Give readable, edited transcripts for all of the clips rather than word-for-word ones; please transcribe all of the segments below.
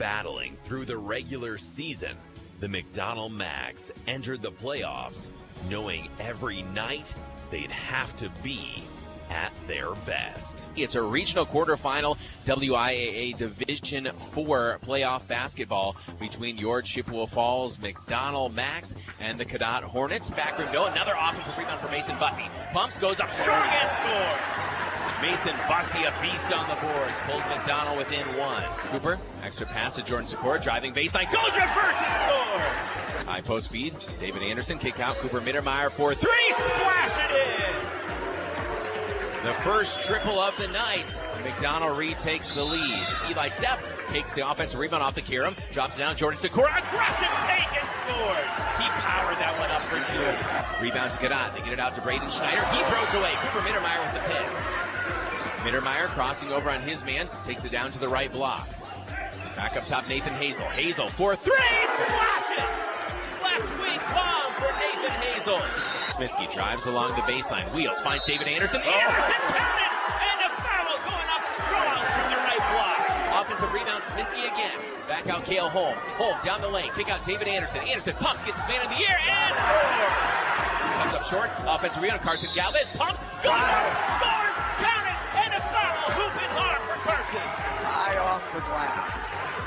battling through the regular season, the McDonell Macks entered the playoffs knowing every night they'd have to be at their best. It's a regional quarterfinal WIAA Division IV playoff basketball between your Chippewa Falls McDonell Macks and the Cadott Hornets. Backroom no, another offensive rebound for Mason Bussey. Pumps, goes up strong and scores. Mason Bussey, a beast on the boards, pulls McDonell within one. Cooper, extra pass to Jordan Sikora, driving baseline, goes reverse and scores. High post feed, David Anderson, kick out, Cooper Mittermeier for three, splash it in. The first triple of the night. McDonell retakes the lead. Eli Stepp takes the offensive rebound off the Karam, drops it down, Jordan Sikora, aggressive take and scores. He powered that one up for two. Rebound to Cadott, they get it out to Braden Schneider, he throws away, Cooper Mittermeier with the pick. Mittermeier crossing over on his man, takes it down to the right block. Back up top, Nathan Hazel. Hazel for three, splash it! Left wing bomb for Nathan Hazel. Smisky drives along the baseline, wheels, finds David Anderson. Anderson counted, and a foul going up strong from the right block. Offensive rebound, Smisky again. Back out Cale Holm. Holm down the lane, kick out David Anderson. Anderson pumps, gets his man in the air, and scores! Comes up short, offensive rebound, Carson Galvez pumps, goes up, scores, count it! Hooping hard for Carson. High off the glass.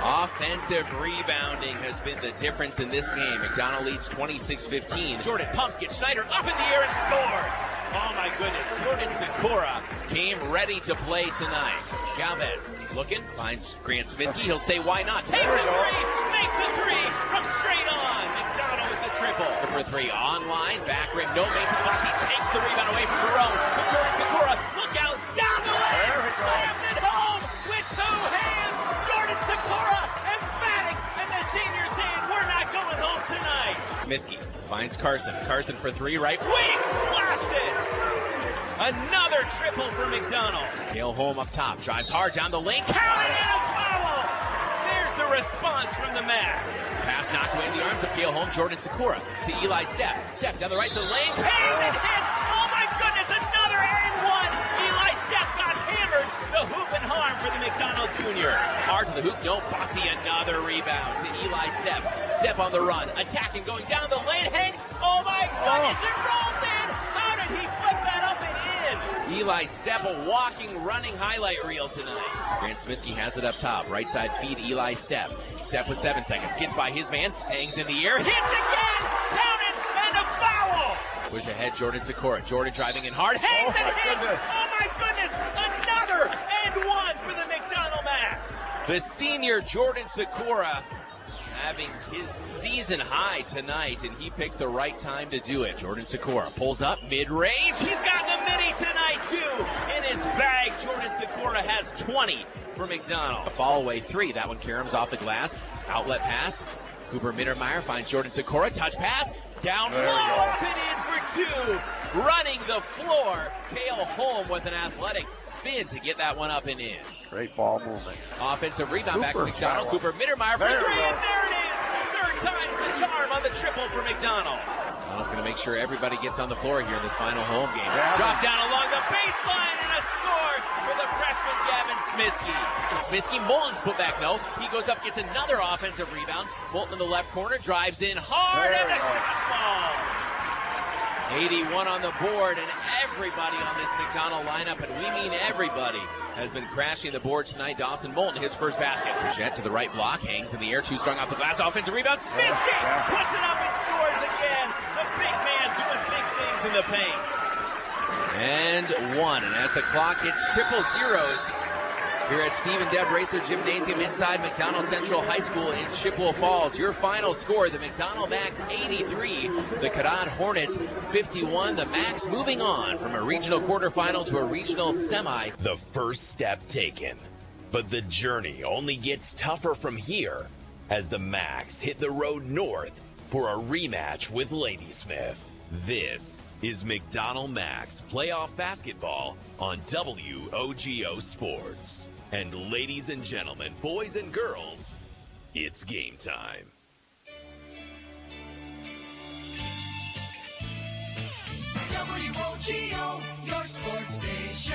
Offensive rebounding has been the difference in this game. McDonell leads 26-15. Jordan pumps, gets Schneider up in the air and scores. Oh my goodness, Jordan Sikora came ready to play tonight. Galvez looking, finds Grant Smisky. He'll say, why not? Takes the three, makes the three from straight on. McDonell with the triple. For three, online, back rim, no Mason Bussey takes the rebound away from Jerome. Jordan Sikora, look out, down the lane, slams it home with two hands. Jordan Sikora, emphatic, and the senior saying, we're not going home tonight. Smisky finds Carson. Carson for three, right wing, splashed it. Another triple for McDonell. Cale Holm up top, drives hard down the lane, counted and a foul. There's the response from the Macks. Pass knocked away in the arms of Cale Holm, Jordan Sikora to Eli Stepp. Stepp down the right to the lane, pays and hits. Oh my goodness, another and one. Eli Stepp got hammered. The hoop and harm for the McDonell Jr. Hard to the hoop, no. Bussey, another rebound to Eli Stepp. Stepp on the run, attacking, going down the lane, hangs. Oh my goodness, it rolls in. How did he flip that up and in? Eli Stepp, a walking, running highlight reel tonight. Grant Smisky has it up top. Right side feed, Eli Stepp. Stepp with 7 seconds. Gets by his man. Hangs in the air. Hits again! Counted! And a foul! Push ahead, Jordan Sikora. Jordan driving in hard. Hangs and hits! Oh my goodness! Another and one for the McDonell Macks. The senior Jordan Sikora having his season high tonight, and he picked the right time to do it. Jordan Sikora pulls up mid-range. He's got the mini tonight, too. In his bag, Jordan Sikora has 20 for McDonell. A fall away three. That one Karam's off the glass. Outlet pass. Cooper Mittermeier finds Jordan Sikora. Touch pass. Down low, up and in for two. Running the floor. Cale Holm with an athletic spin to get that one up and in. Great ball movement. Offensive rebound back to McDonell. Cooper Mittermeier for three, and there it is. Third time's the charm on the triple for McDonell. McDonell's going to make sure everybody gets on the floor here in this final home game. Drop down along the baseline and a score for the freshman Gavin Smisky. Smisky, Moulton's put back no. He goes up, gets another offensive rebound. Moulton in the left corner, drives in hard, and the shot falls. 81 on the board, and everybody on this McDonell lineup, and we mean everybody, has been crashing the board tonight. Dawson Moulton, his first basket. Jet to the right block, hangs in the air, too strong off the glass, offensive rebound. Smisky puts it up and scores again. The big man doing big things in the paint. And one, and as the clock hits triple zeros, here at Stephen Deb Racer Gymnasium inside McDonell Central High School in Chippewa Falls. Your final score, the McDonell Macks 83, the Cadott Hornets 51. The Macks moving on from a regional quarterfinal to a regional semi. The first step taken, but the journey only gets tougher from here as the Macks hit the road north for a rematch with Ladysmith. This is McDonell Macks playoff basketball on WOGO Sports. And ladies and gentlemen, boys and girls, it's game time. WOGO, your sports station.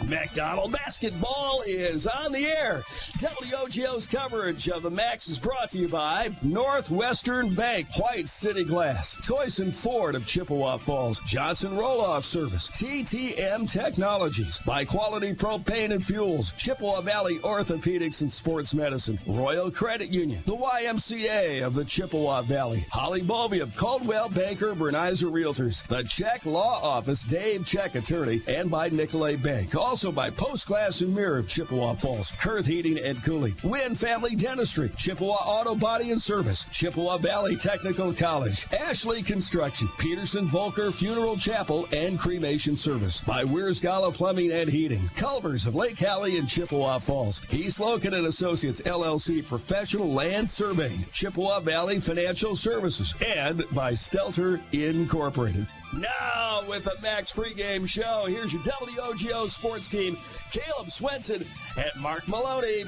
McDonell basketball is on the air. WOGO's coverage of the Macks is brought to you by Northwestern Bank, White City Glass, Toyson Ford of Chippewa Falls, Johnson Roll-Off Service, TTM Technologies, by Quality Propane and Fuels, Chippewa Valley Orthopedics and Sports Medicine, Royal Credit Union, the YMCA of the Chippewa Valley, Holly Bovey of Caldwell Banker Bernizer Realtors, the Check Law Office, Dave Check Attorney, and by Nicolay Bank. Also by Post Glass and Mirror of Chippewa Falls, Kurth Heating and Cooling, Wynn Family Dentistry, Chippewa Auto Body and Service, Chippewa Valley Technical College, Ashley Construction, Peterson Volker Funeral Chapel and Cremation Service, by Weersgala Plumbing and Heating, Culvers of Lake Hallie and Chippewa Falls, Heath Loken and Associates LLC Professional Land Surveying, Chippewa Valley Financial Services, and by Stelter Incorporated. Now, with the Macks pregame show, here's your WOGO sports team, Caleb Swenson and Mark Maloney.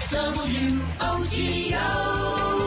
WOGO,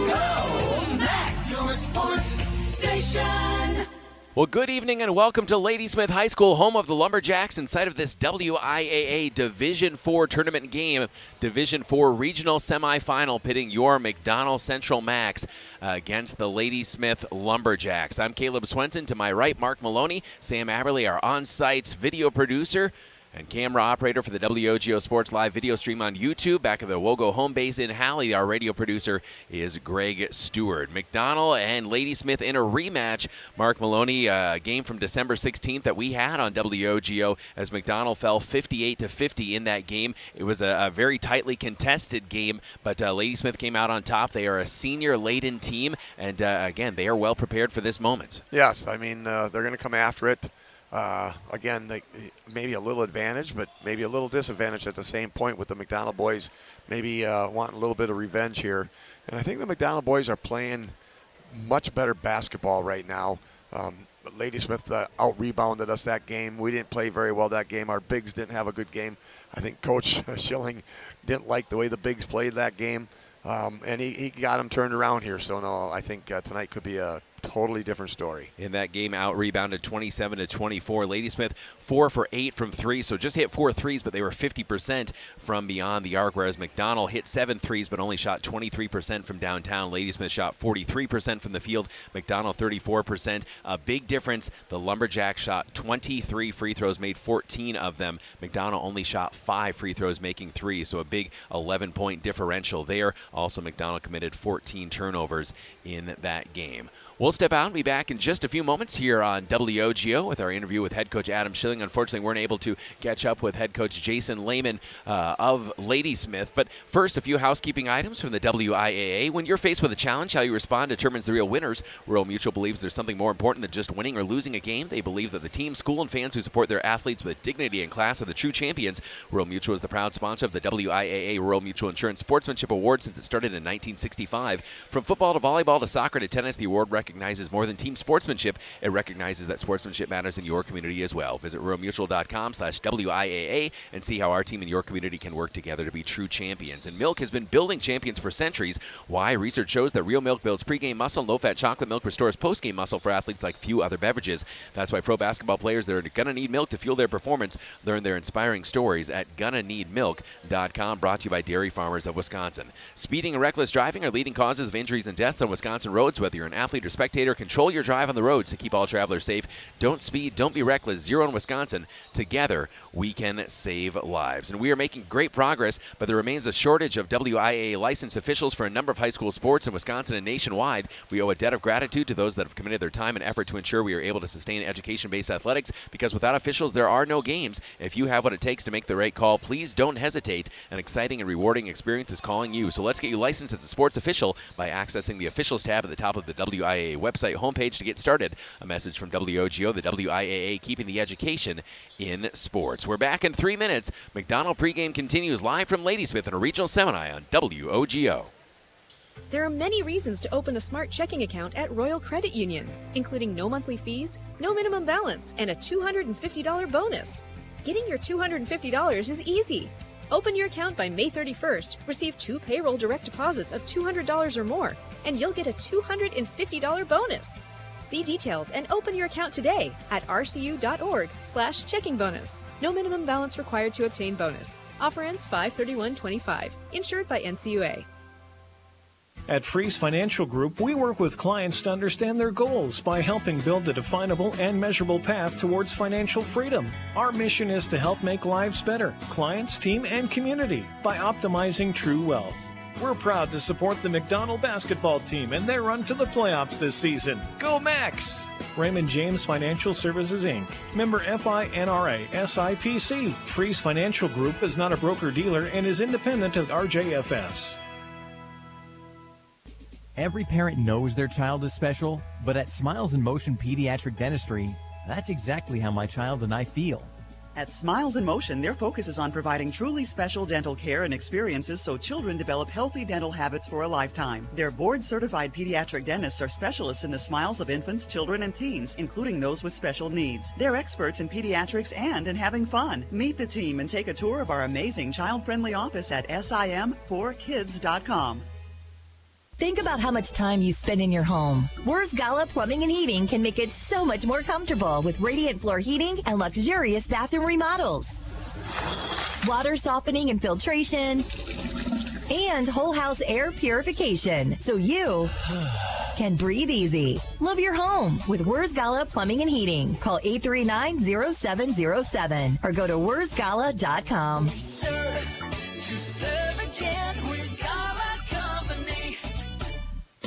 go Macks, your sports station. Well, good evening and welcome to Ladysmith High School, home of the Lumberjacks, inside of this WIAA Division IV tournament game, Division IV regional semifinal pitting your McDonell Central Macks against the Ladysmith Lumberjacks. I'm Caleb Swenson. To my right, Mark Maloney, Sam Aberley, our on-site video producer and camera operator for the WOGO Sports Live video stream on YouTube. Back at the WOGO home base in Hallie, our radio producer is Greg Stewart. McDonell and Ladysmith in a rematch. Mark Maloney, a game from December 16th that we had on WOGO as McDonell fell 58-50 in that game. It was a very tightly contested game, but Ladysmith came out on top. They are a senior-laden team, and again, they are well prepared for this moment. Yes, I mean, they're going to come after it. Again, maybe a little advantage, but maybe a little disadvantage at the same point with the McDonell boys maybe wanting a little bit of revenge here. And I think the McDonell boys are playing much better basketball right now. Ladysmith out-rebounded us that game. We didn't play very well that game. Our bigs didn't have a good game. I think Coach Schilling didn't like the way the bigs played that game. And he got them turned around here. So, no, I think tonight could be a totally different story. In that game, out-rebounded 27-24. Ladysmith 4 for 8 from 3, so just hit 4 threes, but they were 50% from beyond the arc, whereas McDonell hit 7 threes, but only shot 23% from downtown. Ladysmith shot 43% from the field, McDonell 34%. A big difference, the Lumberjacks shot 23 free throws, made 14 of them. McDonell only shot 5 free throws, making 3, so a big 11-point differential there. Also, McDonell committed 14 turnovers in that game. We'll step out and be back in just a few moments here on WOGO with our interview with head coach Adam Schilling. Unfortunately, weren't able to catch up with head coach Jason Lehman of Ladysmith. But first, a few housekeeping items from the WIAA. When you're faced with a challenge, how you respond determines the real winners. Rural Mutual believes there's something more important than just winning or losing a game. They believe that the team, school, and fans who support their athletes with dignity and class are the true champions. Rural Mutual is the proud sponsor of the WIAA Rural Mutual Insurance Sportsmanship Award since it started in 1965. From football to volleyball to soccer to tennis, the award recognizes more than team sportsmanship. It recognizes that sportsmanship matters in your community as well. Visit ruralmutual.com/WIAA and see how our team and your community can work together to be true champions. And milk has been building champions for centuries. Why? Research shows that real milk builds pregame muscle, and low-fat chocolate milk restores postgame muscle for athletes like few other beverages. That's why pro basketball players that are gonna need milk to fuel their performance learn their inspiring stories at GonnaNeedMilk.com. Brought to you by Dairy Farmers of Wisconsin. Speeding and reckless driving are leading causes of injuries and deaths on Wisconsin roads. Whether you're an athlete or spectator, control your drive on the roads to keep all travelers safe. Don't speed, don't be reckless. Zero in Wisconsin. Together, we can save lives. And we are making great progress, but there remains a shortage of WIAA licensed officials for a number of high school sports in Wisconsin and nationwide. We owe a debt of gratitude to those that have committed their time and effort to ensure we are able to sustain education-based athletics, because without officials, there are no games. If you have what it takes to make the right call, please don't hesitate. An exciting and rewarding experience is calling you. So let's get you licensed as a sports official by accessing the officials tab at the top of the WIAA website homepage to get started. A message from WOGO, the WIAA, keeping the education in sports. We're back in 3 minutes. McDonell pregame continues live from Ladysmith in a regional semi on WOGO. There are many reasons to open a smart checking account at Royal Credit Union, including no monthly fees, no minimum balance, and a $250 bonus. Getting your $250 is easy. Open your account by May 31st, receive 2 payroll direct deposits of $200 or more, and you'll get a $250 bonus. See details and open your account today at rcu.org/checking bonus. No minimum balance required to obtain bonus. Offer ends 5/31/25. Insured by NCUA. At Freeze Financial Group, we work with clients to understand their goals by helping build a definable and measurable path towards financial freedom. Our mission is to help make lives better, clients, team, and community by optimizing true wealth. We're proud to support the McDonell basketball team and their run to the playoffs this season. Go Macks! Raymond James Financial Services, Inc. Member FINRA SIPC. Freeze Financial Group is not a broker-dealer and is independent of RJFS. Every parent knows their child is special, but at Smiles in Motion Pediatric Dentistry, that's exactly how my child and I feel. At Smiles in Motion, their focus is on providing truly special dental care and experiences so children develop healthy dental habits for a lifetime. Their board-certified pediatric dentists are specialists in the smiles of infants, children, and teens, including those with special needs. They're experts in pediatrics and in having fun. Meet the team and take a tour of our amazing child-friendly office at sim4kids.com. Think about how much time you spend in your home. Wurz Gala Plumbing and Heating can make it so much more comfortable with radiant floor heating and luxurious bathroom remodels. Water softening and filtration, and whole house air purification, so you can breathe easy. Love your home with Wurz Gala Plumbing and Heating. Call 839-0707 or go to wurzgala.com.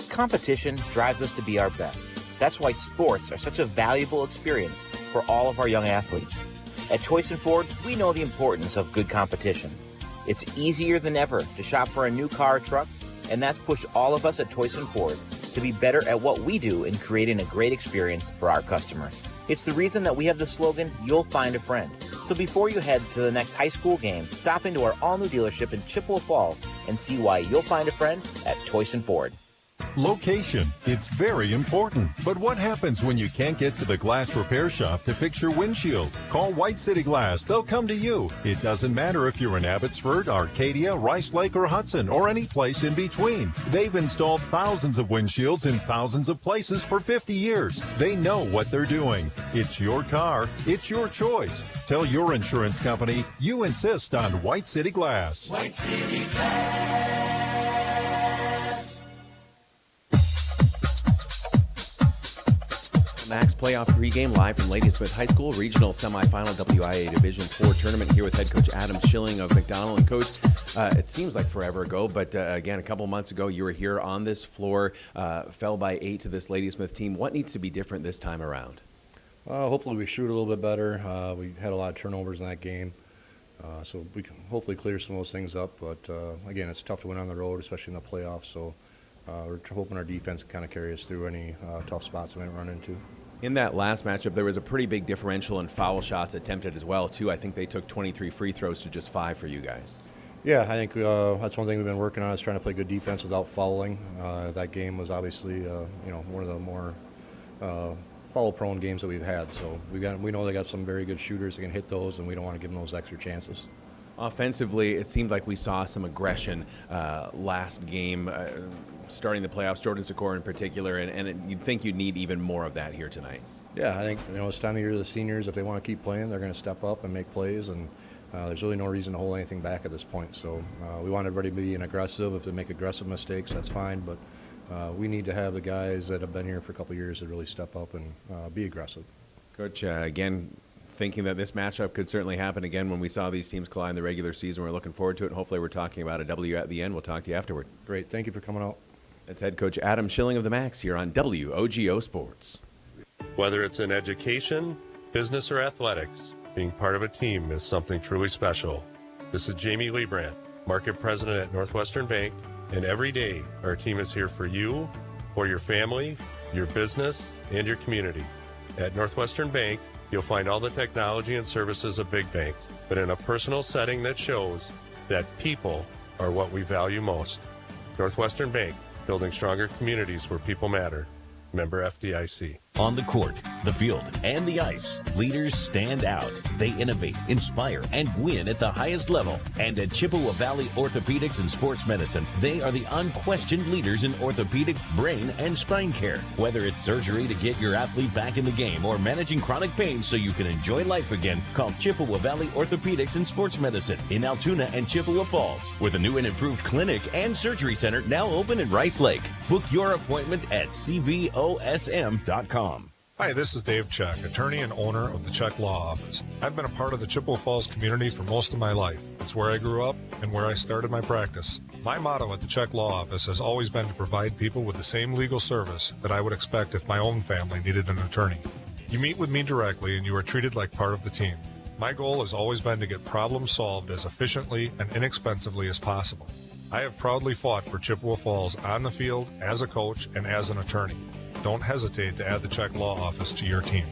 Competition drives us to be our best. That's why sports are such a valuable experience for all of our young athletes. At Toyson Ford, we know the importance of good competition. It's easier than ever to shop for a new car or truck, and that's pushed all of us at Toyson Ford to be better at what we do in creating a great experience for our customers. It's the reason that we have the slogan, "You'll find a friend." So before you head to the next high school game, stop into our all-new dealership in Chippewa Falls and see why you'll find a friend at Toyson Ford. Location. It's very important. But what happens when you can't get to the glass repair shop to fix your windshield? Call White City Glass. They'll come to you. It doesn't matter if you're in Abbotsford, Arcadia, Rice Lake, or Hudson, or any place in between. They've installed thousands of windshields in thousands of places for 50 years. They know what they're doing. It's your car. It's your choice. Tell your insurance company you insist on White City Glass. White City Glass. Macks playoff pregame live from Ladysmith High School regional semifinal WIAA Division IV tournament here with head coach Adam Schilling of McDonell. And coach, it seems like forever ago, but again, a couple months ago, you were here on this floor, fell by 8 to this Ladysmith team. What needs to be different this time around? Hopefully we shoot a little bit better. We had a lot of turnovers in that game, so we can hopefully clear some of those things up. But again, it's tough to win on the road, especially in the playoffs. So we're hoping our defense can kind of carry us through any tough spots we might run into. In that last matchup, there was a pretty big differential in foul shots attempted as well, too. I think they took 23 free throws to just 5 for you guys. Yeah, I think that's one thing we've been working on is trying to play good defense without fouling. That game was obviously, one of the more foul-prone games that we've had. So we know they got some very good shooters that can hit those, and we don't want to give them those extra chances. Offensively, it seemed like we saw some aggression last game, starting the playoffs, Jordan Sikora in particular, and you'd think you'd need even more of that here tonight. Yeah, I think this time of year, the seniors, if they want to keep playing, they're going to step up and make plays, and there's really no reason to hold anything back at this point. So we want everybody to be aggressive. If they make aggressive mistakes, that's fine, but we need to have the guys that have been here for a couple of years to really step up and be aggressive. Coach, again, thinking that this matchup could certainly happen again when we saw these teams collide in the regular season. We're looking forward to it, and hopefully we're talking about a W at the end. We'll talk to you afterward. Great. Thank you for coming out. That's head coach Adam Schilling of the Macks here on WOGO Sports. Whether it's in education, business, or athletics, being part of a team is something truly special. This is Jamie Liebrandt, Market President at Northwestern Bank, and every day our team is here for you, for your family, your business, and your community. At Northwestern Bank, you'll find all the technology and services of big banks, but in a personal setting that shows that people are what we value most. Northwestern Bank, building stronger communities where people matter. Member FDIC. On the court, the field, and the ice, leaders stand out. They innovate, inspire, and win at the highest level. And at Chippewa Valley Orthopedics and Sports Medicine, they are the unquestioned leaders in orthopedic, brain, and spine care. Whether it's surgery to get your athlete back in the game or managing chronic pain so you can enjoy life again, call Chippewa Valley Orthopedics and Sports Medicine in Altoona and Chippewa Falls, with a new and improved clinic and surgery center now open in Rice Lake. Book your appointment at cvosm.com. Hi, this is Dave Check, attorney and owner of the Check Law Office. I've been a part of the Chippewa Falls community for most of my life. It's where I grew up and where I started my practice. My motto at the Check Law Office has always been to provide people with the same legal service that I would expect if my own family needed an attorney. You meet with me directly and you are treated like part of the team. My goal has always been to get problems solved as efficiently and inexpensively as possible. I have proudly fought for Chippewa Falls on the field, as a coach, and as an attorney. Don't hesitate to add the Check Law Office to your team.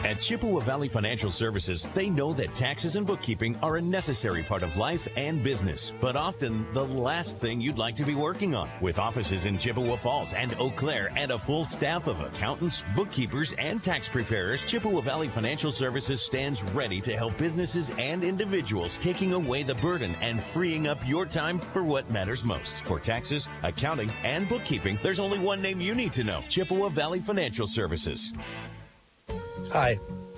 At Chippewa Valley Financial Services, they know that taxes and bookkeeping are a necessary part of life and business, but often the last thing you'd like to be working on. With offices in Chippewa Falls and Eau Claire and a full staff of accountants, bookkeepers, and tax preparers, Chippewa Valley Financial Services stands ready to help businesses and individuals, taking away the burden and freeing up your time for what matters most. For taxes, accounting, and bookkeeping, there's only one name you need to know: Chippewa Valley Financial Services. Hi,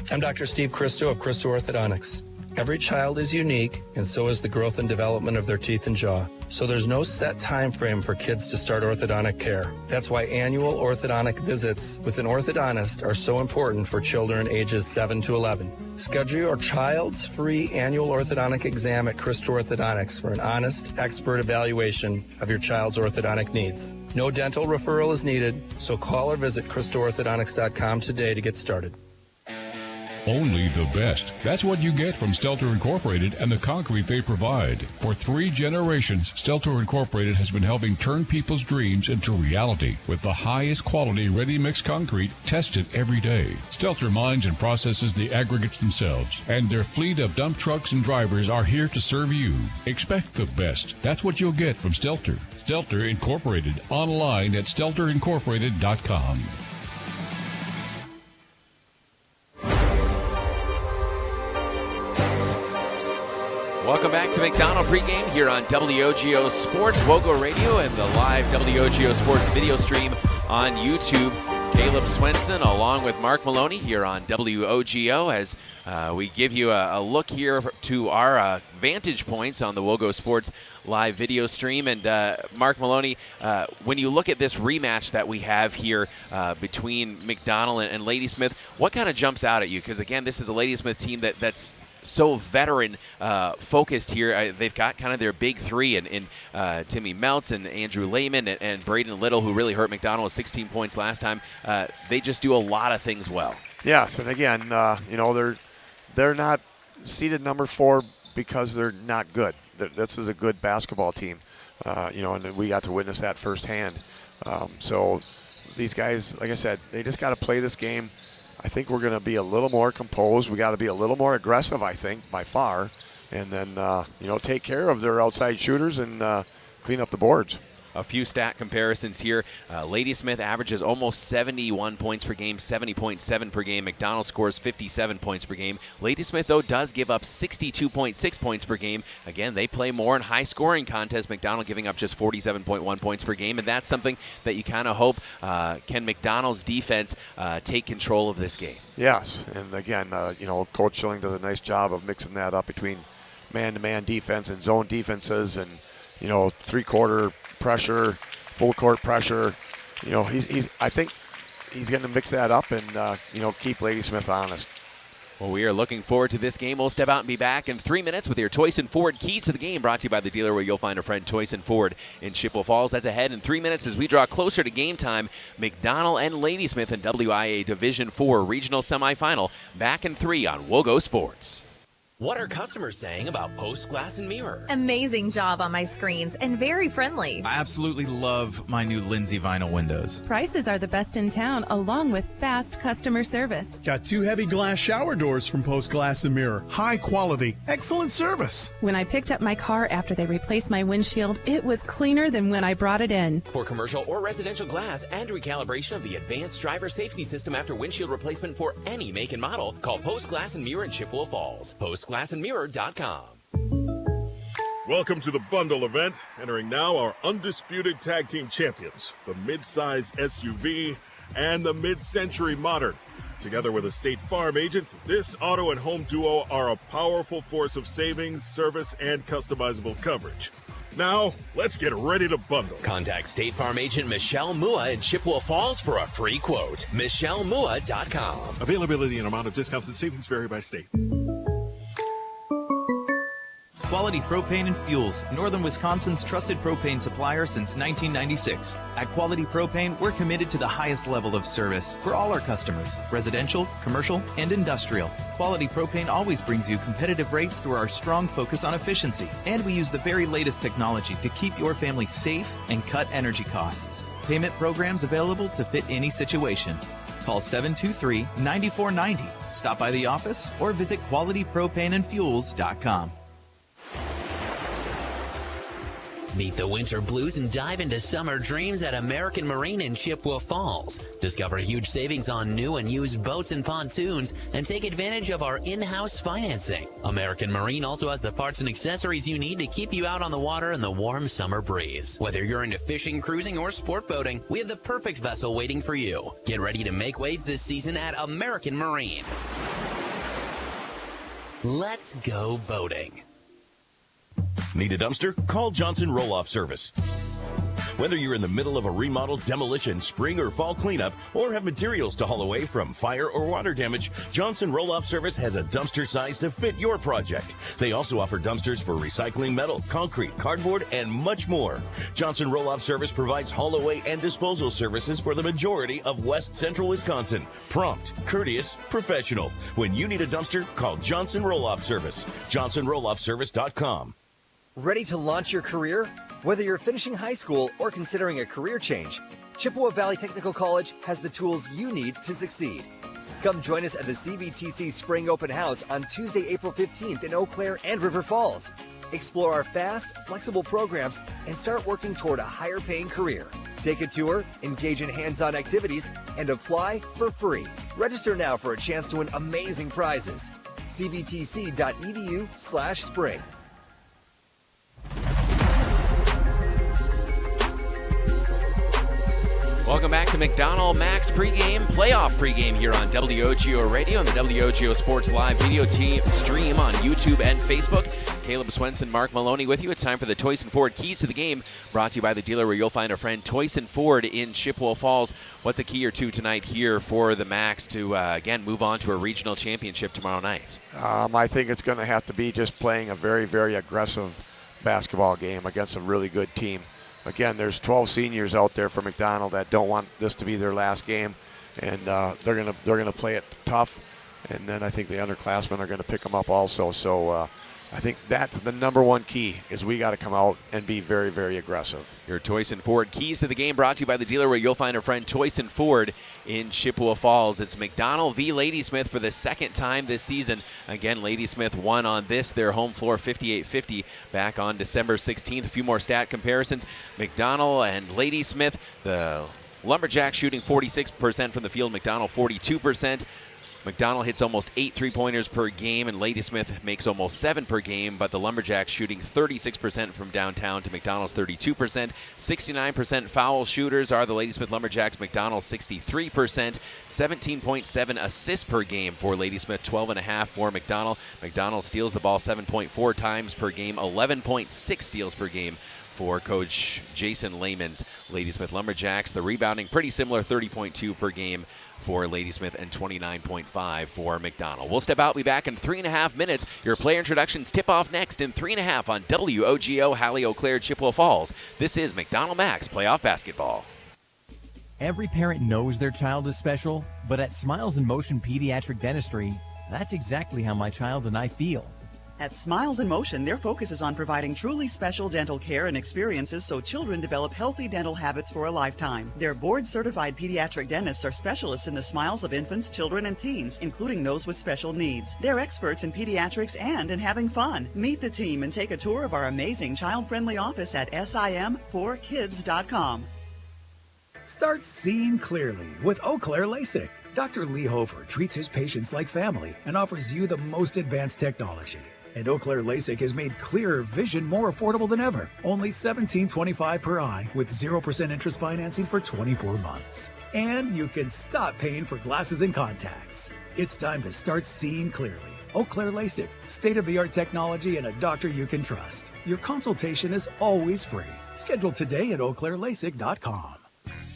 I'm Dr. Steve Christo of Christo Orthodontics. Every child is unique, and so is the growth and development of their teeth and jaw. So there's no set time frame for kids to start orthodontic care. That's why annual orthodontic visits with an orthodontist are so important for children ages 7 to 11. Schedule your child's free annual orthodontic exam at Christo Orthodontics for an honest, expert evaluation of your child's orthodontic needs. No dental referral is needed, so call or visit ChristoOrthodontics.com today to get started. Only the best. That's what you get from Stelter Incorporated and the concrete they provide. For 3 generations, Stelter Incorporated has been helping turn people's dreams into reality with the highest quality ready-mix concrete tested every day. Stelter mines and processes the aggregates themselves, and their fleet of dump trucks and drivers are here to serve you. Expect the best. That's what you'll get from Stelter. Stelter Incorporated, online at stelterincorporated.com. Welcome back to McDonell pregame here on WOGO Sports, WOGO Radio, and the live WOGO Sports video stream on YouTube. Caleb Swenson along with Mark Maloney here on WOGO as we give you a look here to our vantage points on the WOGO Sports live video stream. And Mark Maloney, when you look at this rematch that we have here between McDonell and Ladysmith, what kind of jumps out at you? Because, again, this is a Ladysmith team that's so veteran focused here. They've got kind of their big three in Timmy Meltz and Andrew Lehman and Braden Little, who really hurt McDonell with 16 points last time. They just do a lot of things well. Yes, and again, they're not seeded number 4 because they're not good. This is a good basketball team, and we got to witness that firsthand. So these guys, like I said, they just got to play this game. I think we're going to be a little more composed. We got to be a little more aggressive, I think, by far, and then take care of their outside shooters and clean up the boards. A few stat comparisons here. Ladysmith averages almost 71 points per game, 70.7 per game. McDonell scores 57 points per game. Ladysmith, though, does give up 62.6 points per game. Again, they play more in high-scoring contests. McDonell giving up just 47.1 points per game, and that's something that you kind of hope can McDonell's defense take control of this game. Yes, and again, Coach Schilling does a nice job of mixing that up between man-to-man defense and zone defenses and, three-quarter pressure, full court pressure. I think he's going to mix that up and keep Ladysmith honest. Well, we are looking forward to this game. We'll step out and be back in 3 minutes with your Toyson Ford keys to the game, brought to you by the dealer where you'll find a friend, Toyson Ford in Chippewa Falls. That's ahead in 3 minutes as we draw closer to game time. McDonell and Ladysmith in WIAA Division 4 regional semifinal. Back in 3 on WOGO Sports. What are customers saying about Post Glass and Mirror? Amazing job on my screens and very friendly. I absolutely love my new Lindsay vinyl windows. Prices are the best in town, along with fast customer service. Got 2 heavy glass shower doors from Post Glass and Mirror. High quality, excellent service. When I picked up my car after they replaced my windshield, it was cleaner than when I brought it in. For commercial or residential glass and recalibration of the advanced driver safety system after windshield replacement for any make and model, call Post Glass and Mirror in Chippewa Falls. PostGlassandMirror.com. Welcome to the bundle event. Entering now our undisputed tag team champions, the mid-size SUV and the mid-century modern. Together with a State Farm agent, this auto and home duo are a powerful force of savings, service, and customizable coverage. Now, let's get ready to bundle. Contact State Farm agent Michelle Mua in Chippewa Falls for a free quote. MichelleMua.com. Availability and amount of discounts and savings vary by state. Quality Propane and Fuels, Northern Wisconsin's trusted propane supplier since 1996. At Quality Propane, we're committed to the highest level of service for all our customers, residential, commercial, and industrial. Quality Propane always brings you competitive rates through our strong focus on efficiency, and we use the very latest technology to keep your family safe and cut energy costs. Payment programs available to fit any situation. Call 723-9490. Stop by the office or visit qualitypropaneandfuels.com. Meet the winter blues and dive into summer dreams at American Marine in Chippewa Falls. Discover huge savings on new and used boats and pontoons and take advantage of our in-house financing. American Marine also has the parts and accessories you need to keep you out on the water in the warm summer breeze. Whether you're into fishing, cruising, or sport boating, we have the perfect vessel waiting for you. Get ready to make waves this season at American Marine. Let's go boating. Need a dumpster? Call Johnson Roll-Off Service. Whether you're in the middle of a remodel, demolition, spring or fall cleanup, or have materials to haul away from fire or water damage, Johnson Roll-Off Service has a dumpster size to fit your project. They also offer dumpsters for recycling metal, concrete, cardboard, and much more. Johnson Roll-Off Service provides haul away and disposal services for the majority of West Central Wisconsin. Prompt, courteous, professional. When you need a dumpster, call Johnson Roll-Off Service. JohnsonRollOffService.com. Ready to launch your career? Whether you're finishing high school or considering a career change, Chippewa Valley Technical College has the tools you need to succeed. Come join us at the CVTC Spring Open House on Tuesday, April 15th in Eau Claire and River Falls. Explore our fast, flexible programs and start working toward a higher paying career. Take a tour, engage in hands-on activities, and apply for free. Register now for a chance to win amazing prizes. cvtc.edu/spring. Welcome back to McDonell Macks pregame, playoff pregame here on WOGO Radio and the WOGO Sports Live video team stream on YouTube and Facebook. Caleb Swenson, Mark Maloney with you. It's time for the Toyson Ford Keys to the Game, brought to you by the dealer where you'll find our friend Toyson Ford in Chippewa Falls. What's a key or two tonight here for the Macks to, again, move on to a regional championship tomorrow night? I think it's going to have to be just playing a very, very aggressive basketball game against a really good team. Again, there's 12 seniors out there for McDonell that don't want this to be their last game, and they're gonna play it tough. And then I think the underclassmen are going to pick them up also. So I think that's the number one key is we got to come out and be very, very aggressive. Your Toyson Ford Keys to the Game brought to you by the dealer where you'll find our friend Toyson Ford in Chippewa Falls. It's McDonell v. Ladysmith for the second time this season. Again, Ladysmith won on their home floor 58-50 back on December 16th. A few more stat comparisons. McDonell and Ladysmith, the Lumberjacks shooting 46% from the field, McDonell 42%. McDonell hits almost 8 3-pointers per game, and Ladysmith makes almost 7 per game, but the Lumberjacks shooting 36% from downtown to McDonell's 32%. 69% foul shooters are the Ladysmith Lumberjacks, McDonell 63%. 17.7 assists per game for Ladysmith, 12.5 for McDonell. McDonell steals the ball 7.4 times per game, 11.6 steals per game for Coach Jason Lehman's Ladysmith Lumberjacks. The rebounding pretty similar, 30.2 per game for Ladysmith and 29.5 for McDonell. We'll step out, be back in 3.5 minutes. Your player introductions tip off next in 3.5 on WOGO, Halley, Eau Claire, Chippewa Falls. This is McDonell Macks Playoff Basketball. Every parent knows their child is special, but at Smiles in Motion Pediatric Dentistry, that's exactly how my child and I feel. At Smiles in Motion, their focus is on providing truly special dental care and experiences so children develop healthy dental habits for a lifetime. Their board-certified pediatric dentists are specialists in the smiles of infants, children, and teens, including those with special needs. They're experts in pediatrics and in having fun. Meet the team and take a tour of our amazing child-friendly office at sim4kids.com. Start seeing clearly with Eau Claire LASIK. Dr. Lee Hofer treats his patients like family and offers you the most advanced technology. And Eau Claire LASIK has made clearer vision more affordable than ever. Only $17.25 per eye with 0% interest financing for 24 months. And you can stop paying for glasses and contacts. It's time to start seeing clearly. Eau Claire LASIK, state-of-the-art technology and a doctor you can trust. Your consultation is always free. Schedule today at eauclairelasic.com.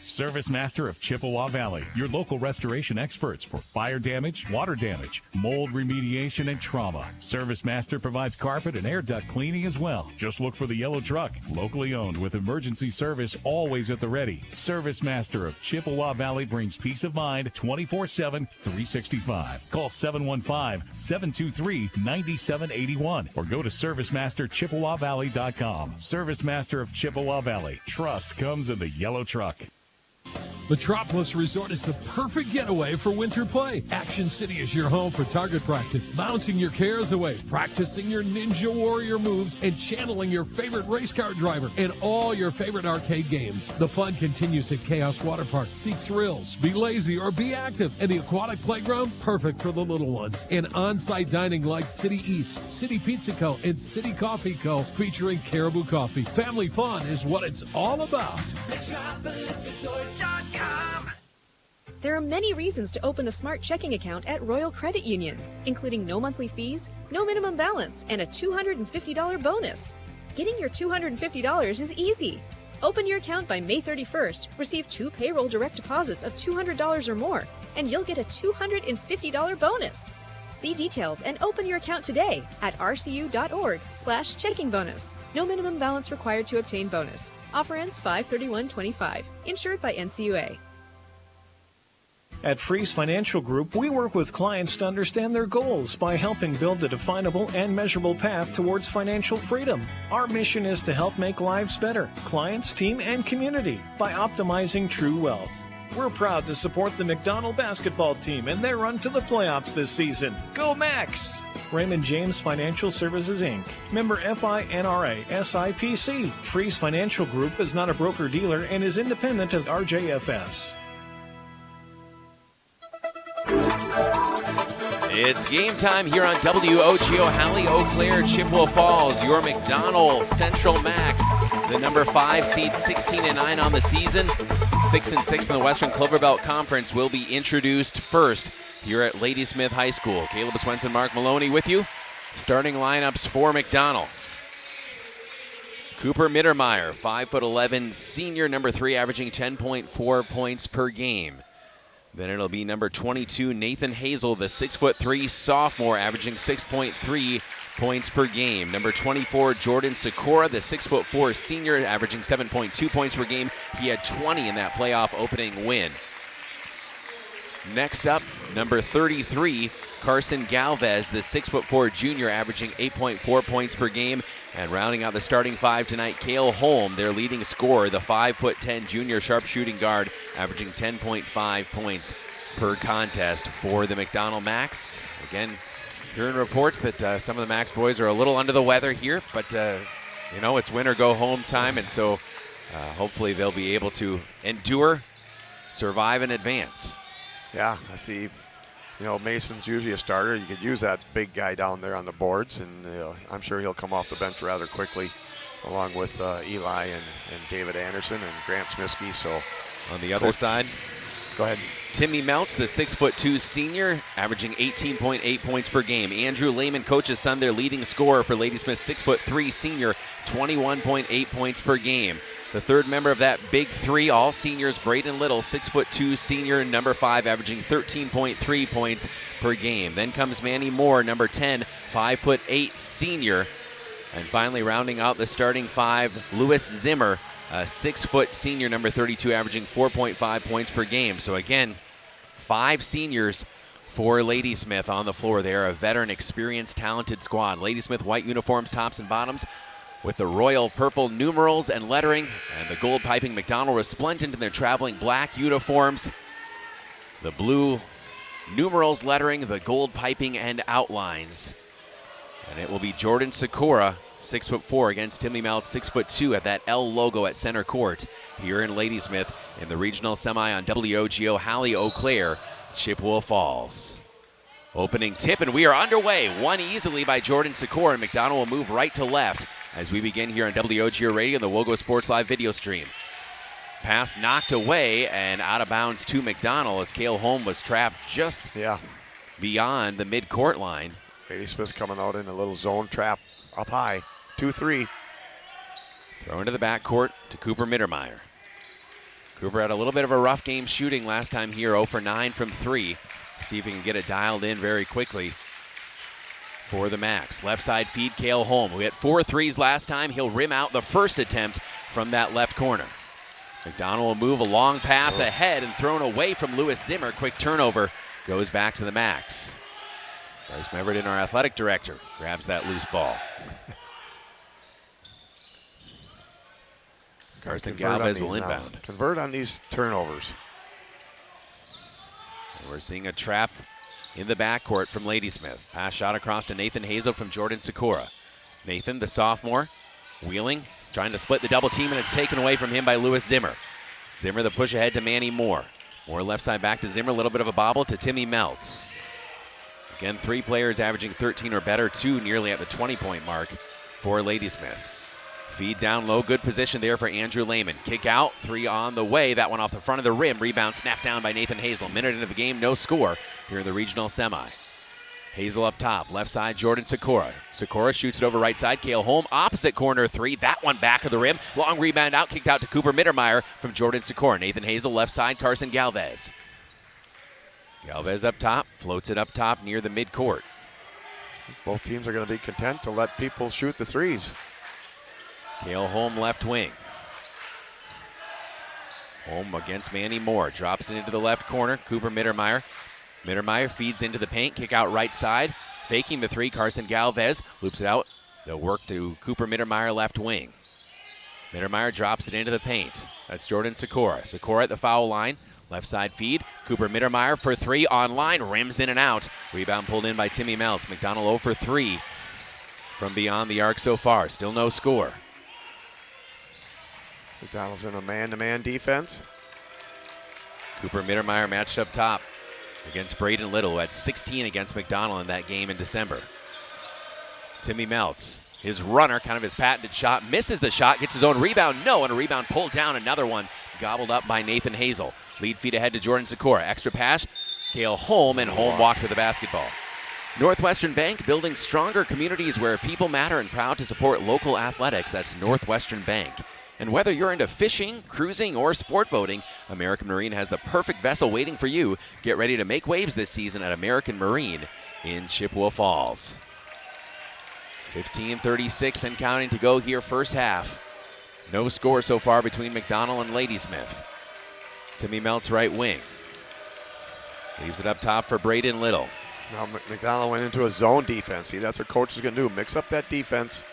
Service Master of Chippewa Valley, your local restoration experts for fire damage, water damage, mold remediation, and trauma. Service Master provides carpet and air duct cleaning as well. Just look for the yellow truck, locally owned with emergency service always at the ready. Service Master of Chippewa Valley brings peace of mind 24/7, 365. Call 715-723-9781 or go to ServiceMasterChippewaValley.com. Service Master of Chippewa Valley. Trust comes in the yellow truck. Metropolis Resort is the perfect getaway for winter play. Action City is your home for target practice, bouncing your cares away, practicing your Ninja Warrior moves, and channeling your favorite race car driver and all your favorite arcade games. The fun continues at Chaos Water Park. Seek thrills, be lazy, or be active. And the aquatic playground, perfect for the little ones. And on-site dining like City Eats, City Pizza Co., and City Coffee Co., featuring Caribou Coffee. Family fun is what it's all about. There are many reasons to open a smart checking account at Royal Credit Union, including no monthly fees, no minimum balance, and a $250 bonus. Getting your $250 is easy. Open your account by May 31st, receive 2 payroll direct deposits of $200 or more, and you'll get a $250 bonus. See details and open your account today at rcu.org/checking bonus. No minimum balance required to obtain bonus. Offer ends 5/31/25. Insured by NCUA. At Freeze Financial Group, we work with clients to understand their goals by helping build a definable and measurable path towards financial freedom. Our mission is to help make lives better, clients, team, and community, by optimizing true wealth. We're proud to support the McDonell basketball team and their run to the playoffs this season. Go Macks! Raymond James Financial Services, Inc., member FINRA SIPC. Freeze Financial Group is not a broker-dealer and is independent of RJFS. It's game time here on WOGO, Halley, Eau Claire, Chippewa Falls. Your McDonell Central Macks, the number 5 seed, 16-9 on the season, 6-6 in the Western Clover Belt Conference, will be introduced first here at Ladysmith High School. Caleb Swenson, Mark Maloney with you. Starting lineups for McDonell. Cooper Mittermeier, 5'11", senior, number 3, averaging 10.4 points per game. Then it'll be number 22, Nathan Hazel, the 6'3", sophomore, averaging 6.3 points per game. Number 24, Jordan Sikora, the 6'4", senior, averaging 7.2 points per game. He had 20 in that playoff opening win. Next up, number 33, Carson Galvez, the 6'4", junior, averaging 8.4 points per game. And rounding out the starting 5 tonight, Cale Holm, their leading scorer, the 5'10" junior sharpshooting guard, averaging 10.5 points per contest for the McDonell Macks. Again, hearing reports that some of the Macks boys are a little under the weather here, but it's win or go home time, and so hopefully they'll be able to endure, survive, and advance. Yeah, I see. Mason's usually a starter. You could use that big guy down there on the boards, and I'm sure he'll come off the bench rather quickly, along with Eli and David Anderson and Grant Smiskey. So on the other side, go ahead. Timmy Meltz, the 6'2" senior, averaging 18.8 points per game. Andrew Lehman, coach's son, their leading scorer for Ladysmith, 6'3" senior, 21.8 points per game. The third member of that big 3, all seniors, Braden Little, 6'2", senior, number 5, averaging 13.3 points per game. Then comes Manny Moore, number 10, 5'8", senior. And finally rounding out the starting 5, Lewis Zimmer, a 6' senior, number 32, averaging 4.5 points per game. So again, 5 seniors for Ladysmith on the floor. They're a veteran, experienced, talented squad. Ladysmith white uniforms, tops and bottoms, with the royal purple numerals and lettering, and the gold piping. McDonell resplendent in their traveling black uniforms. The blue numerals, lettering, the gold piping and outlines. And it will be Jordan Sikora, 6'4", against Timmy Meltz, 6'2", at that L logo at center court here in Ladysmith in the regional semi on WOGO. Hallie Eau Claire, Chippewa Falls. Opening tip, and we are underway. Won easily by Jordan Sikora, and McDonell will move right to left as we begin here on WOGO Radio and the WOGO Sports Live video stream. Pass knocked away and out of bounds to McDonell as Cale Holm was trapped just beyond the mid-court line. Ladysmith's coming out in a little zone trap up high. 2-3. Throw into the backcourt to Cooper Mittermeier. Cooper had a little bit of a rough game shooting last time here, 0 for 9 from 3. See if he can get it dialed in very quickly for the Macks. Left side feed, Cale Holm, who hit 4 threes last time. He'll rim out the first attempt from that left corner. McDonell will move a long pass ahead and thrown away from Lewis Zimmer. Quick turnover, goes back to the Macks. Bryce Meverton, our athletic director, grabs that loose ball. Carson Galvez will inbound. Convert on these turnovers. And we're seeing a trap in the backcourt from Ladysmith. Pass shot across to Nathan Hazel from Jordan Sikora. Nathan, the sophomore, wheeling, trying to split the double team, and it's taken away from him by Lewis Zimmer. Zimmer the push ahead to Manny Moore. Moore left side back to Zimmer, a little bit of a bobble to Timmy Meltz. Again, 3 players averaging 13 or better, 2 nearly at the 20-point mark for Ladysmith. Feed down low, good position there for Andrew Lehman. Kick out, 3 on the way. That one off the front of the rim. Rebound snapped down by Nathan Hazel. Minute into the game, no score here in the regional semi. Hazel up top, left side, Jordan Sikora. Sikora shoots it over right side. Cale Holm, opposite corner 3. That one back of the rim. Long rebound out, kicked out to Cooper Mittermeier from Jordan Sikora. Nathan Hazel, left side, Carson Galvez. Galvez up top, floats it up top near the midcourt. Both teams are going to be content to let people shoot the threes. Cale Holm left wing. Holm against Manny Moore. Drops it into the left corner. Cooper Mittermeier. Mittermeier feeds into the paint. Kick out right side. Faking the 3. Carson Galvez loops it out. They'll work to Cooper Mittermeier left wing. Mittermeier drops it into the paint. That's Jordan Sikora. Sikora at the foul line. Left side feed. Cooper Mittermeier for 3 on line. Rims in and out. Rebound pulled in by Timmy Meltz. McDonell 0 for 3 from beyond the arc so far. Still no score. McDonell's in a man-to-man defense. Cooper Mittermeier matched up top against Braden Little, who had 16 against McDonell in that game in December. Timmy Meltz, his runner, kind of his patented shot, misses the shot, gets his own rebound. No, and a rebound pulled down. Another one gobbled up by Nathan Hazel. Lead feed ahead to Jordan Sikora. Extra pass, Cale Holm, and Holm walked with the basketball. Northwestern Bank, building stronger communities where people matter, and proud to support local athletics. That's Northwestern Bank. And whether you're into fishing, cruising, or sport boating, American Marine has the perfect vessel waiting for you. Get ready to make waves this season at American Marine in Chippewa Falls. 15:36 and counting to go here first half. No score so far between McDonell and Ladysmith. Timmy Meltz right wing. Leaves it up top for Braden Little. Now McDonell went into a zone defense. See, that's what coach is going to do. Mix up that defense.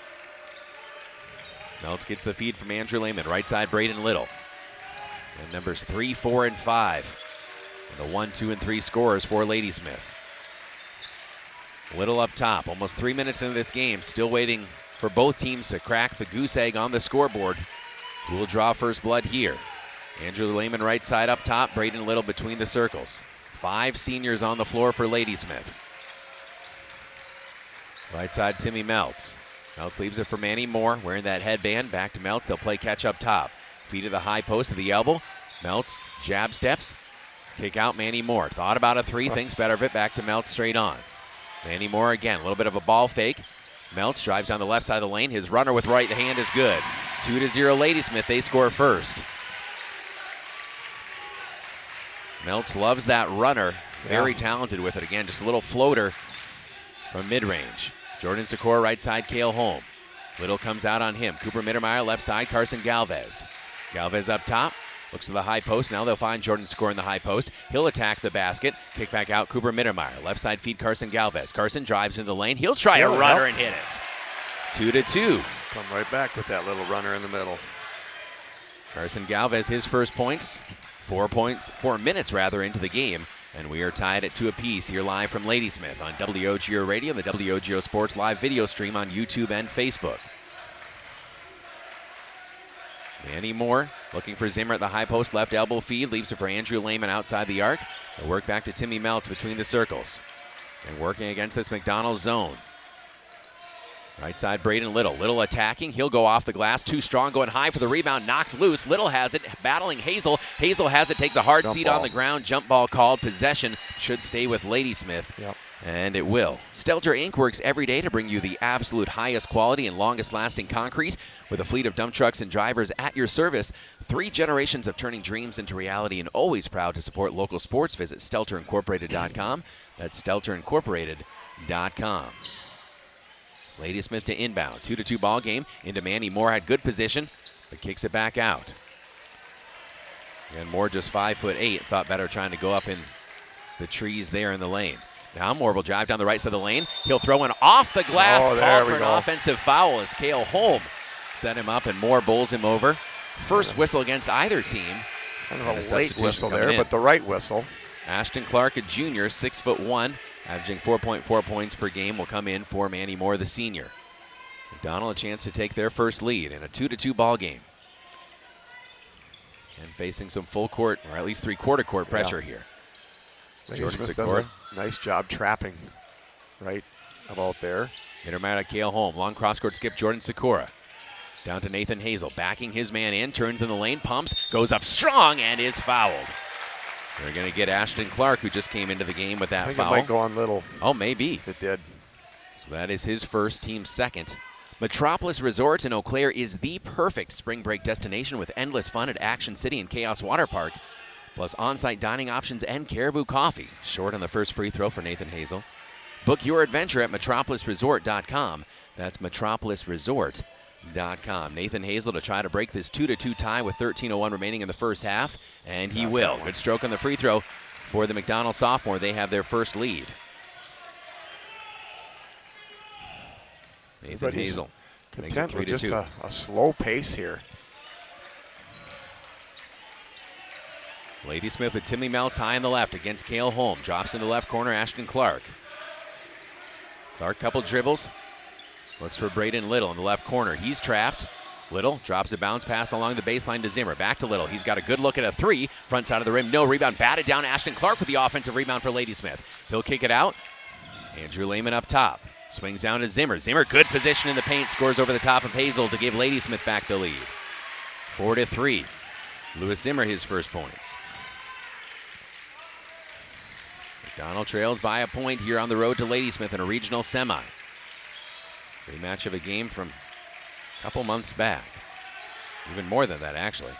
Meltz gets the feed from Andrew Lehman. Right side, Braden Little. And numbers 3, 4, and 5. And the 1, 2, and 3 scorers for Ladysmith. Little up top. Almost 3 minutes into this game. Still waiting for both teams to crack the goose egg on the scoreboard. Who will draw first blood here? Andrew Lehman right side up top. Braden Little between the circles. 5 seniors on the floor for Ladysmith. Right side, Timmy Meltz. Meltz leaves it for Manny Moore, wearing that headband. Back to Meltz. They'll play catch up top. Feed to the high post to the elbow. Meltz jab steps. Kick out Manny Moore. Thought about a 3, thinks better of it. Back to Meltz straight on. Manny Moore again. A little bit of a ball fake. Meltz drives down the left side of the lane. His runner with right hand is good. 2-0 Ladysmith. They score first. Meltz loves that runner. Very talented with it. Again, just a little floater from mid-range. Jordan Sikora right side, Cale Holm. Little comes out on him. Cooper Mittermeier left side, Carson Galvez. Galvez up top. Looks to the high post. Now they'll find Jordan Score in the high post. He'll attack the basket. Kick back out, Cooper Mittermeier. Left side feed, Carson Galvez. Carson drives into the lane. He'll try a runner and hit it. 2-2. Come right back with that little runner in the middle. Carson Galvez, his first points. 4 minutes into the game. And we are tied at 2 apiece here live from Ladysmith on WOGO Radio and the WOGO Sports live video stream on YouTube and Facebook. Manny Moore looking for Zimmer at the high post, left elbow feed, leaves it for Andrew Lehman outside the arc. They'll work back to Timmy Meltz between the circles. And working against this McDonell zone. Right side, Braden Little. Little attacking. He'll go off the glass. Too strong, going high for the rebound. Knocked loose. Little has it. Battling Hazel. Hazel has it. Takes a hard seat on the ground. Jump ball called. Possession should stay with Ladysmith. Yep. And it will. Stelter Inc. works every day to bring you the absolute highest quality and longest lasting concrete with a fleet of dump trucks and drivers at your service. 3 generations of turning dreams into reality and always proud to support local sports. Visit StelterIncorporated.com. That's StelterIncorporated.com. Ladysmith to inbound. 2-2 ball game. Into Manny Moore. Had good position, but kicks it back out. And Moore just 5'8". Thought better trying to go up in the trees there in the lane. Now Moore will drive down the right side of the lane. He'll throw one off the glass. Called for an offensive foul as Cale Holm set him up and Moore bowls him over. First whistle against either team. Kind of a late whistle there, but the right whistle. Ashton Clark, a junior, 6'1", averaging 4.4 points per game, will come in for Manny Moore, the senior. McDonell a chance to take their first lead in a 2-2 ball game. And facing some full court, or at least 3/4 court pressure here. Jordan does a nice job trapping right about there. Mittermeier to Cale Holm. Long cross-court skip, Jordan Sikora. Down to Nathan Hazel. Backing his man in, turns in the lane, pumps, goes up strong, and is fouled. They're going to get Ashton Clark, who just came into the game with that foul. I think it might go on Little. Oh, maybe. It did. So that is his first, team's second. Metropolis Resort in Eau Claire is the perfect spring break destination with endless fun at Action City and Chaos Water Park, plus on-site dining options and Caribou Coffee. Short on the first free throw for Nathan Hazel. Book your adventure at metropolisresort.com. That's metropolisresort.com. Nathan Hazel to try to break this 2-2 tie with 13:01 remaining in the first half, and he will. Good stroke on the free throw for the McDonell sophomore. They have their first lead. Nathan Hazel content with just a slow pace here. Ladysmith with Timmy Meltz high on the left against Cale Holm. Drops in the left corner, Ashton Clark. Clark couple dribbles. Looks for Braden Little in the left corner. He's trapped. Little drops a bounce pass along the baseline to Zimmer. Back to Little. He's got a good look at a 3. Front side of the rim. No rebound. Batted down. Ashton Clark with the offensive rebound for Ladysmith. He'll kick it out. Andrew Lehman up top. Swings down to Zimmer. Zimmer, good position in the paint. Scores over the top of Hazel to give Ladysmith back the lead. 4-3. Lewis Zimmer, his first points. McDonell trails by a point here on the road to Ladysmith in a regional semi. Rematch of a game from a couple months back. Even more than that, actually.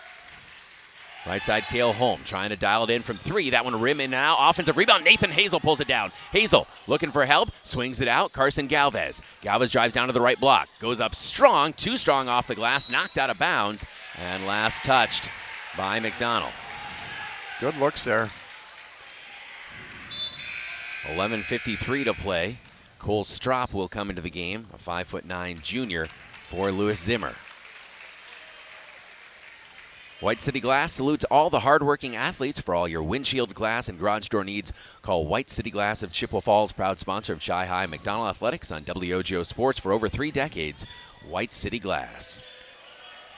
Right side, Cale Holm trying to dial it in from 3. That one rim in now. Offensive rebound. Nathan Hazel pulls it down. Hazel looking for help. Swings it out. Carson Galvez. Galvez drives down to the right block. Goes up strong. Too strong off the glass. Knocked out of bounds. And last touched by McDonell. Good looks there. 11:53 to play. Cole Strop will come into the game, a 5'9" junior for Lewis Zimmer. White City Glass salutes all the hardworking athletes. For all your windshield glass and garage door needs, call White City Glass of Chippewa Falls, proud sponsor of Chi High McDonell Athletics on WOGO Sports for over 3 decades. White City Glass.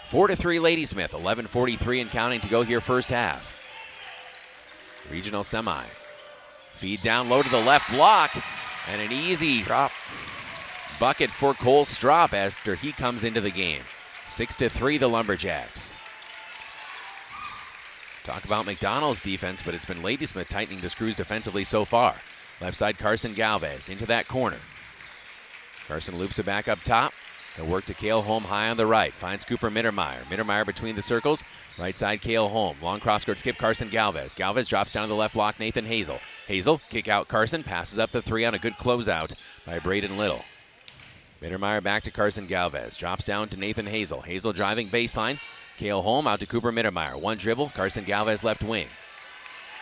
4-3 Ladysmith, 11:43 and counting to go here first half. Regional semi. Feed down low to the left block, and an easy drop bucket for Cole Strop after he comes into the game. 6-3 the Lumberjacks. Talk about McDonell's defense, but it's been Ladysmith tightening the screws defensively so far. Left side, Carson Galvez into that corner. Carson loops it back up top. He'll work to Cale Holm high on the right. Finds Cooper Mittermeier. Mittermeier between the circles. Right side, Cale Holm. Long cross-court skip, Carson Galvez. Galvez drops down to the left block, Nathan Hazel. Hazel, kick out Carson. Passes up the 3 on a good closeout by Braden Little. Mittermeier back to Carson Galvez. Drops down to Nathan Hazel. Hazel driving baseline. Kale Holm out to Cooper Mittermeier. One dribble, Carson Galvez left wing.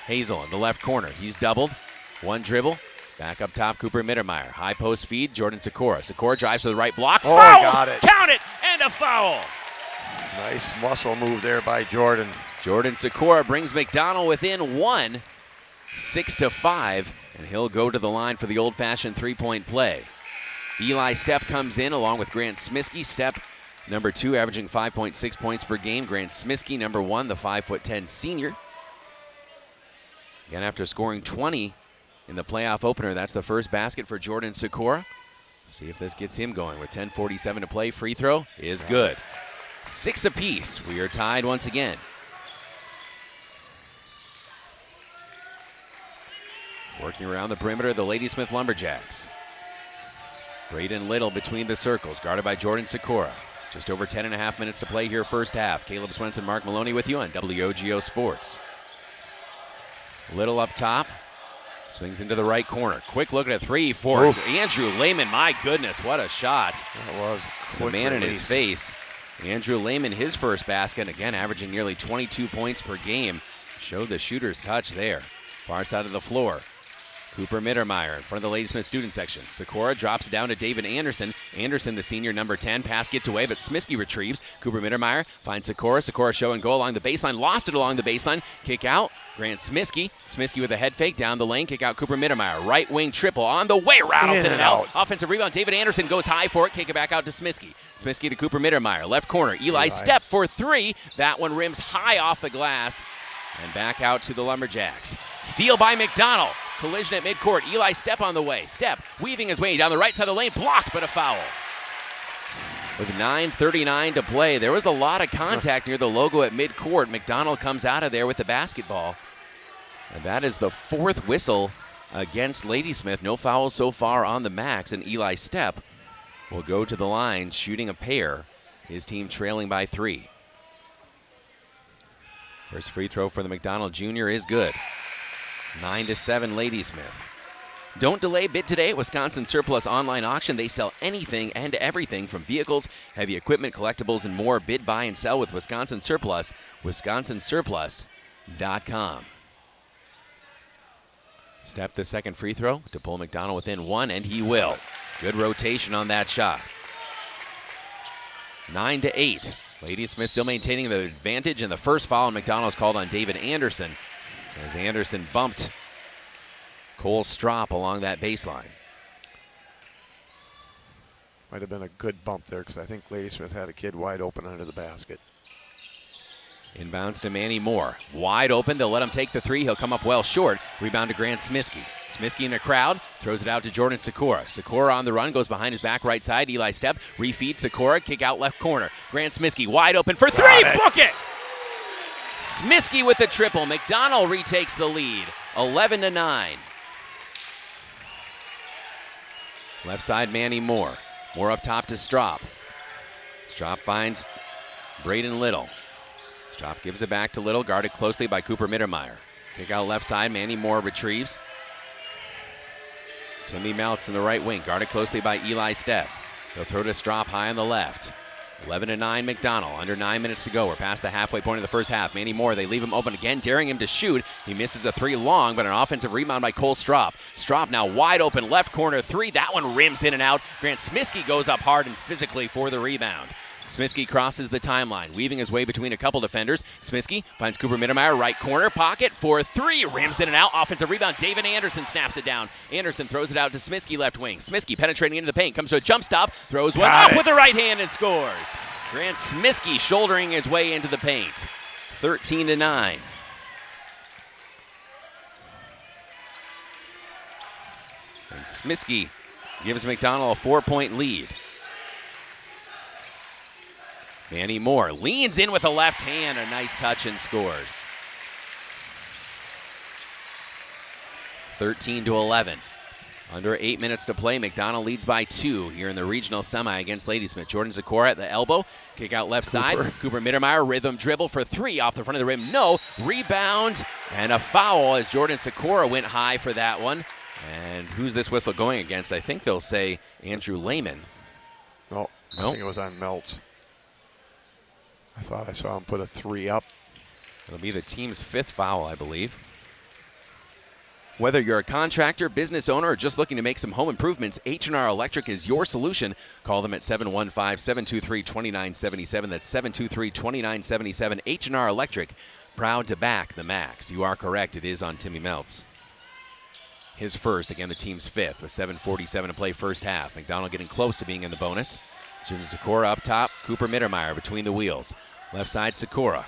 Hazel in the left corner. He's doubled. One dribble. Back up top, Cooper Mittermeier. High post feed, Jordan Sikora. Sikora drives to the right block. Oh, Foul! got it. Count it! And a foul! Nice muscle move there by Jordan. Jordan Sikora brings McDonell within 1, 6-5, and he'll go to the line for the old-fashioned three-point play. Eli Stepp comes in along with Grant Smiskey. Stepp, number 2, averaging 5.6 points per game. Grant Smiskey, number 1, the 5'10" senior. Again, after scoring 20 in the playoff opener, that's the first basket for Jordan Sikora. See if this gets him going with 10:47 to play. Free throw is good. 6 apiece. We are tied once again. Working around the perimeter, the Ladysmith Lumberjacks. Braden Little between the circles, guarded by Jordan Sikora. Just over 10.5 minutes to play here first half. Caleb Swenson, Mark Maloney with you on WOGO Sports. Little up top. Swings into the right corner. Quick look at a 3 for Andrew Lehman. My goodness, what a shot. That was a quick the man release. in his face. Andrew Lehman, his first basket, again averaging nearly 22 points per game. Showed the shooter's touch there. Far side of the floor. Cooper Mittermeier in front of the Ladysmith student section. Sikora drops it down to David Anderson. Anderson, the senior, number 10. Pass gets away, but Smiskey retrieves. Cooper Mittermeier finds Sikora. Sikora show and go along the baseline. Lost it along the baseline. Kick out. Grant Smiskey. Smiskey with a head fake down the lane. Kick out Cooper Mittermeier. Right wing triple on the way. Rattles in and out. Offensive rebound. David Anderson goes high for it. Kick it back out to Smiskey. Smiskey to Cooper Mittermeier. Left corner. Eli Stepp for 3. That one rims high off the glass. And back out to the Lumberjacks. Steal by McDonell. Collision at midcourt. Eli Stepp on the way. Stepp weaving his way down the right side of the lane. Blocked, but a foul. With 9:39 to play, there was a lot of contact near the logo at midcourt. McDonell comes out of there with the basketball. And that is the 4th whistle against Ladysmith. No fouls so far on the Macks. And Eli Stepp will go to the line shooting a pair. His team trailing by 3. First free throw for the McDonell Jr. is good. 9-7 Ladysmith. Don't delay, bid today at Wisconsin Surplus Online Auction. They sell anything and everything from vehicles, heavy equipment, collectibles, and more. Bid, buy, and sell with Wisconsin Surplus. WisconsinSurplus.com. Stepp the second free throw to pull McDonell within 1, and he will. Good rotation on that shot. 9-8. Ladysmith still maintaining the advantage, and the first foul on McDonell's called on David Anderson as Anderson bumped Cole Strop along that baseline. Might have been a good bump there because I think Ladysmith had a kid wide open under the basket. Inbounds to Manny Moore. Wide open. They'll let him take the 3. He'll come up well short. Rebound to Grant Smiskey. Smiskey in the crowd. Throws it out to Jordan Sikora. Sikora on the run. Goes behind his back right side. Eli Stepp. Refeed Sikora. Kick out left corner. Grant Smiskey wide open for 3. Book it! Smiskey with the triple. McDonell retakes the lead. 11-9. Left side, Manny Moore. Moore up top to Strop. Strop finds Braden Little. Strop gives it back to Little, guarded closely by Cooper Mittermeier. Kick out left side, Manny Moore retrieves. Timmy Meltz in the right wing, guarded closely by Eli Stepp. He'll throw to Strop high on the left. 11-9 McDonell, under 9 minutes to go. We're past the halfway point of the first half. Manny Moore, they leave him open again, daring him to shoot. He misses a 3 long, but an offensive rebound by Cole Strop. Strop now wide open, left corner 3. That one rims in and out. Grant Smiskey goes up hard and physically for the rebound. Smiskey crosses the timeline, weaving his way between a couple defenders. Smiskey finds Cooper Mittermeier, right corner, pocket for 3. Rims in and out. Offensive rebound. David Anderson snaps it down. Anderson throws it out to Smiskey, left wing. Smiskey penetrating into the paint, comes to a jump stop, throws one up with the right hand and scores. Grant Smiskey shouldering his way into the paint. 13-9. And Smiskey gives McDonell a 4-point lead. Manny Moore leans in with a left hand, a nice touch, and scores. 13-11. Under 8 minutes to play, McDonell leads by 2 here in the regional semi against Ladysmith. Jordan Sikora at the elbow, kick out left side. Cooper Mittermeier, rhythm dribble for 3 off the front of the rim. No, rebound and a foul as Jordan Sikora went high for that one. And who's this whistle going against? I think they'll say Andrew Lehman. No, I think it was on Meltz. I thought I saw him put a 3 up. It'll be the team's 5th foul, I believe. Whether you're a contractor, business owner, or just looking to make some home improvements, H&R Electric is your solution. Call them at 715-723-2977. That's 723-2977. H&R Electric, proud to back the Macks. You are correct. It is on Timmy Meltz. His first, again, the team's 5th, with 7:47 to play first half. McDonell getting close to being in the bonus. Jim Sikora up top. Cooper Mittermeier between the wheels. Left side, Sikora.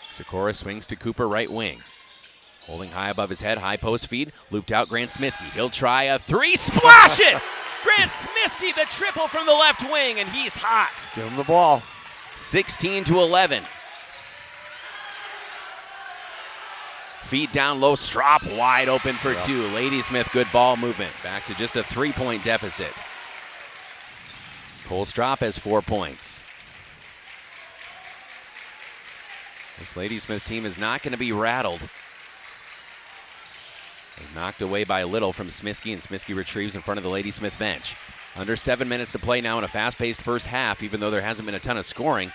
Sikora swings to Cooper, right wing. Holding high above his head, high post feed. Looped out Grant Smiskey. He'll try a 3. Splash it! Grant Smiskey, the triple from the left wing, and he's hot. Give him the ball. 16-11. Feed down low, Strop wide open for 2. Ladysmith, good ball movement. Back to just a 3-point deficit. Cole Strop has 4 points. This Ladysmith team is not going to be rattled. They're knocked away by little from Smiskey, and Smiskey retrieves in front of the Ladysmith bench. Under 7 minutes to play now in a fast-paced first half, even though there hasn't been a ton of scoring.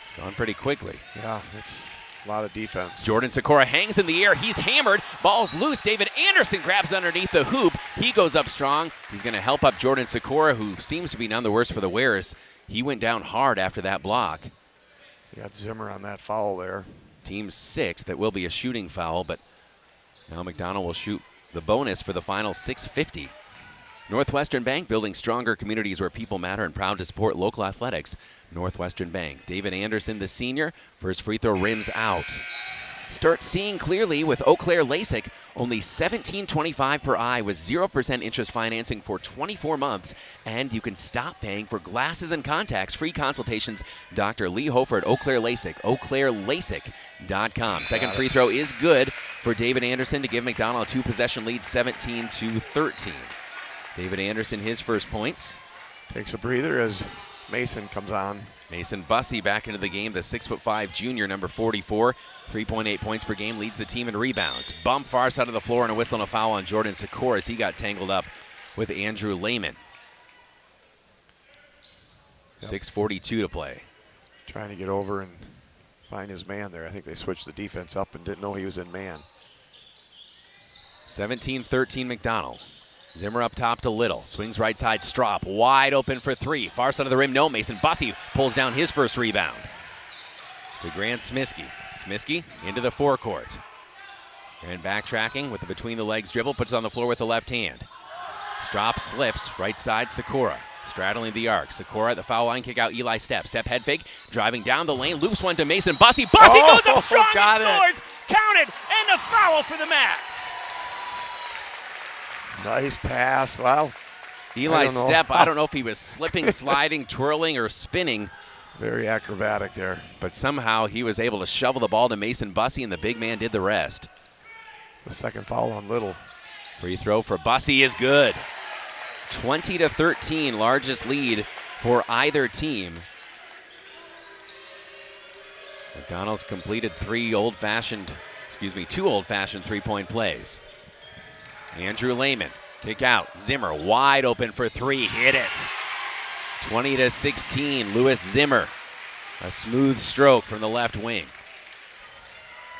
It's gone pretty quickly. Yeah, it's a lot of defense. Jordan Sikora hangs in the air. He's hammered. Ball's loose. David Anderson grabs underneath the hoop. He goes up strong. He's going to help up Jordan Sikora, who seems to be none the worse for the wears. He went down hard after that block. You got Zimmer on that foul there. Team's 6th. That will be a shooting foul, but now McDonell will shoot the bonus for the final 6:50. Northwestern Bank, building stronger communities where people matter, and proud to support local athletics. Northwestern Bank. David Anderson, the senior, first free throw rims out. Start seeing clearly with Eau Claire LASIK. Only $17.25 per eye with 0% interest financing for 24 months. And you can stop paying for glasses and contacts. Free consultations. Dr. Lee Hofer at Eau Claire LASIK. EauClaireLASIK.com. Second free throw is good for David Anderson to give McDonell a 2-possession lead, 17-13. David Anderson, his first points. Takes a breather as Mason comes on. Mason Bussey back into the game, the 6'5" junior, number 44. 3.8 points per game, leads the team in rebounds. Bump far side of the floor and a whistle and a foul on Jordan Sikora as he got tangled up with Andrew Lehman. 6:42 to play. Trying to get over and find his man there. I think they switched the defense up and didn't know he was in man. 17-13 McDonell. Zimmer up top to Little. Swings right side, Strop. Wide open for 3. Far side of the rim, no. Mason Bussey pulls down his first rebound. To Grant Smiskey. Smiskey into the forecourt. And backtracking with the between-the-legs dribble. Puts it on the floor with the left hand. Strop slips. Right side, Sikora. Straddling the arc. Sikora at the foul line. Kick out Eli Step. Step head fake. Driving down the lane. Loops one to Mason Bussey. Bussey goes up strong and scores. Counted. And a foul for the Macks. Nice pass. Wow. Eli Step, I don't know if he was slipping, sliding, twirling, or spinning. Very acrobatic there. But somehow he was able to shovel the ball to Mason Bussey, and the big man did the rest. The second foul on Little. Free throw for Bussey is good. 20-13, largest lead for either team. McDonell's completed two old-fashioned three-point plays. Andrew Lehman, kick out. Zimmer wide open for 3, hit it. 20-16, Lewis Zimmer. A smooth stroke from the left wing.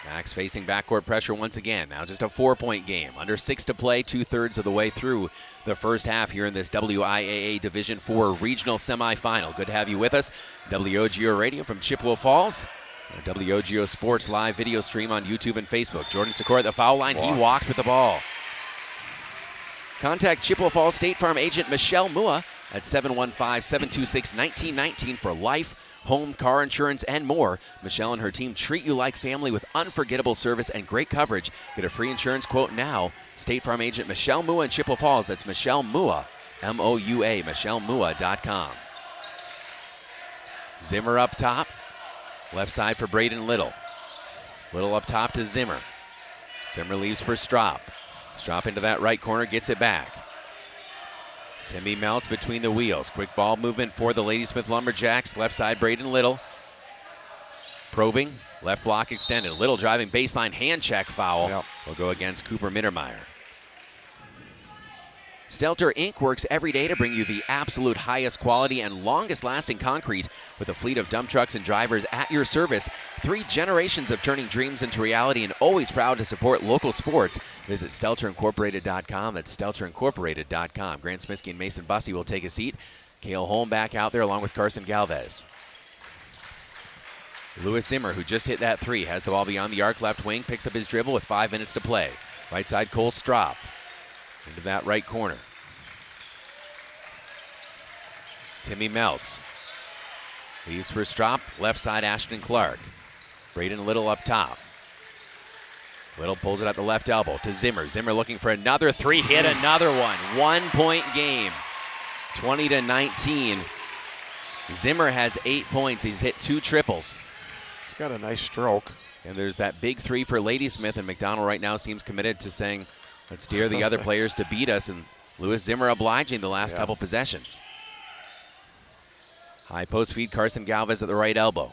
Macks facing backcourt pressure once again. Now just a 4-point game. Under 6 to play, 2/3 of the way through the first half here in this WIAA Division IV regional semifinal. Good to have you with us. WOGO Radio from Chippewa Falls. WOGO Sports live video stream on YouTube and Facebook. Jordan Sikora at the foul line. He walked with the ball. Contact Chippewa Falls State Farm agent Michelle Mua at 715-726-1919 for life, home, car insurance, and more. Michelle and her team treat you like family with unforgettable service and great coverage. Get a free insurance quote now. State Farm agent Michelle Mua in Chippewa Falls. That's Michelle Mua, M-O-U-A, MichelleMua.com. Zimmer up top. Left side for Braden Little. Little up top to Zimmer. Zimmer leaves for Strop. Strop into that right corner, gets it back. Timmy Meltz between the wheels. Quick ball movement for the Ladysmith Lumberjacks. Left side, Braden Little. Probing, left block extended. Little driving baseline, hand check foul. Will go against Cooper Mittermeier. Stelter Inc. works every day to bring you the absolute highest quality and longest lasting concrete with a fleet of dump trucks and drivers at your service. 3 generations of turning dreams into reality and always proud to support local sports. Visit StelterIncorporated.com. That's StelterIncorporated.com. Grant Smiskey and Mason Bussey will take a seat. Cale Holm back out there along with Carson Galvez. Lewis Zimmer, who just hit that 3, has the ball beyond the arc, left wing, picks up his dribble with 5 minutes to play. Right side, Cole Straub. Into that right corner. Timmy Meltz. Leaves for Straub. Left side, Ashton Clark. Braden Little up top. Little pulls it at the left elbow to Zimmer. Zimmer looking for another 3. Hit another one. 1-point game. 20-19. Zimmer has 8 points. He's hit 2 triples. He's got a nice stroke. And there's that big 3 for Ladysmith, and McDonell right now seems committed to saying, let's dare the other players to beat us, and Lewis Zimmer obliging the last couple possessions. High post feed, Carson Galvez at the right elbow.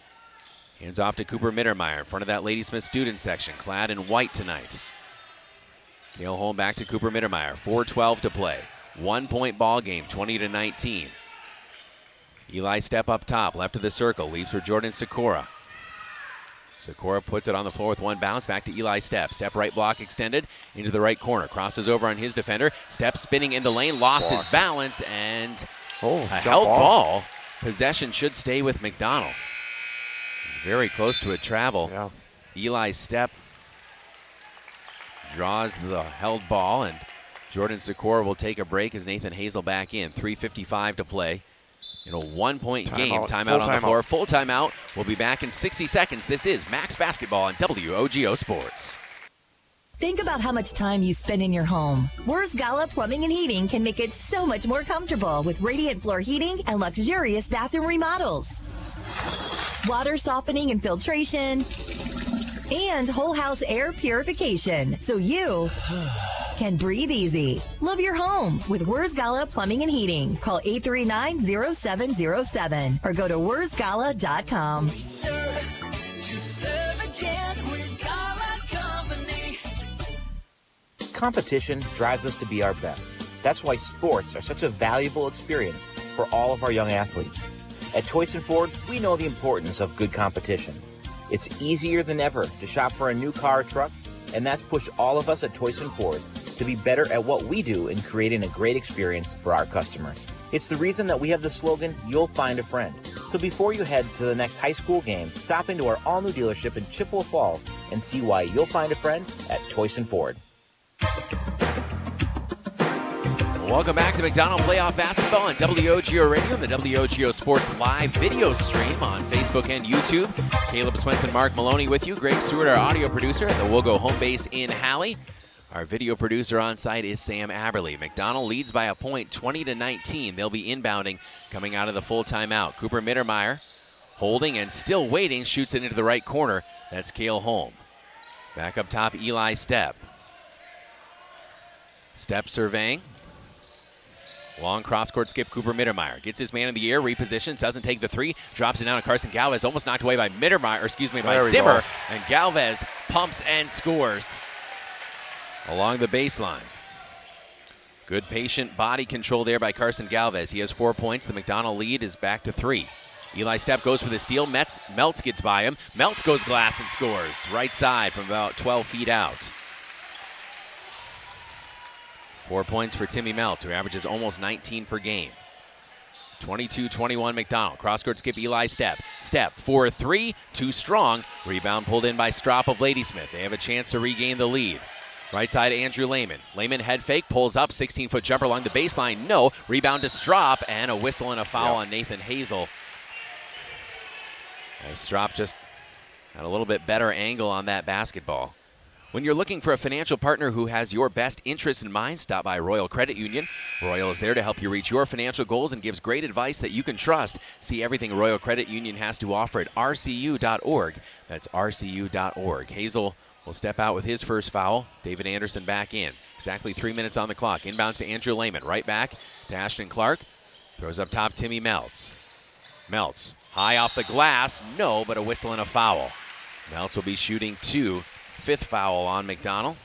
Hands off to Cooper Mittermeier in front of that Ladysmith student section, clad in white tonight. Cale Holm back to Cooper Mittermeier, 4:12 to play. 1-point ball game, 20-19. Eli Step up top, left of the circle, leaves for Jordan Sikora. Sikora puts it on the floor with 1 bounce, back to Eli Step. Step right block extended into the right corner. Crosses over on his defender. Step spinning in the lane, lost his balance, and a held ball. Possession should stay with McDonell. Very close to a travel. Yeah. Eli Step draws the held ball, and Jordan Sikora will take a break as Nathan Hazel back in. 3:55 to play. In a 1-point game, timeout on the floor, full timeout. We'll be back in 60 seconds. This is Macks Basketball on WOGO Sports. Think about how much time you spend in your home. Wurz Gala Plumbing and Heating can make it so much more comfortable with radiant floor heating and luxurious bathroom remodels. Water softening and filtration, and whole house air purification, so you can breathe easy. Love your home with Wurz Gala Plumbing and Heating. Call 839-0707 or go to wurzgala.com. Competition drives us to be our best. That's why sports are such a valuable experience for all of our young athletes. At Toyson Ford, we know the importance of good competition. It's easier than ever to shop for a new car or truck, and that's pushed all of us at Toyson Ford to be better at what we do in creating a great experience for our customers. It's the reason that we have the slogan, "You'll find a friend." So before you head to the next high school game, stop into our all-new dealership in Chippewa Falls and see why you'll find a friend at Toyson Ford. Welcome back to McDonell Playoff Basketball on WOGO Radio and the WOGO Sports Live video stream on Facebook and YouTube. Caleb Swenson, Mark Maloney with you. Greg Stewart, our audio producer at the WOGO home base in Halley. Our video producer on site is Sam Aberley. McDonell leads by a point, 20-19. They'll be inbounding coming out of the full timeout. Cooper Mittermeier holding and still waiting, shoots it into the right corner. That's Cale Holm. Back up top, Eli Step. Step surveying. Long cross-court skip, Cooper Mittermeier. Gets his man in the air, repositions, doesn't take the 3, drops it down to Carson Galvez, almost knocked away by by Zimmer. And Galvez pumps and scores along the baseline. Good patient body control there by Carson Galvez. He has 4 points. The McDonell lead is back to 3. Eli Step goes for the steal. Meltz gets by him. Meltz goes glass and scores. Right side from about 12 feet out. 4 points for Timmy Meltz, who averages almost 19 per game. 22-21 McDonell. Cross-court skip, Eli Step. Step for 3, too strong. Rebound pulled in by Straub of Ladysmith. They have a chance to regain the lead. Right side, Andrew Lehman. Lehman head fake, pulls up, 16-foot jumper along the baseline. No. Rebound to Straub, and a whistle and a foul on Nathan Hazel. As Straub just had a little bit better angle on that basketball. When you're looking for a financial partner who has your best interests in mind, stop by Royal Credit Union. Royal is there to help you reach your financial goals and gives great advice that you can trust. See everything Royal Credit Union has to offer at rcu.org. That's rcu.org. Hazel will step out with his first foul. David Anderson back in. Exactly 3 minutes on the clock. Inbounds to Andrew Lehman. Right back to Ashton Clark. Throws up top Timmy Meltz. Meltz high off the glass. No, but a whistle and a foul. Meltz will be shooting 2. 5th foul on McDonell.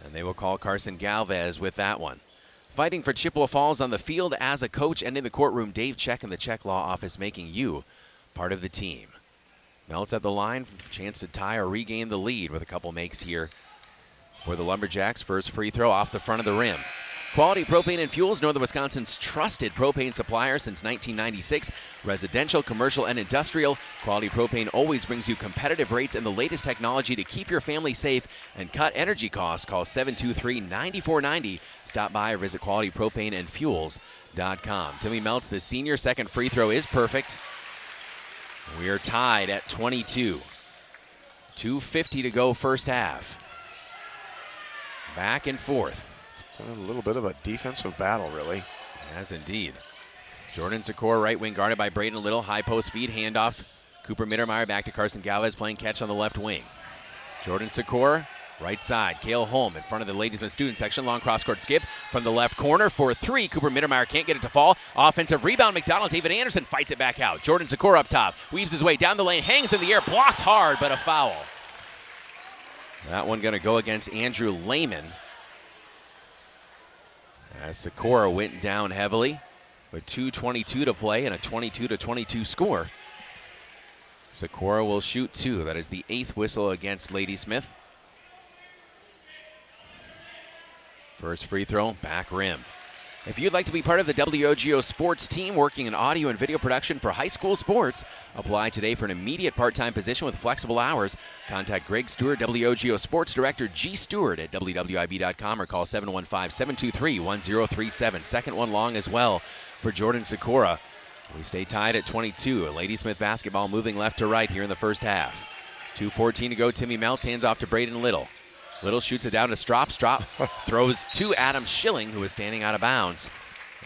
And they will call Carson Galvez with that one. Fighting for Chippewa Falls on the field as a coach and in the courtroom, Dave Check in the Check Law Office, making you part of the team. Meltz at the line, chance to tie or regain the lead with a couple makes here for the Lumberjacks. First free throw off the front of the rim. Quality Propane and Fuels, Northern Wisconsin's trusted propane supplier since 1996. Residential, commercial, and industrial. Quality Propane always brings you competitive rates and the latest technology to keep your family safe and cut energy costs. Call 723-9490. Stop by or visit qualitypropaneandfuels.com. Timmy Meltz, the senior, second free throw is perfect. We are tied at 22. 2:50 to go first half. Back and forth. A little bit of a defensive battle, really. Yes, indeed. Jordan Sikora, right wing, guarded by Braden Little. High post feed, handoff. Cooper Mittermeier back to Carson Galvez, playing catch on the left wing. Jordan Sikora, right side. Cale Holm in front of the Ladysmith student section. Long cross-court skip from the left corner for three. Cooper Mittermeier can't get it to fall. Offensive rebound, McDonell. David Anderson fights it back out. Jordan Sikora up top. Weaves his way down the lane, hangs in the air, blocked hard, but a foul. That one going to go against Andrew Lehman. As Sikora went down heavily with 2:22 to play and a 22-22 score. Sikora will shoot two. That is the 8th whistle against Ladysmith. First free throw, back rim. If you'd like to be part of the WOGO sports team working in audio and video production for high school sports, apply today for an immediate part-time position with flexible hours. Contact Greg Stewart, WOGO Sports Director G. Stewart at WWIB.com or call 715-723-1037. Second one long as well for Jordan Sikora. We stay tied at 22. Ladysmith basketball moving left to right here in the first half. 2:14 to go. Timmy Meltz hands off to Braden Little. Little shoots it down to Strop. Strop throws to Adam Schilling, who was standing out of bounds.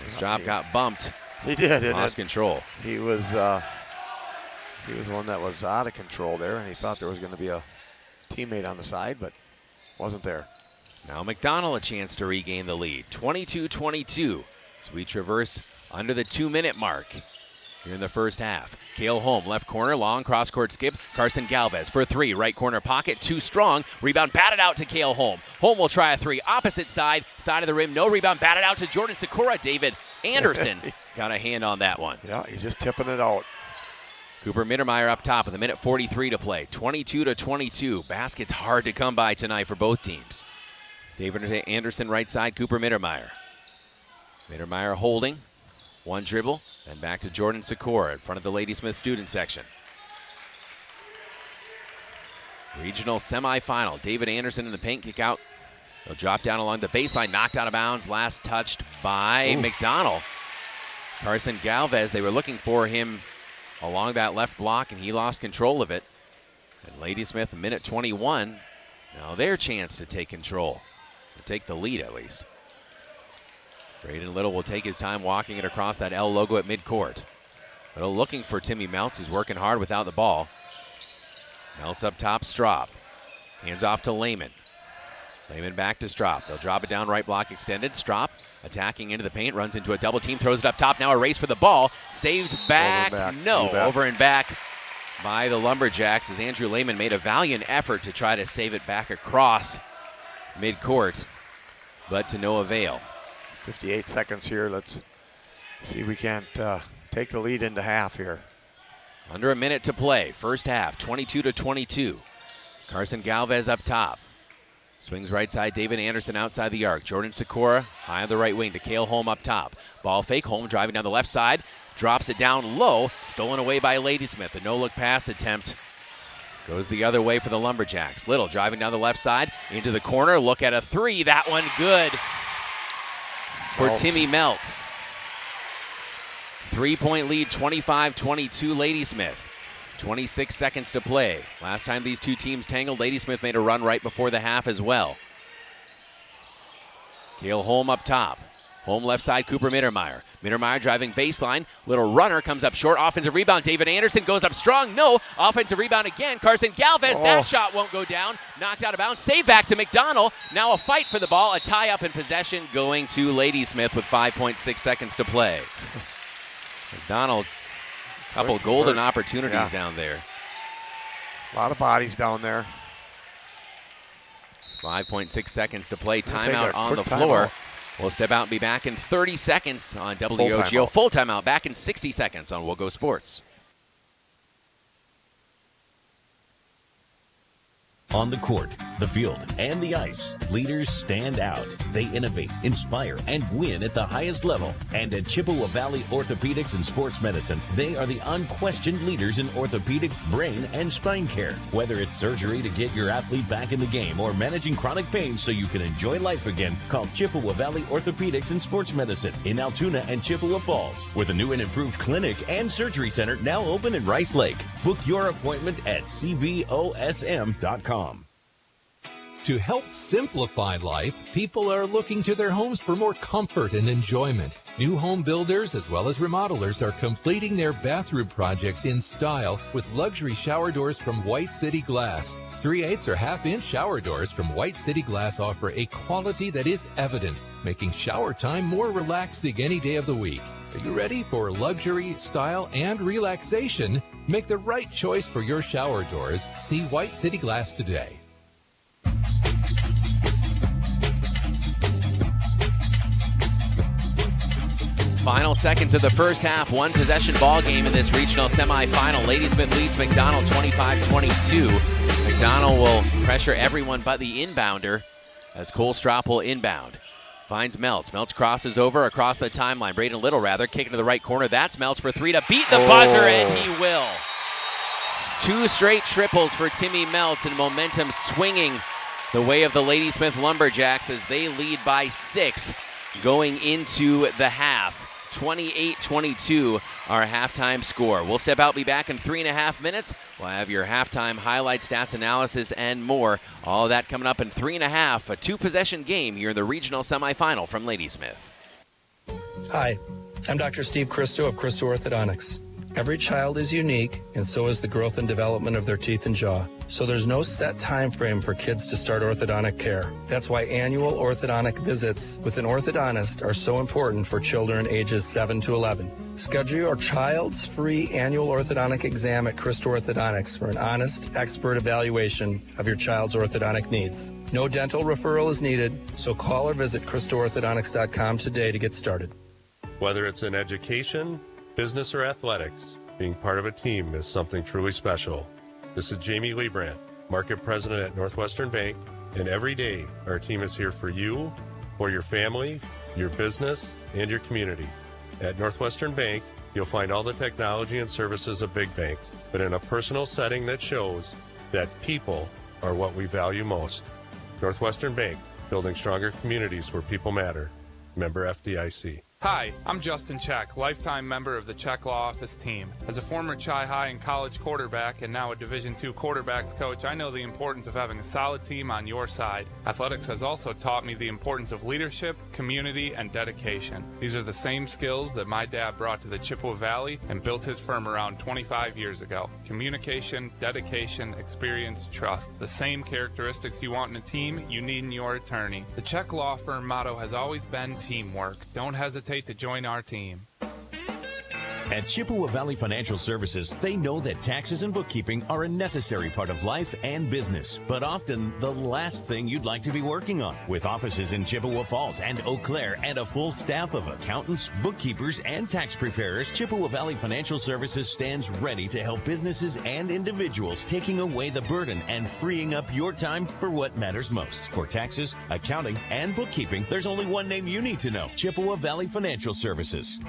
Strop got bumped. He did. Lost control. He was one that was out of control there, and he thought there was going to be a teammate on the side, but wasn't there. Now McDonell a chance to regain the lead. 22-22. So we traverse under the 2-minute mark here in the first half. Cale Holm, left corner, long cross-court skip. Carson Galvez for three, right corner pocket, too strong. Rebound batted out to Cale Holm. Holm will try a three, opposite side of the rim. No rebound, batted out to Jordan Sikora. David Anderson got a hand on that one. Yeah, he's just tipping it out. Cooper Mittermeier up top with a minute 43 to play. 22-22. Baskets hard to come by tonight for both teams. David Anderson right side, Cooper Mittermeier. Mittermeier holding. One dribble, then back to Jordan Sikora in front of the Ladysmith student section. Regional semifinal. David Anderson in the paint, kick out. He'll drop down along the baseline, knocked out of bounds, last touched by McDonell. Carson Galvez, they were looking for him along that left block, and he lost control of it. And Ladysmith, a minute 21. Now their chance to take control, to take the lead at least. Braden Little will take his time walking it across that L logo at midcourt. Little looking for Timmy Meltz, who's working hard without the ball. Meltz up top, Strop. Hands off to Lehman. Lehman back to Strop. They'll drop it down, right block extended. Strop attacking into the paint, runs into a double team, throws it up top. Now a race for the ball. Saved back. Over and back by the Lumberjacks as Andrew Lehman made a valiant effort to try to save it back across midcourt, but to no avail. 58 seconds here. Let's see if we can't take the lead into half here. Under a minute to play. First half, 22-22. Carson Galvez up top. Swings right side, David Anderson outside the arc. Jordan Sikora high on the right wing to Cale Holm up top. Ball fake, Holm driving down the left side. Drops it down low, stolen away by Ladysmith. The no-look pass attempt goes the other way for the Lumberjacks. Little driving down the left side into the corner. Look at a three. That one good for Timmy Meltz. 3-point lead, 25-22 Ladysmith. 26 seconds to play. Last time these two teams tangled, Ladysmith made a run right before the half as well. Cale Holm up top. Holm left side, Cooper Mittermeier. Mittermeier driving baseline. Little runner comes up short. Offensive rebound. David Anderson goes up strong. No. Offensive rebound again. Carson Galvez. That shot won't go down. Knocked out of bounds. Save back to McDonell. Now a fight for the ball. A tie up in possession going to Ladysmith with 5.6 seconds to play. McDonell, a couple golden opportunities down there. A lot of bodies down there. 5.6 seconds to play. Timeout on the floor. We'll step out and be back in 30 seconds on WOGO. timeout. Full timeout. Back in 60 seconds on WOGO Sports. On the court, the field, and the ice, leaders stand out. They innovate, inspire, and win at the highest level. And at Chippewa Valley Orthopedics and Sports Medicine, they are the unquestioned leaders in orthopedic, brain, and spine care. Whether it's surgery to get your athlete back in the game or managing chronic pain so you can enjoy life again, call Chippewa Valley Orthopedics and Sports Medicine in Altoona and Chippewa Falls, with a new and improved clinic and surgery center now open in Rice Lake. Book your appointment at cvosm.com. To help simplify life, people are looking to their homes for more comfort and enjoyment. New home builders as well as remodelers are completing their bathroom projects in style with luxury shower doors from White City Glass. 3/8 or half-inch shower doors from White City Glass offer a quality that is evident, making shower time more relaxing any day of the week. Are you ready for luxury, style, and relaxation? Make the right choice for your shower doors. See White City Glass today. Final seconds of the first half. One possession ball game in this regional semifinal. Ladysmith leads McDonell 25-22. McDonell will pressure everyone but the inbounder as Cole Strop will inbound. Finds Meltz. Meltz crosses over across the timeline. Braden Little, rather, kicking to the right corner. That's Meltz for three to beat the buzzer, and he will. 2 straight triples for Timmy Meltz, and momentum swinging the way of the Ladysmith Lumberjacks as they lead by 6 going into the half. 28-22, our halftime score. We'll step out, be back in 3.5 minutes. We'll have your halftime highlight, stats, analysis, and more. All of that coming up in 3.5, a 2-possession game here in the regional semifinal from Ladysmith. Hi, I'm Dr. Steve Christo of Christo Orthodontics. Every child is unique, and so is the growth and development of their teeth and jaw. So there's no set time frame for kids to start orthodontic care. That's why annual orthodontic visits with an orthodontist are so important for children ages 7 to 11. Schedule your child's free annual orthodontic exam at Christo Orthodontics for an honest, expert evaluation of your child's orthodontic needs. No dental referral is needed, so call or visit ChristoOrthodontics.com today to get started. Whether it's in education, business, or athletics, being part of a team is something truly special. This is Jamie Liebrandt, Market President at Northwestern Bank, and every day our team is here for you, for your family, your business, and your community. At Northwestern Bank, you'll find all the technology and services of big banks, but in a personal setting that shows that people are what we value most. Northwestern Bank, building stronger communities where people matter. Member FDIC. Hi, I'm Justin Check, lifetime member of the Check Law Office team. As a former Chi-High and college quarterback and now a Division II quarterbacks coach, I know the importance of having a solid team on your side. Athletics has also taught me the importance of leadership, community, and dedication. These are the same skills that my dad brought to the Chippewa Valley and built his firm around 25 years ago. Communication, dedication, experience, trust. The same characteristics you want in a team, you need in your attorney. The Check Law Firm motto has always been teamwork. Don't hesitate to join our team. At Chippewa Valley Financial Services, they know that taxes and bookkeeping are a necessary part of life and business, but often the last thing you'd like to be working on. With offices in Chippewa Falls and Eau Claire and a full staff of accountants, bookkeepers, and tax preparers, Chippewa Valley Financial Services stands ready to help businesses and individuals, taking away the burden and freeing up your time for what matters most. For taxes, accounting, and bookkeeping, there's only one name you need to know: Chippewa Valley Financial Services.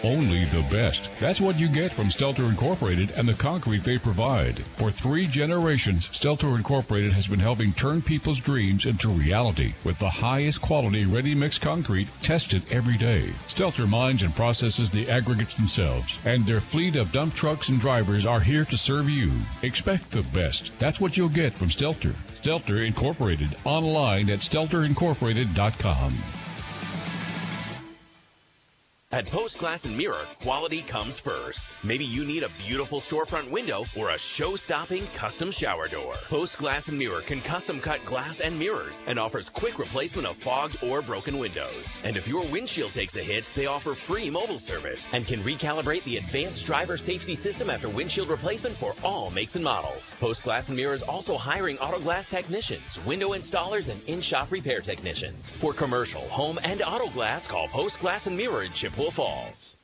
Only the best. That's what you get from Stelter Incorporated and the concrete they provide. For 3 generations, Stelter Incorporated has been helping turn people's dreams into reality with the highest quality ready-mix concrete tested every day. Stelter mines and processes the aggregates themselves, and their fleet of dump trucks and drivers are here to serve you. Expect the best. That's what you'll get from Stelter. Stelter Incorporated, online at stelterincorporated.com. At Post Glass and Mirror, quality comes first. Maybe you need a beautiful storefront window or a show-stopping custom shower door. Post Glass and Mirror can custom cut glass and mirrors and offers quick replacement of fogged or broken windows. And if your windshield takes a hit, they offer free mobile service and can recalibrate the advanced driver safety system after windshield replacement for all makes and models. Post Glass and Mirror is also hiring auto glass technicians, window installers, and in-shop repair technicians. For commercial, home, and auto glass, call Post Glass and Mirror in Chippewa Falls.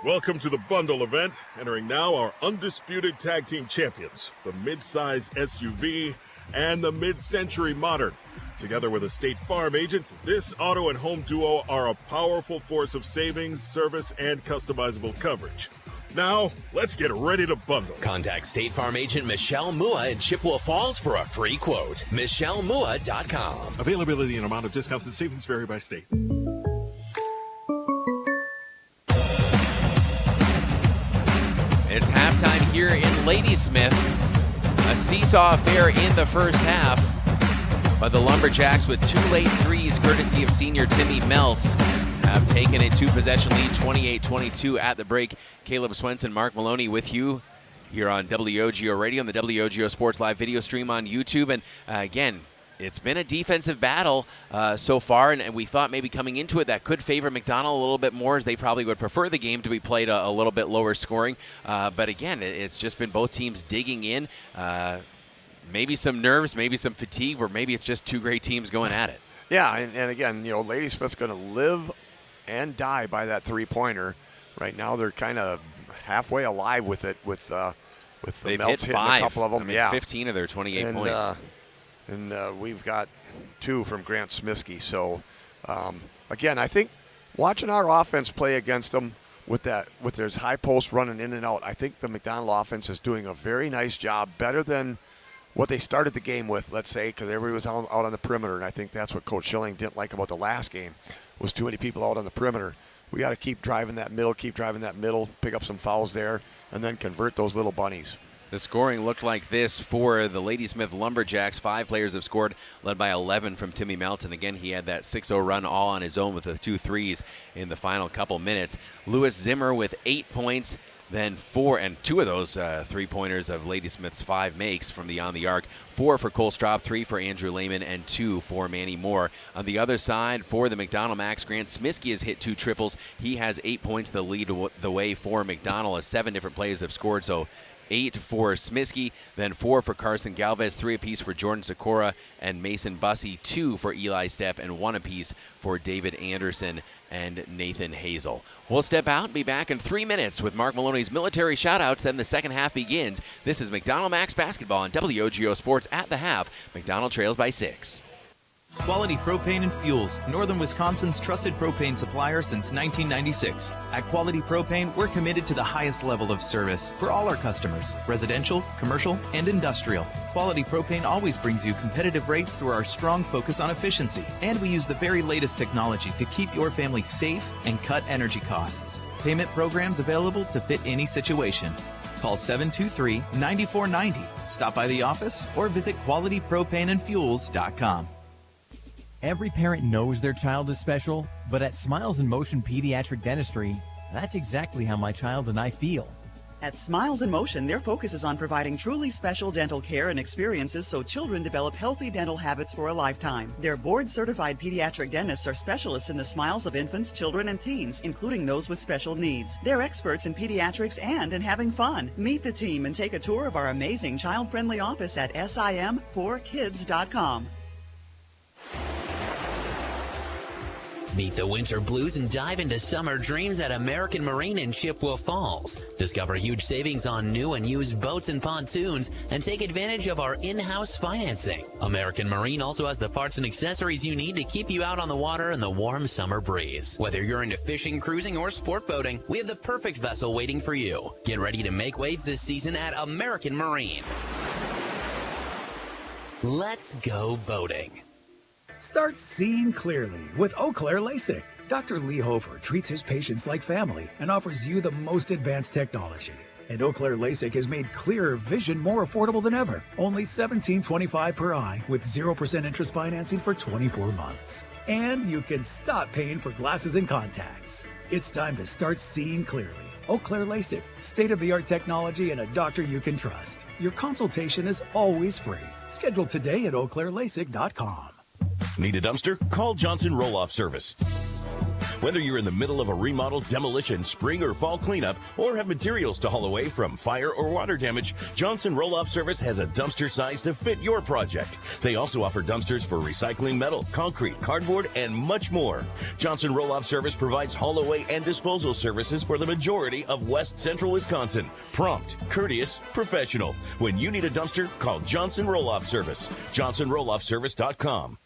Welcome to the bundle event. Entering now our undisputed tag team champions, the mid-size SUV and the mid-century modern. Together with a State Farm agent, this auto and home duo are a powerful force of savings, service, and customizable coverage. Now, let's get ready to bundle. Contact State Farm agent Michelle Mua in Chippewa Falls for a free quote. MichelleMua.com. Availability and amount of discounts and savings vary by state. It's halftime here in Ladysmith. A seesaw affair in the first half. But the Lumberjacks, with two late threes courtesy of senior Timmy Meltz, have taken a two-possession lead, 28-22 at the break. Caleb Swenson, Mark Maloney with you here on WOGO Radio and the WOGO Sports Live video stream on YouTube. And again, it's been a defensive battle so far, and we thought maybe coming into it that could favor McDonell a little bit more, as they probably would prefer the game to be played a little bit lower scoring. But again, it's just been both teams digging in. Maybe some nerves, maybe some fatigue, or maybe it's just two great teams going at it. Yeah, and again, Ladysmith's going to live and die by that three-pointer. Right now, they're kind of halfway alive with it, with the Melts hitting a couple of them. 15 of their 28 points. And we've got two from Grant Smiskey. So, again, I think watching our offense play against them with their high post running in and out, I think the McDonell offense is doing a very nice job, better than what they started the game with, let's say, because everybody was out on the perimeter. And I think that's what Coach Schilling didn't like about the last game, was too many people out on the perimeter. We got to keep driving that middle, pick up some fouls there, and then convert those little bunnies. The scoring looked like this for the Ladysmith Lumberjacks. 5 players have scored, led by 11 from Timmy Melton. Again, he had that 6-0 run all on his own with the 2 threes in the final couple minutes. Lewis Zimmer with 8 points. Then 4, and 2 of those 3-pointers of Ladysmith's 5 makes from beyond the arc. 4 for Cole Straub, 3 for Andrew Lehman, and 2 for Manny Moore. On the other side, for the McDonell Macks, Grant Smiskey has hit 2 triples. He has 8 points to lead the way for McDonell, as 7 different players have scored. So 8 for Smiskey, then 4 for Carson Galvez, 3 apiece for Jordan Sikora and Mason Bussey, 2 for Eli Stepp, and 1 apiece for David Anderson and Nathan Hazel. We'll step out and be back in 3 minutes with Mark Maloney's military shoutouts. Then the second half begins. This is McDonell Macks basketball on WOGO Sports at the half. McDonell trails by 6. Quality Propane and Fuels, Northern Wisconsin's trusted propane supplier since 1996. At Quality Propane, we're committed to the highest level of service for all our customers, residential, commercial, and industrial. Quality Propane always brings you competitive rates through our strong focus on efficiency, and we use the very latest technology to keep your family safe and cut energy costs. Payment programs available to fit any situation. Call 723-9490. Stop by the office or visit qualitypropaneandfuels.com. Every parent knows their child is special, but at Smiles in Motion Pediatric Dentistry, that's exactly how my child and I feel. At Smiles in Motion, their focus is on providing truly special dental care and experiences so children develop healthy dental habits for a lifetime. Their board-certified pediatric dentists are specialists in the smiles of infants, children, and teens, including those with special needs. They're experts in pediatrics and in having fun. Meet the team and take a tour of our amazing child-friendly office at sim4kids.com. Meet the winter blues and dive into summer dreams at American Marine in Chippewa Falls. Discover huge savings on new and used boats and pontoons and take advantage of our in-house financing. American Marine also has the parts and accessories you need to keep you out on the water in the warm summer breeze. Whether you're into fishing, cruising, or sport boating, we have the perfect vessel waiting for you. Get ready to make waves this season at American Marine. Let's go boating. Start seeing clearly with Eau Claire LASIK. Dr. Lee Hofer treats his patients like family and offers you the most advanced technology. And Eau Claire LASIK has made clearer vision more affordable than ever. Only $17.25 per eye with 0% interest financing for 24 months. And you can stop paying for glasses and contacts. It's time to start seeing clearly. Eau Claire LASIK, state-of-the-art technology and a doctor you can trust. Your consultation is always free. Schedule today at eauclairelasic.com. Need a dumpster? Call Johnson Roll-Off Service. Whether you're in the middle of a remodel, demolition, spring or fall cleanup, or have materials to haul away from fire or water damage, Johnson Roll-Off Service has a dumpster size to fit your project. They also offer dumpsters for recycling metal, concrete, cardboard, and much more. Johnson Roll-Off Service provides haul away and disposal services for the majority of West Central Wisconsin. Prompt, courteous, professional. When you need a dumpster, call Johnson Roll-Off Service. JohnsonRollOffService.com.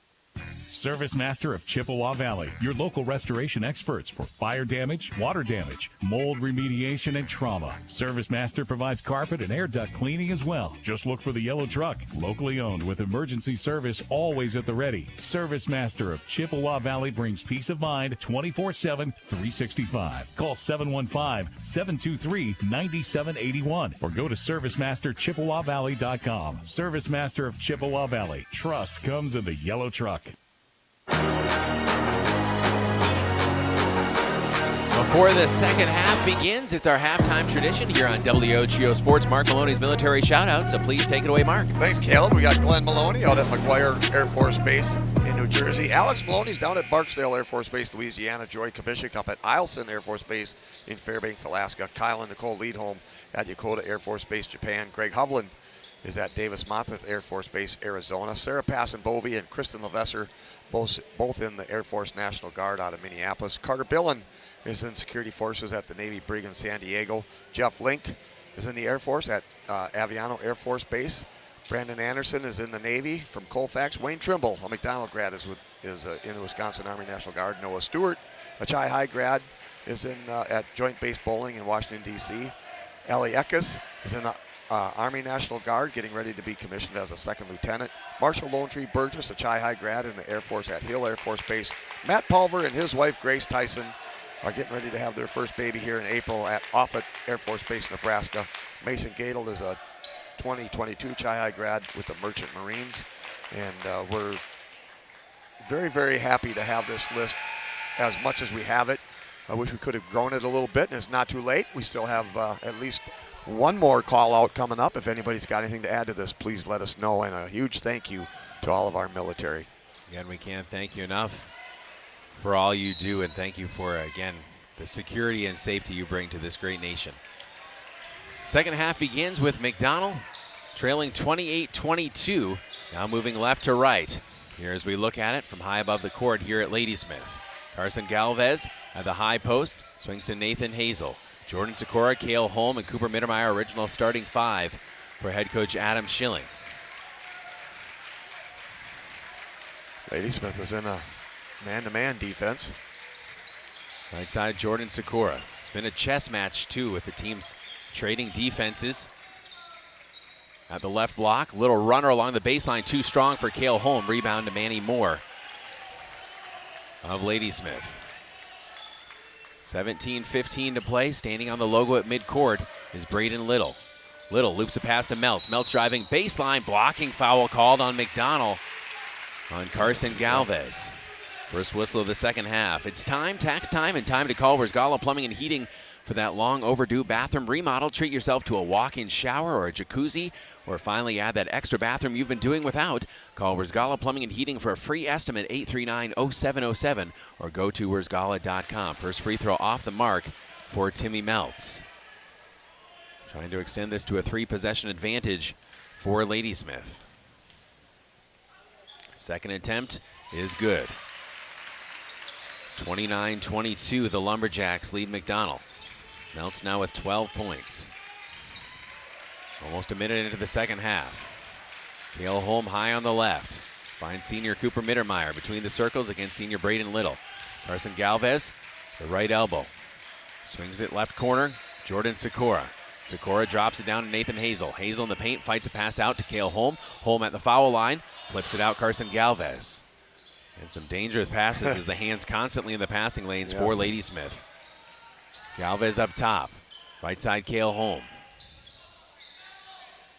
Service Master of Chippewa Valley, your local restoration experts for fire damage, water damage, mold remediation, and trauma. Service Master provides carpet and air duct cleaning as well. Just look for the yellow truck, locally owned with emergency service always at the ready. Service Master of Chippewa Valley brings peace of mind 24/7, 365. Call 715-723-9781 or go to ServiceMasterChippewaValley.com. Service Master of Chippewa Valley. Trust comes in the yellow truck. Before the second half begins, it's our halftime tradition here on WOGO Sports. Mark Maloney's military shout-out, so please take it away, Mark. Thanks, Caleb. We got Glenn Maloney out at McGuire Air Force Base in New Jersey. Alex Maloney's down at Barksdale Air Force Base, Louisiana. Joy Kavishik up at Eielson Air Force Base in Fairbanks, Alaska. Kyle and Nicole Leadholm at Yokota Air Force Base, Japan. Greg Hovland is at Davis-Monthan Air Force Base, Arizona. Sarah Passon-Bovey and Kristen Levesser, both in the Air Force National Guard out of Minneapolis. Carter Billen is in security forces at the Navy Brig in San Diego. Jeff Link is in the Air Force at Aviano Air Force Base. Brandon Anderson is in the Navy from Colfax. Wayne Trimble, a McDonell grad, is in the Wisconsin Army National Guard. Noah Stewart, a Chi-High grad, is in at Joint Base Bowling in Washington, D.C. Ellie Eckes is in the Army National Guard, getting ready to be commissioned as a second lieutenant. Marshall Lone Tree Burgess, a Chi-High grad in the Air Force at Hill Air Force Base. Matt Pulver and his wife, Grace Tyson, are getting ready to have their first baby here in April at Offutt Air Force Base, Nebraska. Mason Gadel is a 2022 Chi-High grad with the Merchant Marines. And we're very, very happy to have this list as much as we have it. I wish we could have grown it a little bit, and it's not too late. We still have at least one more call out coming up. If anybody's got anything to add to this, please let us know. And a huge thank you to all of our military. Again, we can't thank you enough for all you do, and thank you for, again, the security and safety you bring to this great nation. Second half begins with McDonell trailing 28-22, now moving left to right. Here as we look at it from high above the court here at Ladysmith. Carson Galvez at the high post, swings to Nathan Hazel. Jordan Sikora, Cale Holm, and Cooper Mittermeier, original starting five for head coach Adam Schilling. Ladysmith is in a man-to-man defense. Right side, Jordan Sikora. It's been a chess match, too, with the teams trading defenses. At the left block, little runner along the baseline, too strong for Cale Holm. Rebound to Manny Moore of Ladysmith. 17-15 to play. Standing on the logo at midcourt is Braden Little. Little loops a pass to Meltz. Meltz driving baseline, blocking foul called on McDonell on Carson Galvez. First whistle of the second half. It's time, tax time, and time to call Wiersgala Plumbing and Heating for that long overdue bathroom remodel. Treat yourself to a walk-in shower or a jacuzzi, or finally add that extra bathroom you've been doing without. Call Wiersgala Plumbing and Heating for a free estimate, 839-0707, or go to wiersgala.com. First free throw off the mark for Timmy Meltz. Trying to extend this to a three-possession advantage for Ladysmith. Second attempt is good. 29-22, the Lumberjacks lead McDonell. Meltz now with 12 points. Almost a minute into the second half. Cale Holm high on the left. Finds senior Cooper Mittermeier between the circles against senior Braden Little. Carson Galvez, the right elbow. Swings it left corner, Jordan Sikora. Sikora drops it down to Nathan Hazel. Hazel in the paint, fights a pass out to Cale Holm. Holm at the foul line, flips it out Carson Galvez. And some dangerous passes as the hands constantly in the passing lanes for Ladysmith. Galvez up top. Right side, Cale Holm.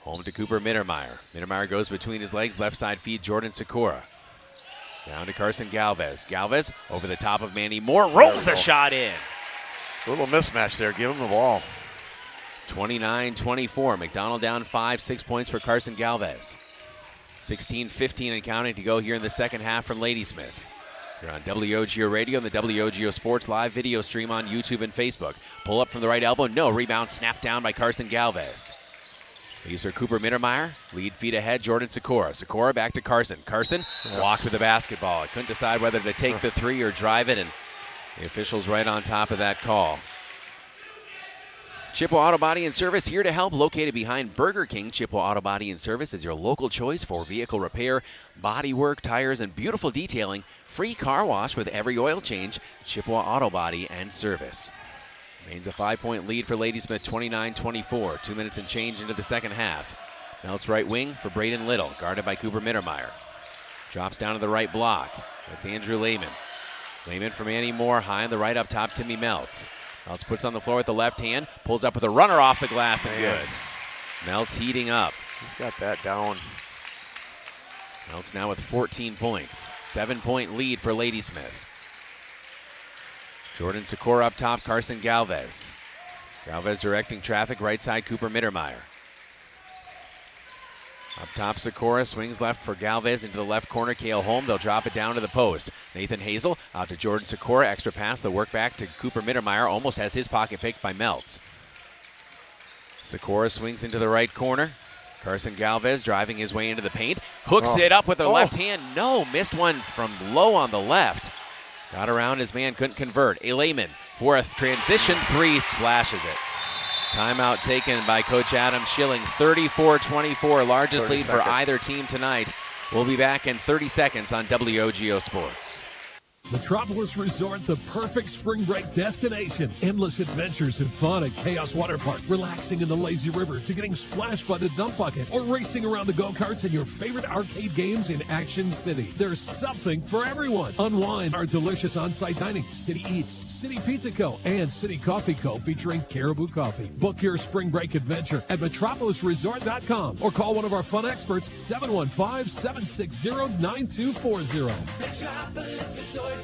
Home to Cooper Mittermeier. Mittermeier goes between his legs. Left side feed Jordan Sikora. Down to Carson Galvez. Galvez over the top of Manny Moore. Rolls the shot in. A little mismatch there. Give him the ball. 29-24. McDonell down 5, 6 points for Carson Galvez. 16-15 and counting to go here in the second half from Ladysmith. You're on WOGO Radio and the WOGO Sports Live video stream on YouTube and Facebook. Pull up from the right elbow. No. Rebound snapped down by Carson Galvez. Leaves for Cooper Mittermeier. Lead feet ahead, Jordan Sikora. Sikora back to Carson. Carson walked with the basketball. Couldn't decide whether to take the three or drive it, and the officials right on top of that call. Chippewa Auto Body and Service here to help. Located behind Burger King, Chippewa Auto Body and Service is your local choice for vehicle repair, body work, tires, and beautiful detailing. Free car wash with every oil change. Chippewa Auto Body and Service. Remains a 5-point lead for Ladysmith, 29-24. 2 minutes and change into the second half. Melts right wing for Braden Little, guarded by Cooper Mittermeier. Drops down to the right block. That's Andrew Lehman. Lehman from Manny Moore, high on the right up top, Timmy Melts. Melts puts on the floor with the left hand, pulls up with a runner off the glass and good. Melts heating up. He's got that down. Melts now with 14 points. 7-point lead for Ladysmith. Jordan Sikora up top, Carson Galvez. Galvez directing traffic, right side, Cooper Mittermeier. Up top, Sikora swings left for Galvez into the left corner, Cale Holm. They'll drop it down to the post. Nathan Hazel out to Jordan Sikora, extra pass, the work back to Cooper Mittermeier. Almost has his pocket picked by Melts. Sikora swings into the right corner. Carson Galvez driving his way into the paint. Hooks it up with the left hand. No, missed one from low on the left. Got around his man, couldn't convert. A Lehman for a transition three, splashes it. Timeout taken by Coach Adam Schilling. 34-24, largest lead for either team tonight. We'll be back in 30 seconds on WOGO Sports. Metropolis Resort, the perfect spring break destination. Endless adventures and fun at Chaos Water Park. Relaxing in the lazy river to getting splashed by the dump bucket or racing around the go-karts and your favorite arcade games in Action City. There's something for everyone. Unwind our delicious on-site dining, City Eats, City Pizza Co., and City Coffee Co. featuring Caribou Coffee. Book your spring break adventure at metropolisresort.com or call one of our fun experts, 715-760-9240. Metropolis Resort.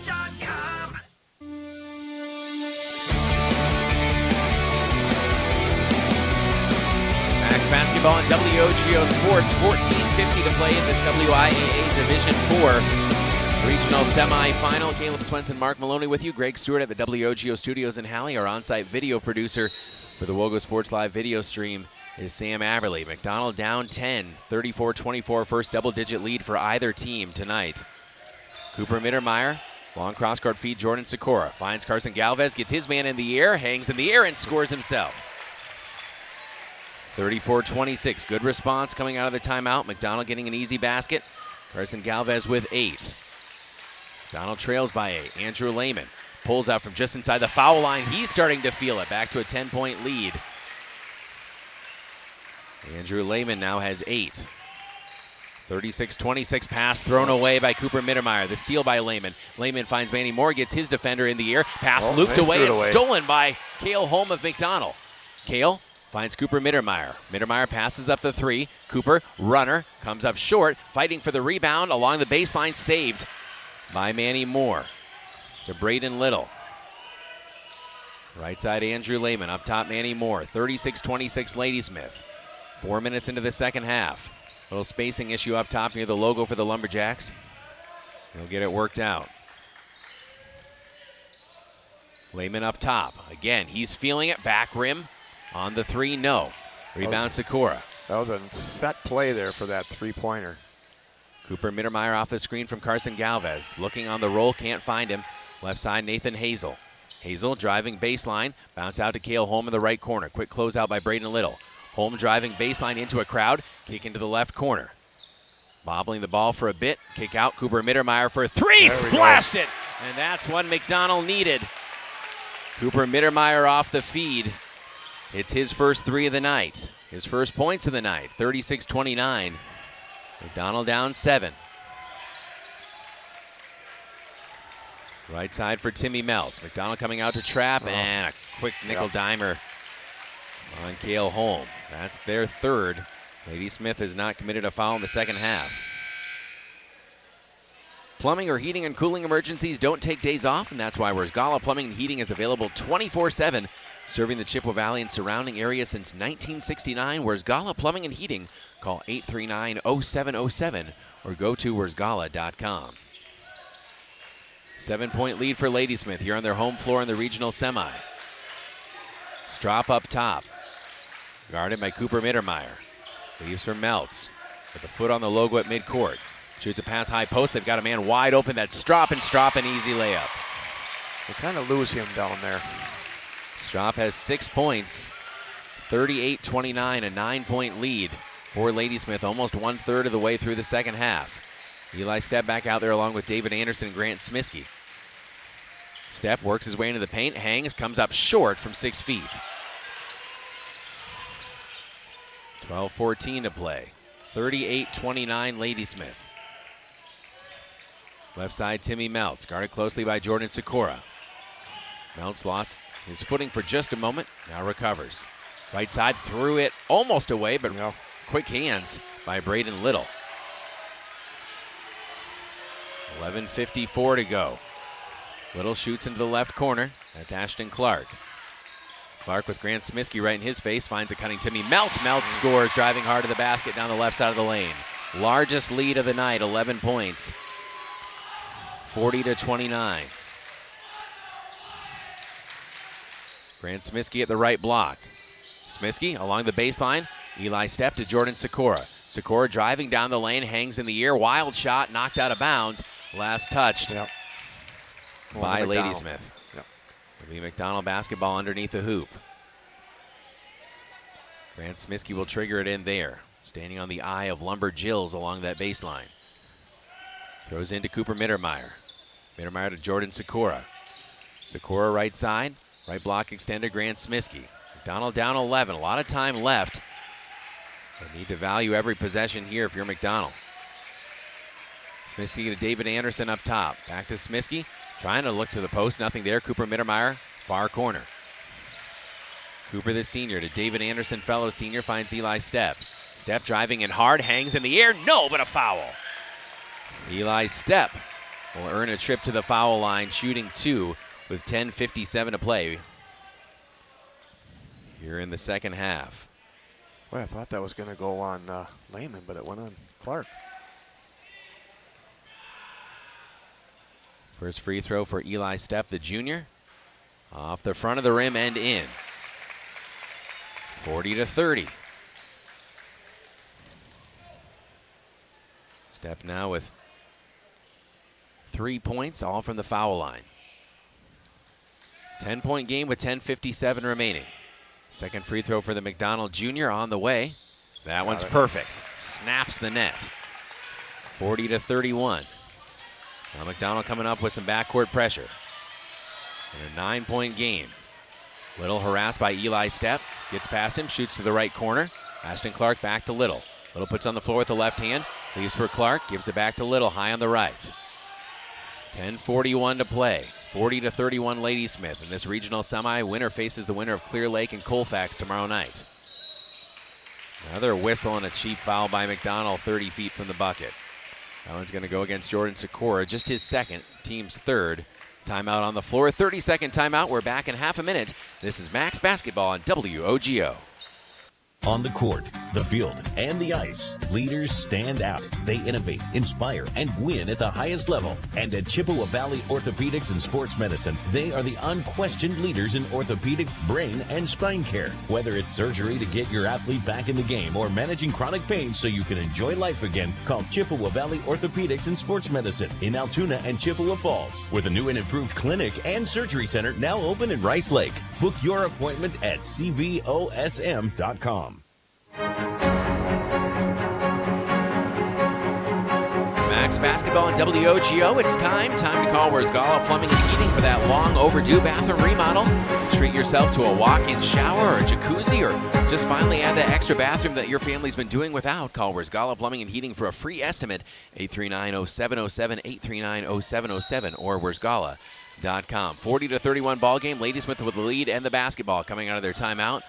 Macks basketball on WOGO Sports. 14:50 to play in this WIAA Division 4 regional semifinal. Caleb Swenson, Mark Maloney with you. Greg Stewart at the WOGO studios in Halley. Our on-site video producer for the WOGO Sports Live video stream is Sam Aberley. McDonell down 10, 34-24, first double-digit lead for either team tonight. Cooper Mittermeier. Long cross-court feed, Jordan Sikora. Finds Carson Galvez, gets his man in the air, hangs in the air, and scores himself. 34-26. Good response coming out of the timeout. McDonell getting an easy basket. Carson Galvez with 8. McDonell trails by 8. Andrew Lehman pulls out from just inside the foul line. He's starting to feel it. Back to a 10-point lead. Andrew Lehman now has 8. 36-26 pass thrown away by Cooper Mittermeier. The steal by Lehman. Lehman finds Manny Moore, gets his defender in the air. Pass looped away and stolen by Cale Holm of McDonell. Cale finds Cooper Mittermeier. Mittermeier passes up the 3. Cooper, runner, comes up short, fighting for the rebound along the baseline, saved by Manny Moore. To Braden Little. Right side, Andrew Lehman. Up top, Manny Moore. 36-26 Ladysmith. 4 minutes into the second half. Little spacing issue up top near the logo for the Lumberjacks. He'll get it worked out. Lehman up top. Again, he's feeling it. Back rim on the 3, no. Rebound Sikora. That was a set play there for that three-pointer. Cooper Mittermeier off the screen from Carson Galvez. Looking on the roll, can't find him. Left side, Nathan Hazel. Hazel driving baseline. Bounce out to Cale Holm in the right corner. Quick closeout by Braden Little. Holm driving baseline into a crowd. Kick into the left corner. Bobbling the ball for a bit. Kick out. Cooper Mittermeier for 3. Splashed it. And that's what McDonell needed. Cooper Mittermeier off the feed. It's his first 3 of the night. His first points of the night. 36-29. McDonell down 7. Right side for Timmy Melts. McDonell coming out to trap. And a quick nickel dimer on Cale Holm. That's their third. Ladysmith has not committed a foul in the second half. Plumbing or heating and cooling emergencies don't take days off, and that's why Gala Plumbing and Heating is available 24/7, serving the Chippewa Valley and surrounding areas since 1969. Gala Plumbing and Heating. Call 839-0707 or go to where'sgala.com. 7-point lead for Ladysmith here on their home floor in the regional semi. Strop up top. Guarded by Cooper Mittermeier. Leaves for Meltz with a foot on the logo at midcourt. Shoots a pass high post. They've got a man wide open. That's Strop, and Strop an easy layup. They kind of lose him down there. Strop has 6 points. 38-29, a 9-point lead for Ladysmith, almost 1/3 of the way through the second half. Eli Stepp back out there along with David Anderson and Grant Smiskey. Stepp works his way into the paint, hangs, comes up short from 6 feet. 12-14 to play. 38-29 Ladysmith. Left side, Timmy Meltz, guarded closely by Jordan Sikora. Meltz lost his footing for just a moment, now recovers. Right side, threw it almost away, but quick hands by Braden Little. 11:54 to go. Little shoots into the left corner. That's Ashton Clark. Clark with Grant Smiskey right in his face, finds a cutting Timmy Meltz. Meltz scores, driving hard to the basket down the left side of the lane. Largest lead of the night, 11 points. 40-29. Grant Smiskey at the right block. Smiskey along the baseline. Eli Stepp to Jordan Sikora. Sikora driving down the lane, hangs in the air. Wild shot, knocked out of bounds. Last touched by Ladysmith. It'll be McDonell basketball underneath the hoop. Grant Smiskey will trigger it in there. Standing on the eye of Lumberjacks along that baseline. Throws into Cooper Mittermeier. Mittermeier to Jordan Sikora. Sikora right side. Right block extended, Grant Smiskey. McDonell down 11. A lot of time left. They need to value every possession here if you're McDonell. Smiskey to David Anderson up top. Back to Smiskey. Trying to look to the post. Nothing there. Cooper Mittermeier, far corner. Cooper the senior to David Anderson, fellow senior, finds Eli Stepp. Stepp driving in hard, hangs in the air. No, but a foul. Eli Stepp will earn a trip to the foul line, shooting 2 with 10:57 to play here in the second half. Well, I thought that was going to go on Lehman, but it went on Clark. First free throw for Eli Stepp, the junior. Off the front of the rim and in. 40-30. Stepp now with 3 points, all from the foul line. 10-point game with 10:57 remaining. Second free throw for the McDonell junior on the way. That one's perfect. Snaps the net. 40-31. Now McDonell coming up with some backcourt pressure. In a 9-point game. Little harassed by Eli Stepp. Gets past him, shoots to the right corner. Ashton Clark back to Little. Little puts on the floor with the left hand. Leaves for Clark, gives it back to Little, high on the right. 10:41 to play. 40-31 Ladysmith. In this regional semi, winner faces the winner of Clear Lake and Colfax tomorrow night. Another whistle and a cheap foul by McDonell 30 feet from the bucket. That one's going to go against Jordan Sikora, just his second, team's third. Timeout on the floor, 30-second timeout. We're back in half a minute. This is Macks basketball on WOGO. On the court, the field, and the ice, leaders stand out. They innovate, inspire, and win at the highest level. And at Chippewa Valley Orthopedics and Sports Medicine, they are the unquestioned leaders in orthopedic, brain, and spine care. Whether it's surgery to get your athlete back in the game or managing chronic pain so you can enjoy life again, call Chippewa Valley Orthopedics and Sports Medicine in Altoona and Chippewa Falls, with a new and improved clinic and surgery center now open in Rice Lake. Book your appointment at cvosm.com. Macks basketball on WOGO. It's time to call Where's Gala Plumbing and Heating for that long overdue bathroom remodel. Treat yourself to a walk-in shower or a jacuzzi, or just finally add that extra bathroom that your family's been doing without. Call Where's Gala Plumbing and Heating for a free estimate. 839-0707, 839-0707, or where'sgala.com. 40-31 ball game. Ladysmith with the lead and the basketball coming out of their timeout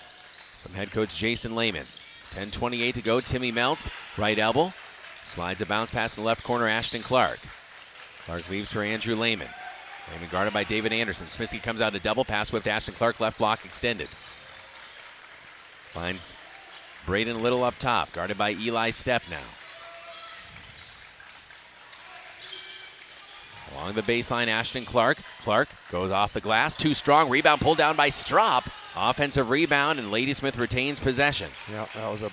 from head coach Jason Lehman. 10:28 to go. Timmy Meltz, right elbow. Slides a bounce pass in the left corner, Ashton Clark. Clark leaves for Andrew Lehman. Lehman guarded by David Anderson. Smisky comes out to double, pass whipped to Ashton Clark, left block extended. Finds Braden Little up top, guarded by Eli Stepp now. Along the baseline, Ashton Clark. Clark goes off the glass, too strong. Rebound pulled down by Strop. Offensive rebound, and Ladysmith retains possession. Yeah, that was a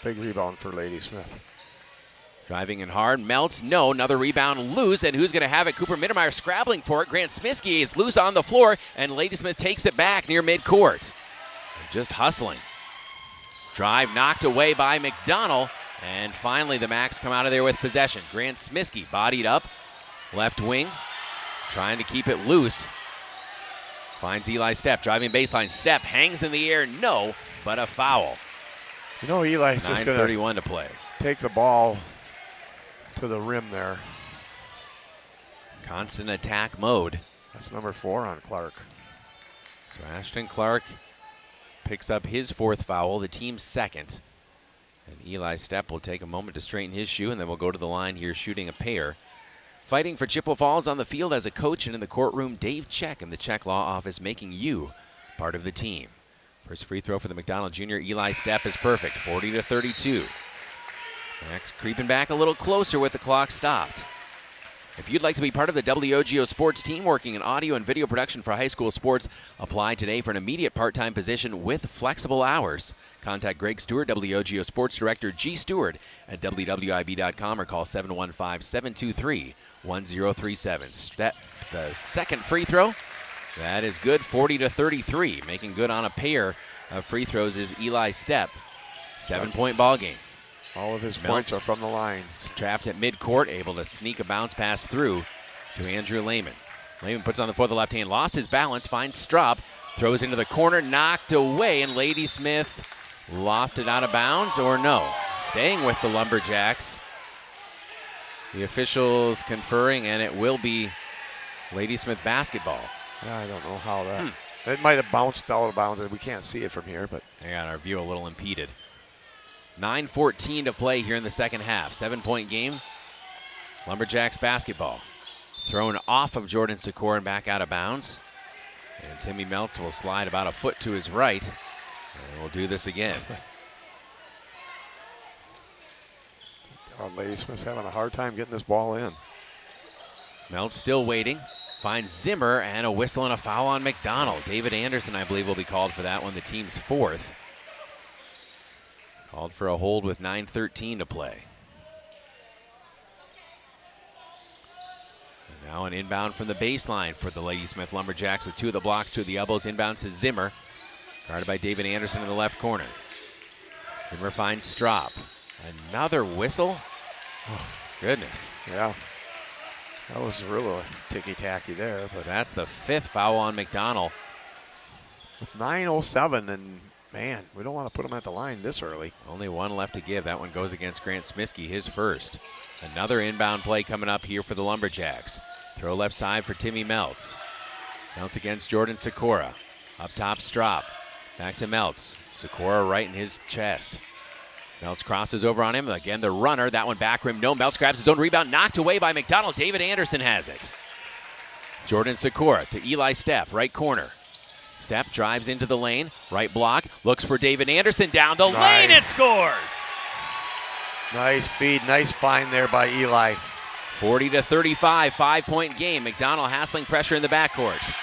big rebound for Ladysmith. Driving in hard, Meltz, no, another rebound loose, and who's going to have it? Cooper Mittermeier scrabbling for it. Grant Smisky is loose on the floor, and Ladysmith takes it back near midcourt. Just hustling. Drive knocked away by McDonell, and finally the Macks come out of there with possession. Grant Smisky bodied up, left wing, trying to keep it loose. Finds Eli Stepp, driving baseline. Stepp hangs in the air, no, but a foul. You know, Eli's just going 9:31 to play. Take the ball to the rim there. Constant attack mode. That's number 4 on Clark. So Ashton Clark picks up his 4th foul, the team's 2nd. And Eli Stepp will take a moment to straighten his shoe, and then we'll go to the line here shooting a pair. Fighting for Chippewa Falls on the field as a coach, and in the courtroom, Dave Check in the Check Law Office, making you part of the team. First free throw for the McDonell Junior. Eli Stepp is perfect, 40-32. Macks creeping back a little closer with the clock stopped. If you'd like to be part of the WOGO sports team working in audio and video production for high school sports, apply today for an immediate part-time position with flexible hours. Contact Greg Stewart, WOGO Sports Director G. Stewart at WWIB.com or call 715-723-1037. The second free throw, that is good, 40-33. Making good on a pair of free throws is Eli Stepp. 7-point ball game. All of his points are from the line. Trapped at midcourt, able to sneak a bounce pass through to Andrew Lehman. Lehman puts on the floor the left hand, lost his balance, finds Strop, throws into the corner, knocked away, and Ladysmith lost it out of bounds, or no? Staying with the Lumberjacks. The officials conferring, and it will be Ladysmith basketball. Yeah, I don't know how that. It might have bounced out of bounds, and we can't see it from here, but. I got our view a little impeded. 9:14 to play here in the second half. 7-point game. Lumberjacks basketball. Thrown off of Jordan Sikora and back out of bounds. And Timmy Meltz will slide about a foot to his right. And we'll do this again. Ladysmith's having a hard time getting this ball in. Meltz still waiting. Finds Zimmer, and a whistle and a foul on McDonell. David Anderson, I believe, will be called for that one, the team's 4th. Called for a hold with 9:13 to play. And now an inbound from the baseline for the Ladysmith Lumberjacks with 2 of the blocks, 2 of the elbows. Inbounds to Zimmer, guarded by David Anderson in the left corner. Zimmer finds Strop. Another whistle. Oh, goodness. Yeah. That was really ticky-tacky there. But that's the 5th foul on McDonell. With 9:07, and man, we don't want to put him at the line this early. Only 1 left to give. That one goes against Grant Smisky, his first. Another inbound play coming up here for the Lumberjacks. Throw left side for Timmy Meltz. Meltz against Jordan Sikora. Up top, Strop. Back to Meltz. Sikora right in his chest. Meltz crosses over on him. Again, the runner. That one back rim. No. Meltz grabs his own rebound. Knocked away by McDonell. David Anderson has it. Jordan Sikora to Eli Stepp. Right corner. Stepp drives into the lane. Right block. Looks for David Anderson. Down the lane and scores. Nice feed. Nice find there by Eli. 40-35. 5-point game. McDonell hassling pressure in the backcourt.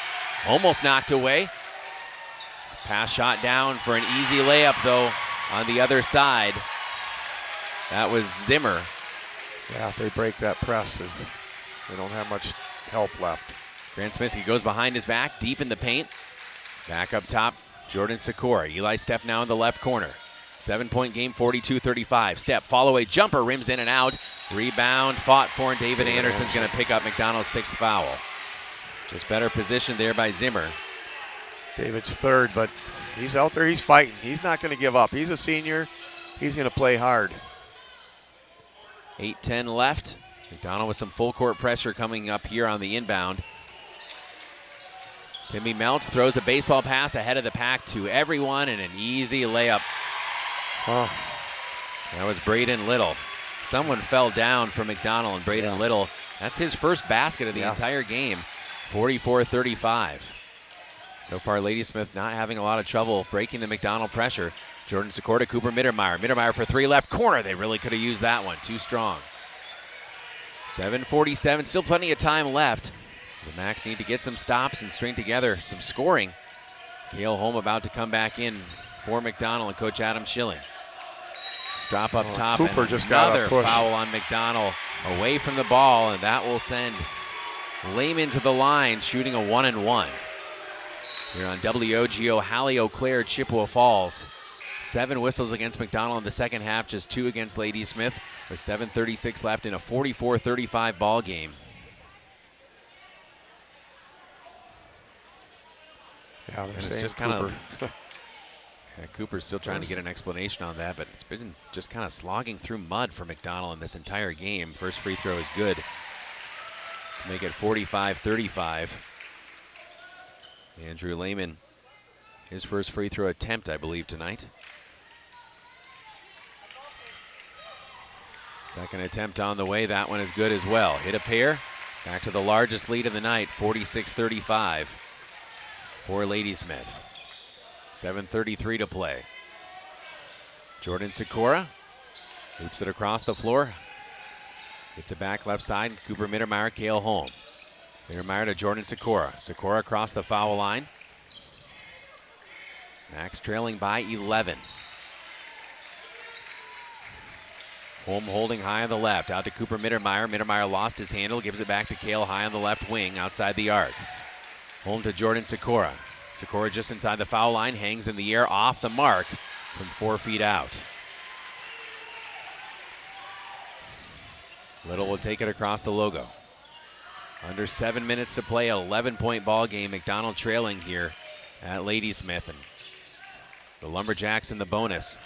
Almost knocked away. Pass shot down for an easy layup, though. On the other side, that was Zimmer. Yeah, if they break that press, they don't have much help left. Grant Smisky goes behind his back, deep in the paint. Back up top, Jordan Sikora. Eli Stepp now in the left corner. 7-point game, 42-35. Stepp, follow a jumper, rims in and out. Rebound, fought for, and David Anderson's going to pick up McDonell's 6th foul. Just better position there by Zimmer. David's 3rd, but he's out there, he's fighting. He's not going to give up. He's a senior. He's going to play hard. 8:10 left. McDonell with some full court pressure coming up here on the inbound. Timmy Meltz throws a baseball pass ahead of the pack to everyone, and an easy layup Oh. That was Braden Little. Someone fell down for McDonell, and Braden Little, that's his first basket of the entire game, 44-35. So far, Ladysmith not having a lot of trouble breaking the McDonell pressure. Jordan Sikora, Cooper Mittermeier. Mittermeier for three, left corner. They really could have used that one. Too strong. 7:47, still plenty of time left. The Macks need to get some stops and string together some scoring. Cale Holm about to come back in for McDonell and Coach Adam Schilling. Strop up top, Cooper and just got a another push. foul on McDonell away from the ball, and that will send Lehman to the line, shooting a 1-and-1. Here on WOGO, Hallie, Eau Claire, Chippewa Falls. 7 whistles against McDonell in the second half, just 2 against Ladysmith, with 7:36 left in a 44-35 ball game. Yeah, they're And saying it's just Cooper. Cooper's still trying to get an explanation on that, but it's been just kind of slogging through mud for McDonell in this entire game. First free throw is good to make it 45-35. Andrew Lehman, his first free throw attempt, I believe, tonight. Second attempt on the way. That one is good as well. Hit a pair. Back to the largest lead of the night, 46-35 for Ladysmith. 7:33 to play. Jordan Sikora loops it across the floor. Gets it back left side. Cooper Mittermeier, Cale Holm. Mittermeier to Jordan Sikora. Sikora across the foul line. Macks trailing by 11. Holm holding high on the left. Out to Cooper Mittermeier. Mittermeier lost his handle. Gives it back to Cale high on the left wing outside the arc. Holm to Jordan Sikora. Sikora just inside the foul line. Hangs in the air off the mark from 4 feet out. Little will take it across the logo. Under 7 minutes to play, 11-point ball game. McDonell trailing here at Ladysmith. And the Lumberjacks in the bonus.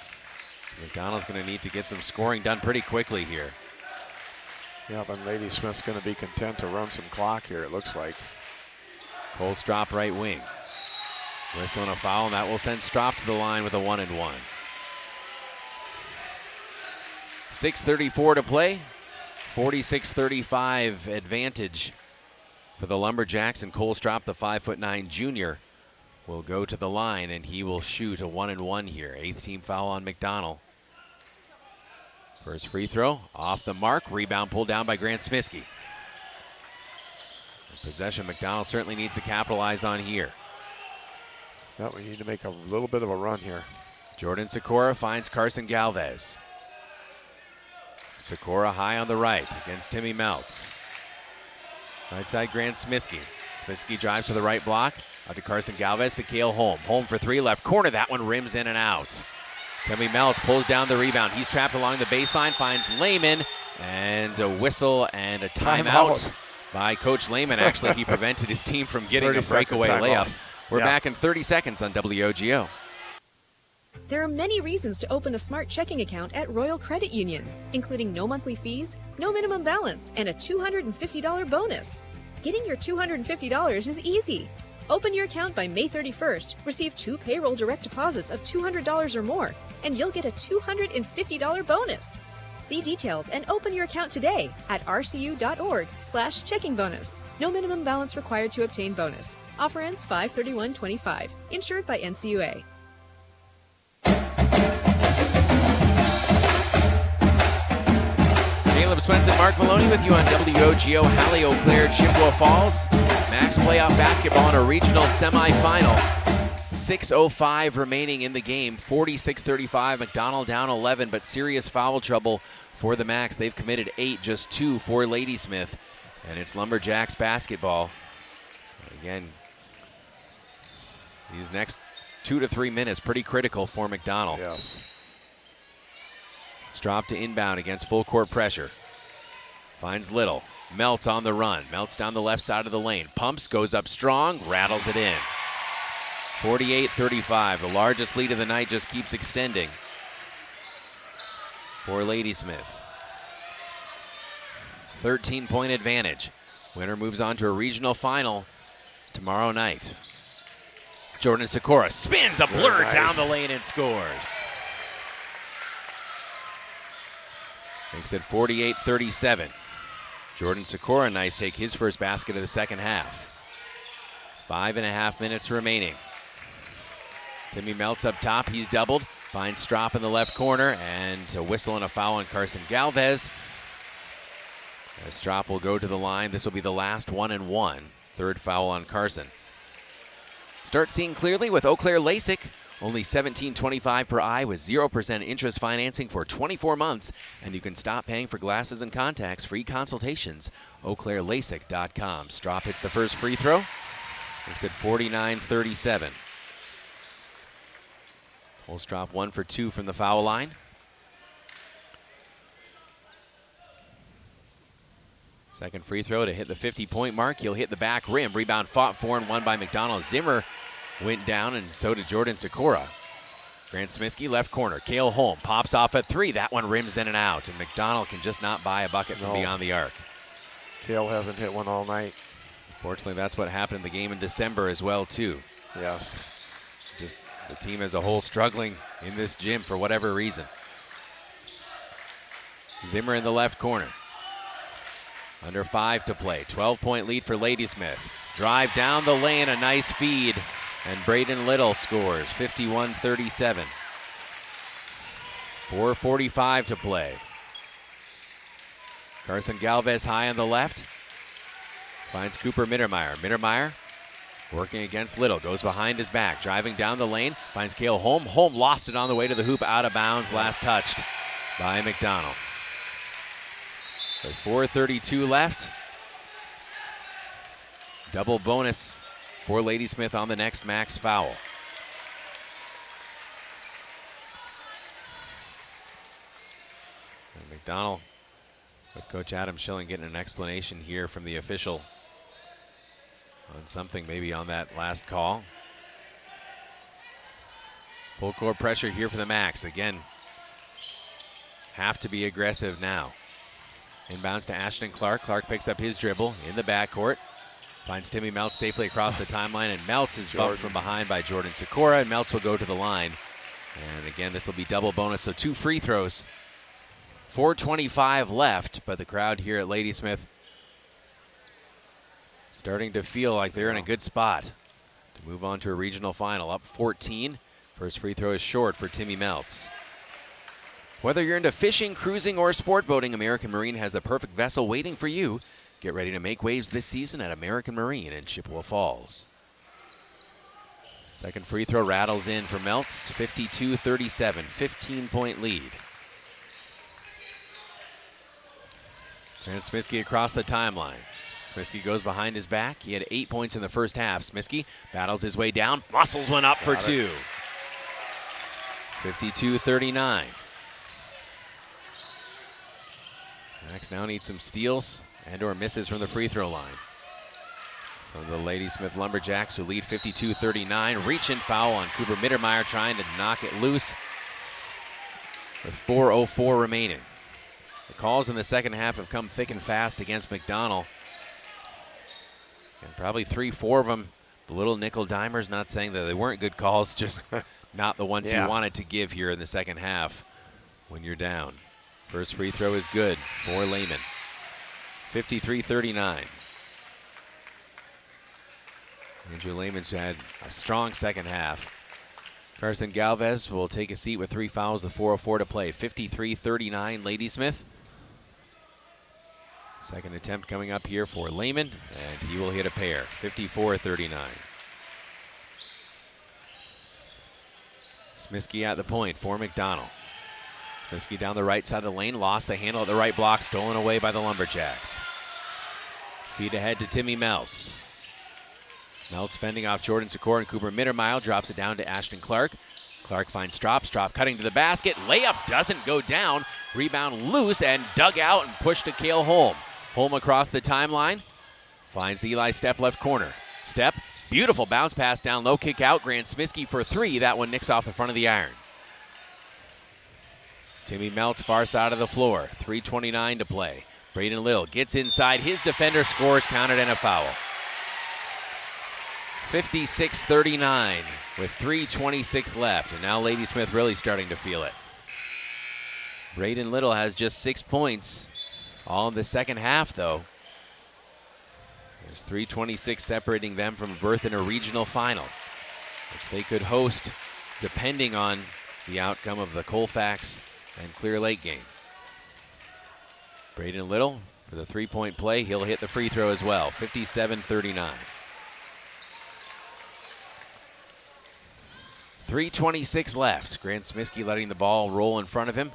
So McDonell's going to need to get some scoring done pretty quickly here. Yeah, but Ladysmith's going to be content to run some clock here, it looks like. Cole Strop right wing. Whistling a foul, and that will send Strop to the line with a 1-and-1. 6:34 to play. 46-35 advantage for the Lumberjacks, and Cole Strop, the 5'9" junior, will go to the line, and he will shoot a 1-and-1 here. 8th team foul on McDonell. First free throw, off the mark. Rebound pulled down by Grant Smiskey. Possession McDonell certainly needs to capitalize on here. Yeah, we need to make a little bit of a run here. Jordan Sikora finds Carson Galvez. Sikora high on the right against Timmy Meltz. Right side Grant Smiskey. Smiskey drives to the right block. Out to Carson Galvez to Cale Holm. Holm for 3, left corner. That one rims in and out. Timmy Meltz pulls down the rebound. He's trapped along the baseline, finds Lehman, and a whistle and a timeout by Coach Lehman. Actually, he prevented his team from getting a breakaway layup. We're back in 30 seconds on WOGO. There are many reasons to open a smart checking account at Royal Credit Union, including no monthly fees, no minimum balance, and a $250 bonus. Getting your $250 is easy. Open your account by May 31st, receive 2 payroll direct deposits of $200 or more, and you'll get a $250 bonus. See details and open your account today at rcu.org/checking bonus. No minimum balance required to obtain bonus. Offer ends 5/31/25. Insured by NCUA. Caleb Swenson, Mark Maloney with you on WOGO, Hallie, Eau Claire, Chippewa Falls. Macks playoff basketball in a regional semifinal. 6:05 remaining in the game. 46-35. McDonell down 11, but serious foul trouble for the Macks. They've committed 8, just 2 for Ladysmith. And it's Lumberjacks basketball. Again, these next 2 to 3 minutes pretty critical for McDonell. Yes. Strop to inbound against full court pressure. Finds Little. Meltz on the run. Meltz down the left side of the lane. Pumps, goes up strong, rattles it in. 48-35. The largest lead of the night just keeps extending for Ladysmith. 13-point advantage. Winner moves on to a regional final tomorrow night. Jordan Sikora spins a blur down the lane and scores. Makes it 48-37. Jordan Sikora, nice take, his first basket of the second half. 5.5 minutes remaining. Timmy Meltz up top, he's doubled. Finds Strop in the left corner, and a whistle and a foul on Carson Galvez. As Strop will go to the line, this will be the last 1-1. Third foul on Carson. Start seeing clearly with Eau Claire LASIK. Only $17.25 per eye with 0% interest financing for 24 months. And you can stop paying for glasses and contacts. Free consultations. EauClaireLASIK.com. Strop hits the first free throw. Makes it 49-37. Holstrop 1 for 2 from the foul line. Second free throw to hit the 50-point mark. He'll hit the back rim. Rebound fought for and won by McDonell. Zimmer went down, and so did Jordan Sikora. Grant Smiskey, left corner. Cale Holm pops off at 3. That one rims in and out, and McDonell can just not buy a bucket from beyond the arc. Cale hasn't hit one all night. Unfortunately, that's what happened in the game in December as well, too. Yes. Just the team as a whole struggling in this gym for whatever reason. Zimmer in the left corner. Under 5 to play. 12-point lead for Ladysmith. Drive down the lane, a nice feed. And Braden Little scores, 51-37. 4:45 to play. Carson Galvez high on the left. Finds Cooper Mittermeier. Mittermeier working against Little. Goes behind his back. Driving down the lane. Finds Cale Holm. Holm lost it on the way to the hoop. Out of bounds. Last touched by McDonell. With 4:32 left. Double bonus for Ladysmith on the next Macks foul. And McDonell with Coach Adam Schilling getting an explanation here from the official on something maybe on that last call. Full court pressure here for the Macks. Again, have to be aggressive now. Inbounds to Ashton Clark. Clark picks up his dribble in the backcourt. Finds Timmy Meltz safely across the timeline, and Meltz is bumped from behind by Jordan Sikora, and Meltz will go to the line. And again, this will be double bonus, so 2 free throws. 4:25 left, but the crowd here at Ladysmith starting to feel like they're in a good spot to move on to a regional final. Up 14. First free throw is short for Timmy Meltz. Whether you're into fishing, cruising, or sport boating, American Marine has the perfect vessel waiting for you. Get ready to make waves this season at American Marine in Chippewa Falls. Second free throw rattles in for Meltz, 52-37, 15-point lead. Grant Smiskey across the timeline. Smiskey goes behind his back. He had 8 points in the first half. Smiskey battles his way down, muscles one up for 2. 52-39. Macks now needs some steals and or misses from the free throw line. From the Ladysmith Lumberjacks, who lead 52-39. Reach and foul on Cooper Mittermeier, trying to knock it loose with 4:04 remaining. The calls in the second half have come thick and fast against McDonell. And probably 3-4 of them, the little nickel dimers, not saying that they weren't good calls, just not the ones you wanted to give here in the second half when you're down. First free throw is good for Lehman. 53-39. Andrew Lehman's had a strong second half. Carson Galvez will take a seat with 3 fouls, the 4:04 to play. 53-39 Ladysmith. Second attempt coming up here for Lehman, and he will hit a pair. 54-39. Smiskey at the point for McDonell. Smiskey down the right side of the lane, lost the handle at the right block, stolen away by the Lumberjacks. Feed ahead to Timmy Meltz. Meltz fending off Jordan Sikora and Cooper Mittermeier, drops it down to Ashton Clark. Clark finds Strop. Strop cutting to the basket. Layup doesn't go down. Rebound loose and dug out and pushed to Cale Holm. Holm across the timeline. Finds Eli Stepp left corner. Stepp, beautiful bounce pass down low, kick out. Grant Smiskey for 3. That one nicks off the front of the iron. Timmy Meltz far side of the floor. 3:29 to play. Braden Little gets inside. His defender scores, counted, and a foul. 56-39 with 3:26 left. And now Ladysmith really starting to feel it. Braden Little has just 6 points, all in the second half, though. There's 3:26 separating them from a berth in a regional final, which they could host depending on the outcome of the Colfax and Clear Lake game. Braden Little for the three-point play. He'll hit the free throw as well. 57-39. 3:26 left. Grant Smiskey letting the ball roll in front of him,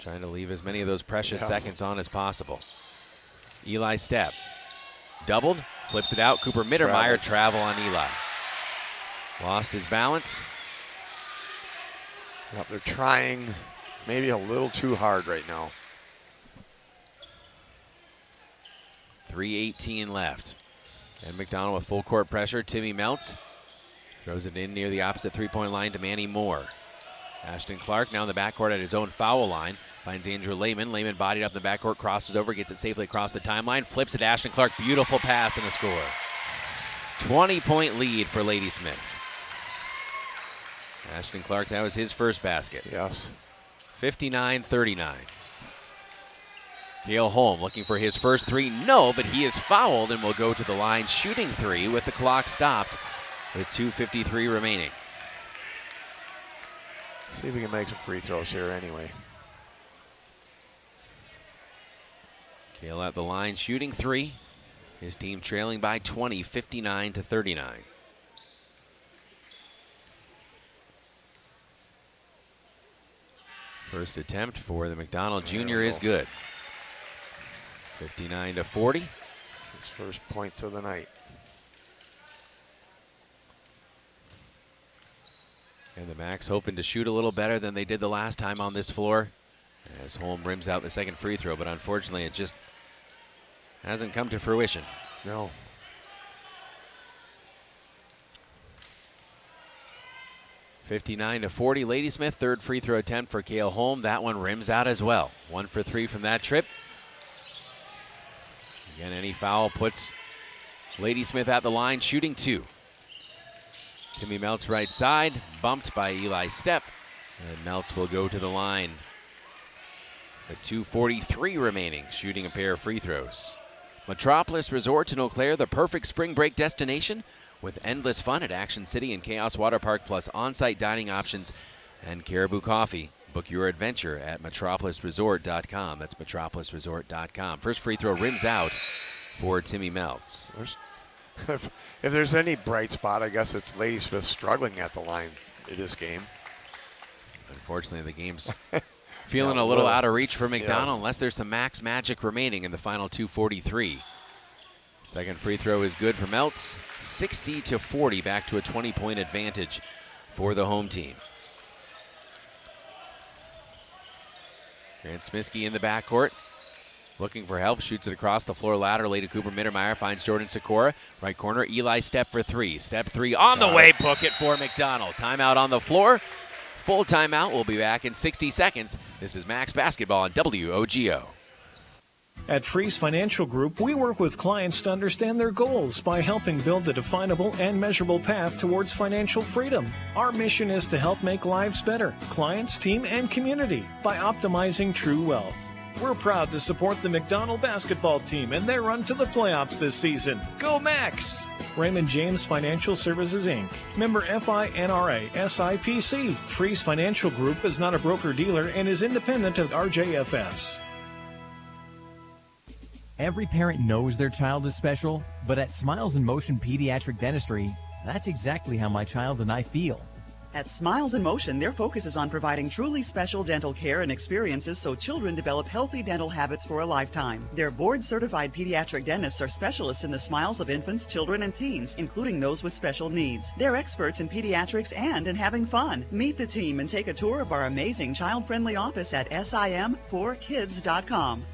trying to leave as many of those precious seconds on as possible. Eli Stepp doubled, flips it out. Cooper Mittermeier travel on Eli. Lost his balance. Yep, they're trying maybe a little too hard right now. 3:18 left. And McDonell with full court pressure. Timmy Meltz throws it in near the opposite three-point line to Manny Moore. Ashton Clark now in the backcourt at his own foul line. Finds Andrew Lehman. Lehman bodied up in the backcourt, crosses over, gets it safely across the timeline, flips it to Ashton Clark. Beautiful pass and a score. 20-point lead for Ladysmith. Ashton Clark, that was his first basket. Yes. 59-39. Cale Holm looking for his first three. No, but he is fouled and will go to the line shooting three with the clock stopped with 2:53 remaining. See if we can make some free throws here anyway. Cale at the line shooting three. His team trailing by 20, 59-39. First attempt for the McDonell Jr. is good. 59-40. His first points of the night. And the Macks hoping to shoot a little better than they did the last time on this floor, as Holm rims out the second free throw, but unfortunately it just hasn't come to fruition. No. (59-40) Ladysmith. Third free throw attempt for Cale Holm. That one rims out as well. 1 for 3 from that trip. Again, any foul puts Ladysmith at the line shooting two. Timmy Meltz right side, bumped by Eli Stepp. And Meltz will go to the line with 2:43 remaining, shooting a pair of free throws. Metropolis Resort in Eau Claire, the perfect spring break destination with endless fun at Action City and Chaos Water Park, plus on-site dining options and Caribou Coffee. Book your adventure at metropolisresort.com. That's metropolisresort.com. First free throw rims out for Timmy Meltz. If there's any bright spot, I guess it's Ladysmith struggling at the line in this game. Unfortunately, the game's feeling a little out of reach for McDonell, yes, unless there's some Macks magic remaining in the final 2:43. Second free throw is good for Meltz. 60-40, back to a 20-point advantage for the home team. Grant Smiskey in the backcourt, looking for help, shoots it across the floor laterally to Cooper Mittermeier, finds Jordan Sikora. Right corner, Eli Stepp for three. Step three on the way, book it for McDonell. Timeout on the floor. Full timeout. We'll be back in 60 seconds. This is Macks Basketball on WOGO. At Freeze Financial Group, we work with clients to understand their goals by helping build a definable and measurable path towards financial freedom. Our mission is to help make lives better, clients, team, and community, by optimizing true wealth. We're proud to support the McDonell basketball team and their run to the playoffs this season. Go Macks! Raymond James Financial Services, Inc. Member FINRA SIPC. Freeze Financial Group is not a broker-dealer and is independent of RJFS. Every parent knows their child is special, but at Smiles in Motion Pediatric Dentistry, that's exactly how my child and I feel. At Smiles in Motion, their focus is on providing truly special dental care and experiences so children develop healthy dental habits for a lifetime. Their board-certified pediatric dentists are specialists in the smiles of infants, children, and teens, including those with special needs. They're experts in pediatrics and in having fun. Meet the team and take a tour of our amazing child-friendly office at sim4kids.com.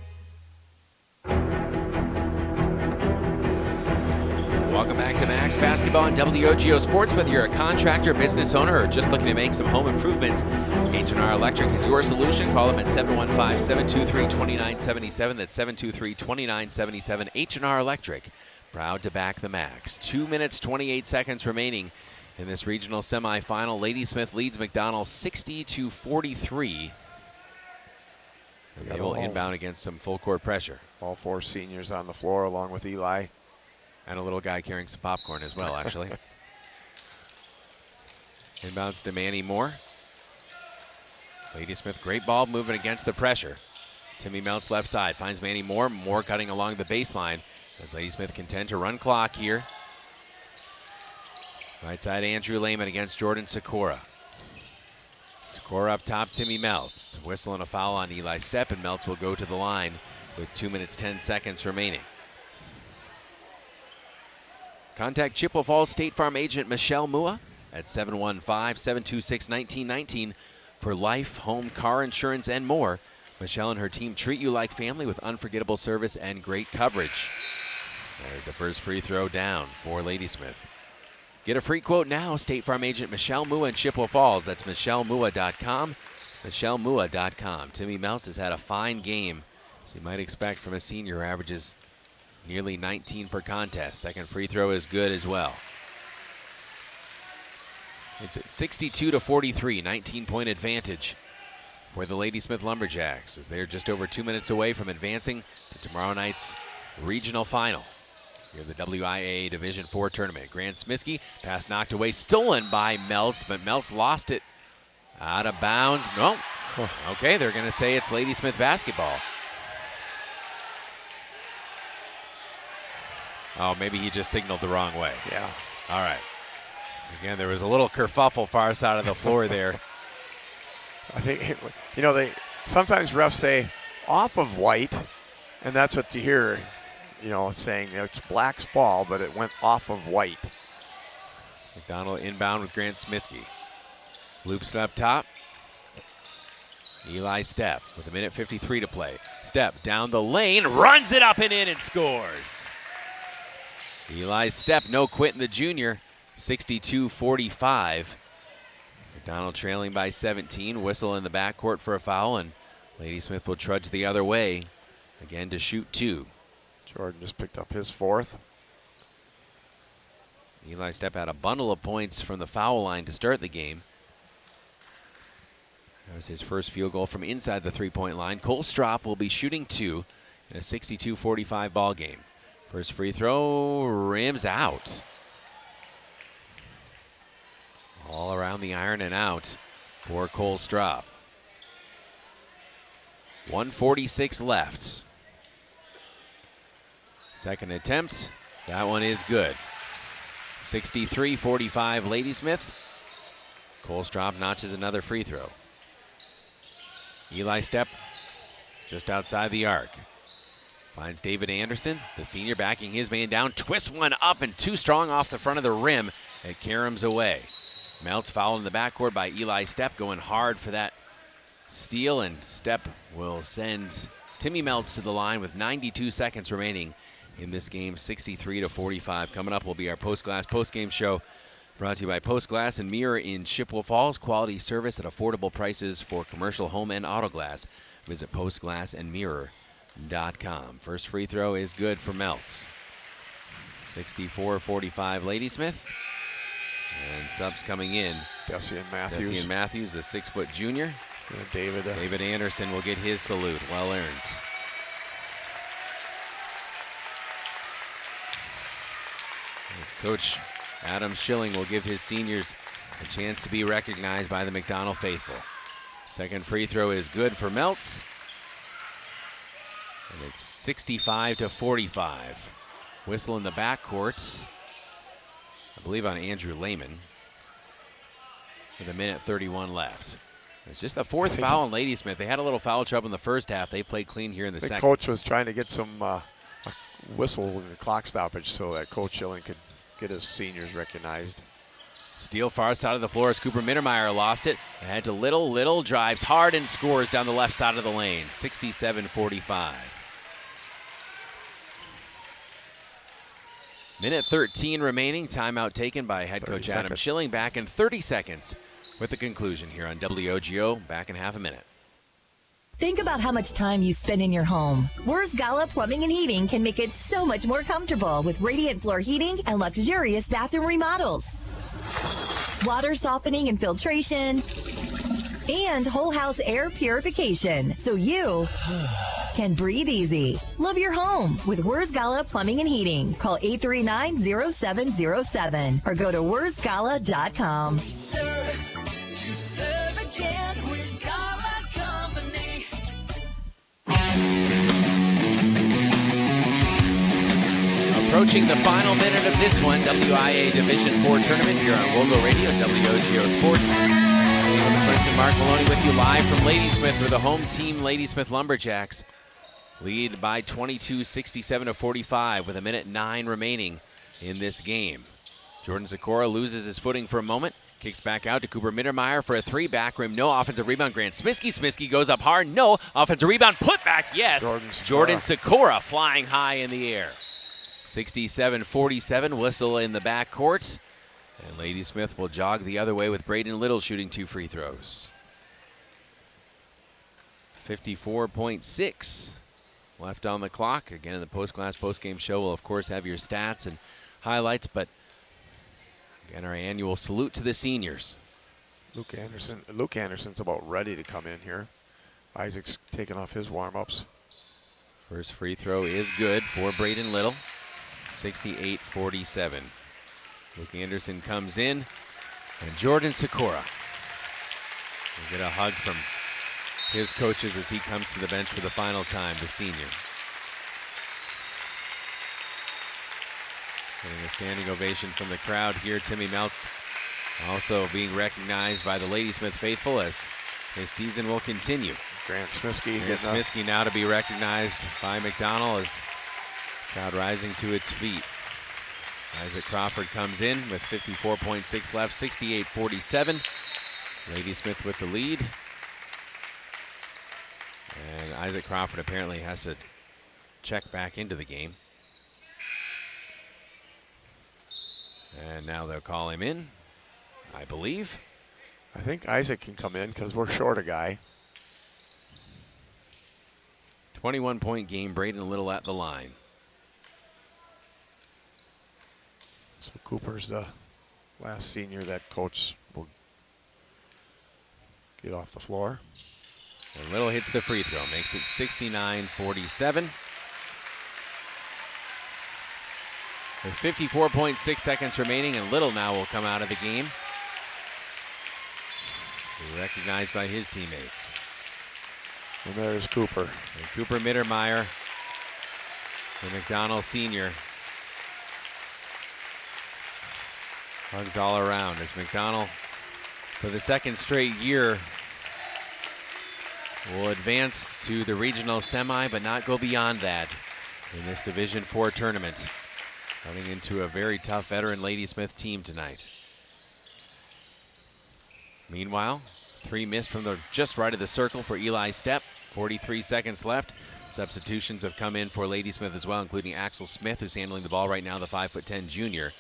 Welcome back to Macks Basketball on WOGO Sports. Whether you're a contractor, business owner, or just looking to make some home improvements, H&R Electric is your solution. Call them at 715-723-2977. That's 723-2977. H&R Electric, proud to back the Macks. 2 minutes, 28 seconds remaining in this regional semifinal. Ladysmith leads McDonell 60-43. And they will inbound against some full court pressure. All 4 seniors on the floor along with Eli. And a little guy carrying some popcorn as well, actually. Inbounds to Manny Moore. Ladysmith, great ball movement against the pressure. Timmy Meltz left side, finds Manny Moore. Moore cutting along the baseline as Ladysmith contend to run clock here. Right side, Andrew Lehman against Jordan Sikora. Sikora up top, Timmy Meltz. Whistle and a foul on Eli Stepp, and Meltz will go to the line with 2 minutes, 10 seconds remaining. Contact Chippewa Falls State Farm agent Michelle Mua at 715-726-1919 for life, home, car insurance, and more. Michelle and her team treat you like family with unforgettable service and great coverage. There's the first free throw down for Ladysmith. Get a free quote now. State Farm agent Michelle Mua in Chippewa Falls. That's MichelleMua.com. MichelleMua.com. Timmy Meltz has had a fine game, as you might expect from a senior who averages nearly 19 per contest. Second free throw is good as well. It's at 62-43, 19-point advantage for the Ladysmith Lumberjacks, as they're just over 2 minutes away from advancing to tomorrow night's regional final. Here the WIAA Division IV tournament. Grant Smiskey, pass knocked away, stolen by Meltz, but Meltz lost it out of bounds. No. Okay, they're going to say it's Ladysmith basketball. Oh, maybe he just signaled the wrong way. Yeah. All right. Again, there was a little kerfuffle far side of the floor there. I think, they sometimes refs say off of white, and that's what you hear, saying it's Black's ball, but it went off of white. McDonell inbound with Grant Smiskey. Loops up top. Eli Stepp with 1:53 to play. Stepp down the lane, runs it up and in and scores. Eli Stepp, no quit in the junior, 62-45. McDonell trailing by 17. Whistle in the backcourt for a foul, and Ladysmith will trudge the other way again to shoot 2. Jordan just picked up his 4th. Eli Stepp had a bundle of points from the foul line to start the game. That was his first field goal from inside the three-point line. Cole Stropp will be shooting 2 in a 62-45 ball game. First free throw, rims out. All around the iron and out for Cole Stropp. 1:46 left. Second attempt, that one is good. 63-45 Ladysmith. Cole Stropp notches another free throw. Eli Stepp just outside the arc. Finds David Anderson, the senior backing his man down. Twists one up and too strong off the front of the rim. It caroms away. Meltz fouled in the backcourt by Eli Stepp, going hard for that steal, and Stepp will send Timmy Meltz to the line with 92 seconds remaining in this game, 63-45. Coming up will be our Postglass postgame show, brought to you by Postglass and Mirror in Chippewa Falls. Quality service at affordable prices for commercial, home, and auto glass. Visit postglassandmirror.com. First free throw is good for Meltz. 64-45 Ladysmith. And subs coming in. Dessian Matthews. Dessian Matthews, the 6-foot junior. David Anderson will get his salute. Well earned. As Coach Adam Schilling will give his seniors a chance to be recognized by the McDonell faithful. Second free throw is good for Meltz. And it's 65-45. Whistle in the backcourt, I believe on Andrew Lehman, with 1:31 left. It's just the 4th foul on Ladysmith. They had a little foul trouble in the first half. They played clean here in the second. The coach was trying to get some a whistle in the clock stoppage so that Coach Schilling could get his seniors recognized. Steal far side of the floor as Cooper Mittermeier lost it. Ahead to Little drives hard and scores down the left side of the lane. 67-45. 1:13 remaining. Timeout taken by head coach Adam Schilling. Back in 30 seconds with the conclusion here on WOGO. Back in half a minute. Think about how much time you spend in your home. Wurz Gala Plumbing and Heating can make it so much more comfortable with radiant floor heating and luxurious bathroom remodels. Water softening and filtration, and whole house air purification so you can breathe easy. Love your home with Wurzgala Plumbing and Heating. Call 839-0707 or go to wurzgala.com. To serve again, Wurzgala Company. Approaching the final minute of this one, WIAA Division IV tournament here on WOGO Radio, WOGO Sports. Adam Swenson, Mark Maloney with you live from Ladysmith, where the home team, Ladysmith Lumberjacks, lead by 22, 67-45 with 1:09 remaining in this game. Jordan Sikora loses his footing for a moment, kicks back out to Cooper Mittermeier for a three, back rim, no offensive rebound. Grant Smiskey goes up hard, no offensive rebound, put back, yes. Jordan Sikora flying high in the air. 67-47, whistle in the backcourt. And Ladysmith will jog the other way with Braden Little shooting 2 free throws. 54.6 left on the clock. Again, in the post-class, post-game show, we'll, of course, have your stats and highlights. But, again, our annual salute to the seniors. Luke Anderson's about ready to come in here. Isaac's taking off his warm-ups. First free throw is good for Braden Little. 68-47. Luke Anderson comes in, and Jordan Sikora will get a hug from his coaches as he comes to the bench for the final time, the senior. Getting a standing ovation from the crowd here. Timmy Meltz also being recognized by the Ladysmith faithful as his season will continue. Grant Smiskey now to be recognized by McDonell as crowd rising to its feet. Isaac Crawford comes in with 54.6 left, 68-47. Ladysmith with the lead. And Isaac Crawford apparently has to check back into the game. And now they'll call him in, I believe. I think Isaac can come in because we're short a guy. 21-point game, Braden Little at the line. So Cooper's the last senior that coach will get off the floor. And Little hits the free throw, makes it 69-47. With 54.6 seconds remaining, and Little now will come out of the game. Be recognized by his teammates. And there's Cooper. And Cooper Mittermeier, the McDonell senior. Hugs all around as McDonell, for the second straight year, will advance to the regional semi, but not go beyond that in this Division IV tournament. Running into a very tough veteran Ladysmith team tonight. Meanwhile, 3 missed from the just right of the circle for Eli Stepp. 43 seconds left. Substitutions have come in for Ladysmith as well, including Axel Smith, who's handling the ball right now, the 5'10" junior.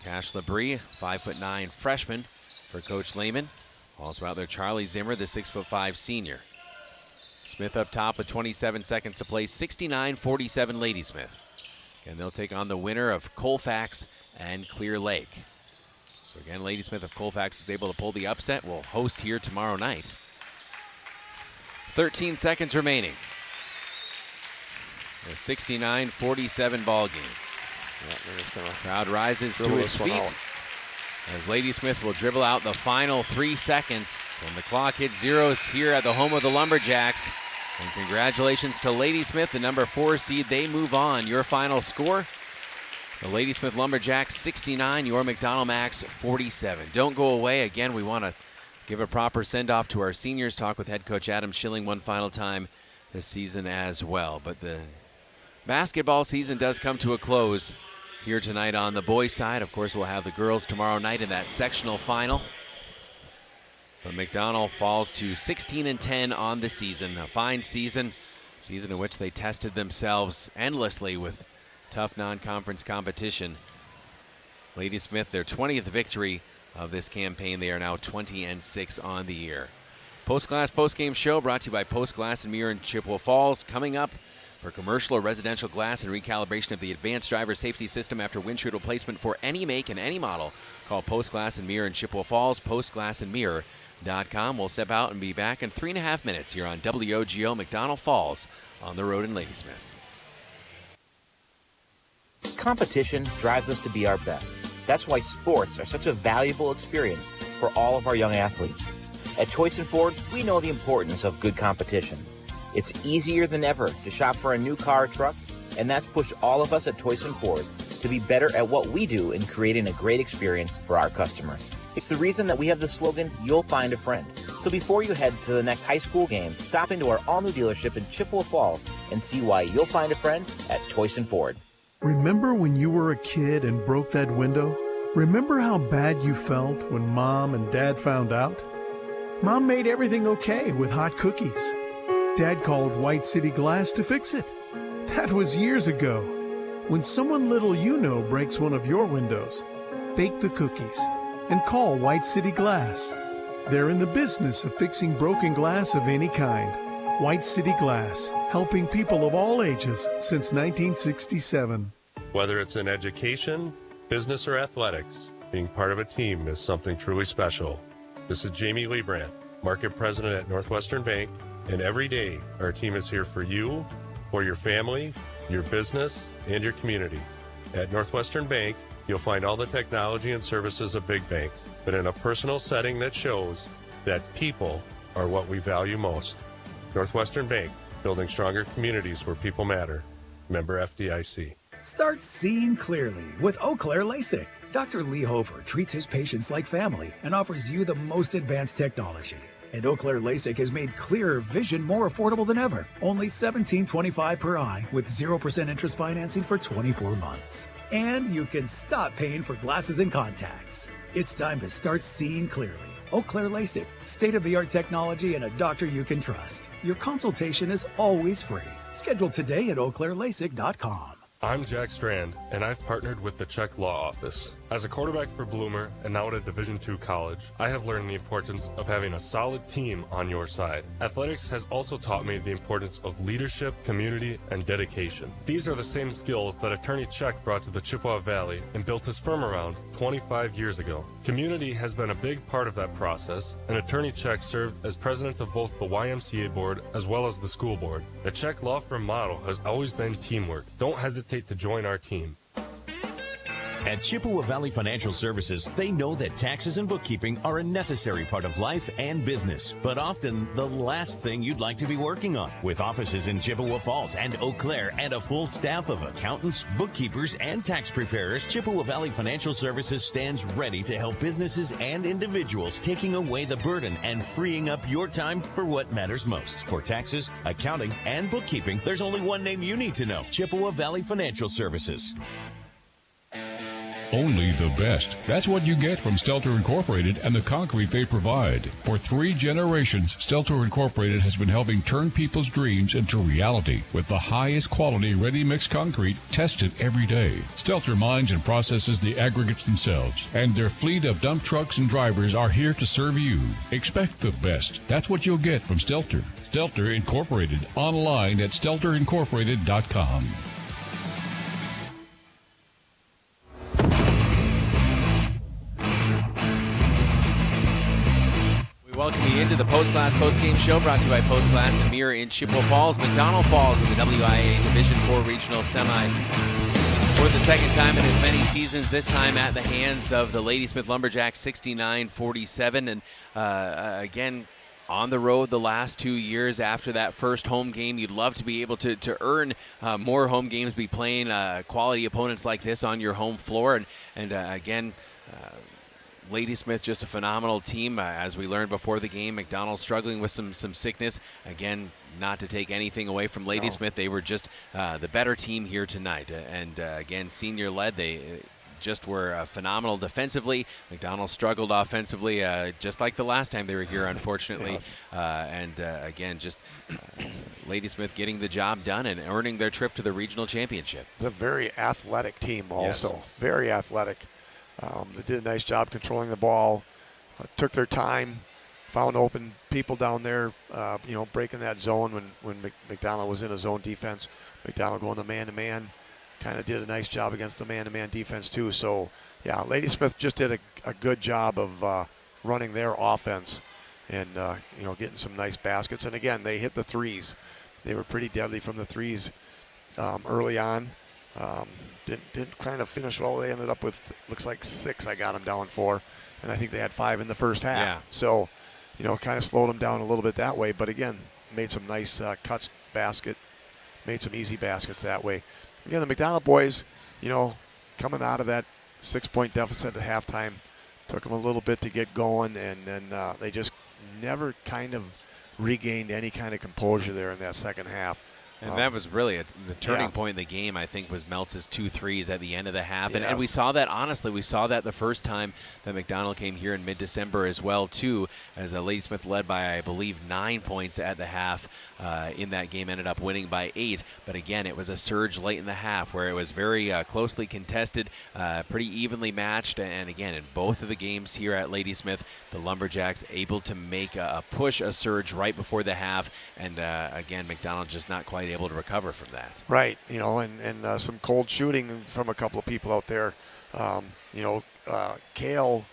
Cash Labrie, 5'9" freshman for Coach Lehman. Also out there, Charlie Zimmer, the 6'5" senior. Smith up top with 27 seconds to play, 69-47 Ladysmith. And they'll take on the winner of Colfax and Clear Lake. So again, Ladysmith, if Colfax is able to pull the upset, will host here tomorrow night. 13 seconds remaining. A 69-47 ball game. Crowd rises to its feet as Ladysmith will dribble out the final 3 seconds, and the clock hits zeros here at the home of the Lumberjacks. And congratulations to Ladysmith, the number 4 seed. They move on. Your final score, the Ladysmith Lumberjacks 69, your McDonell Macks 47. Don't go away. Again, we want to give a proper send-off to our seniors. Talk with head coach Adam Schilling one final time this season as well. But the basketball season does come to a close here tonight on the boys' side. Of course, we'll have the girls tomorrow night in that sectional final. But McDonell falls to 16-10 on the season. A fine season in which they tested themselves endlessly with tough non-conference competition. Ladysmith, their 20th victory of this campaign. They are now 20-6 on the year. Post-Glass post-game show brought to you by Post Glass and Mirror in Chippewa Falls. Coming up, for commercial or residential glass and recalibration of the advanced driver safety system after windshield replacement for any make and any model, call Post Glass and Mirror in Chippewa Falls, postglassandmirror.com. WIAA.com. We'll step out and be back in 3.5 minutes here on WOGO McDonell Falls on the road in Ladysmith. Competition drives us to be our best. That's why sports are such a valuable experience for all of our young athletes. At Choice & Ford, we know the importance of good competition. It's easier than ever to shop for a new car or truck, and that's pushed all of us at Choice & Ford to be better at what we do in creating a great experience for our customers. It's the reason that we have the slogan, "You'll find a friend." So before you head to the next high school game, stop into our all-new dealership in Chippewa Falls and see why you'll find a friend at Choice & Ford. Remember when you were a kid and broke that window? Remember how bad you felt when Mom and Dad found out? Mom made everything okay with hot cookies. Dad called White City Glass to fix it. That was years ago. When someone little you know breaks one of your windows, bake the cookies and call White City Glass. They're in the business of fixing broken glass of any kind. White City Glass, helping people of all ages since 1967. Whether it's in education, business, or athletics, being part of a team is something truly special. This is Jamie Leibrandt, Market President at Northwestern Bank, and every day our team is here for you, for your family, your business, and your community. At Northwestern Bank, you'll find all the technology and services of big banks, but in a personal setting that shows that people are what we value most. Northwestern Bank, building stronger communities where people matter. Member FDIC. Start seeing clearly with Eau Claire LASIK. Dr. Lee Hofer treats his patients like family and offers you the most advanced technology. And Eau Claire LASIK has made clearer vision more affordable than ever. Only $17.25 per eye with 0% interest financing for 24 months. And you can stop paying for glasses and contacts. It's time to start seeing clearly. Eau Claire LASIK, state-of-the-art technology and a doctor you can trust. Your consultation is always free. Schedule today at eauclairelasic.com. I'm Jack Strand, and I've partnered with the Czech Law Office. As a quarterback for Bloomer and now at a Division II college, I have learned the importance of having a solid team on your side. Athletics has also taught me the importance of leadership, community, and dedication. These are the same skills that Attorney Czech brought to the Chippewa Valley and built his firm around 25 years ago. Community has been a big part of that process, and Attorney Czech served as president of both the YMCA board as well as the school board. The Czech law firm model has always been teamwork. Don't hesitate to join our team. At Chippewa Valley Financial Services, they know that taxes and bookkeeping are a necessary part of life and business, but often the last thing you'd like to be working on. With offices in Chippewa Falls and Eau Claire and a full staff of accountants, bookkeepers, and tax preparers, Chippewa Valley Financial Services stands ready to help businesses and individuals, taking away the burden and freeing up your time for what matters most. For taxes, accounting, and bookkeeping, there's only one name you need to know: Chippewa Valley Financial Services. Only the best. That's what you get from Stelter Incorporated and the concrete they provide. For 3 generations, Stelter Incorporated has been helping turn people's dreams into reality with the highest quality ready-mix concrete tested every day. Stelter mines and processes the aggregates themselves, and their fleet of dump trucks and drivers are here to serve you. Expect the best. That's what you'll get from Stelter. Stelter Incorporated, online at stelterincorporated.com. Welcome you into the Post-Glass Post-Game Show, brought to you by Post-Glass and Mirror in Chippewa Falls. McDonell Falls is the WIAA Division IV Regional Semi for the second time in as many seasons, this time at the hands of the Ladysmith Lumberjacks, 69-47. And again, on the road the last 2 years after that first home game. You'd love to be able to earn more home games, be playing quality opponents like this on your home floor. And again, Ladysmith, just a phenomenal team. As we learned before the game, McDonell struggling with some sickness. Again, not to take anything away from Ladysmith. No. They were just the better team here tonight. And again, senior-led, they just were phenomenal defensively. McDonell struggled offensively, just like the last time they were here, unfortunately. Yes. Again, just Ladysmith getting the job done and earning their trip to the regional championship. It's a very athletic team also. Yes. Very athletic. They did a nice job controlling the ball, took their time, found open people down there, breaking that zone when McDonell was in a zone defense. McDonell going to man-to-man, kind of did a nice job against the man-to-man defense too. So, yeah, Ladysmith just did a good job of running their offense. and getting some nice baskets. And again, they hit the threes. They were pretty deadly from the threes early on. Didn't kind of finish well. They ended up with, looks like 6. I got them down 4, and I think they had 5 in the first half. Yeah. So, kind of slowed them down a little bit that way. But again, made some nice cuts basket, made some easy baskets that way. Again, the McDonell boys, coming out of that 6-point deficit at halftime, took them a little bit to get going, and then they just never kind of regained any kind of composure there in that second half. And that was really the turning point in the game, I think, was Meltz's 2 threes at the end of the half. And we saw that, honestly, we saw that the first time that McDonell came here in mid-December as well, too, as Ladysmith led by, I believe, 9 points at the half in that game, ended up winning by 8. But again, it was a surge late in the half where it was very closely contested, pretty evenly matched. And again, in both of the games here at Ladysmith, the Lumberjacks able to make a push, a surge right before the half. And again, McDonell just not quite able to recover from that. Right, and some cold shooting from a couple of people out there. Kale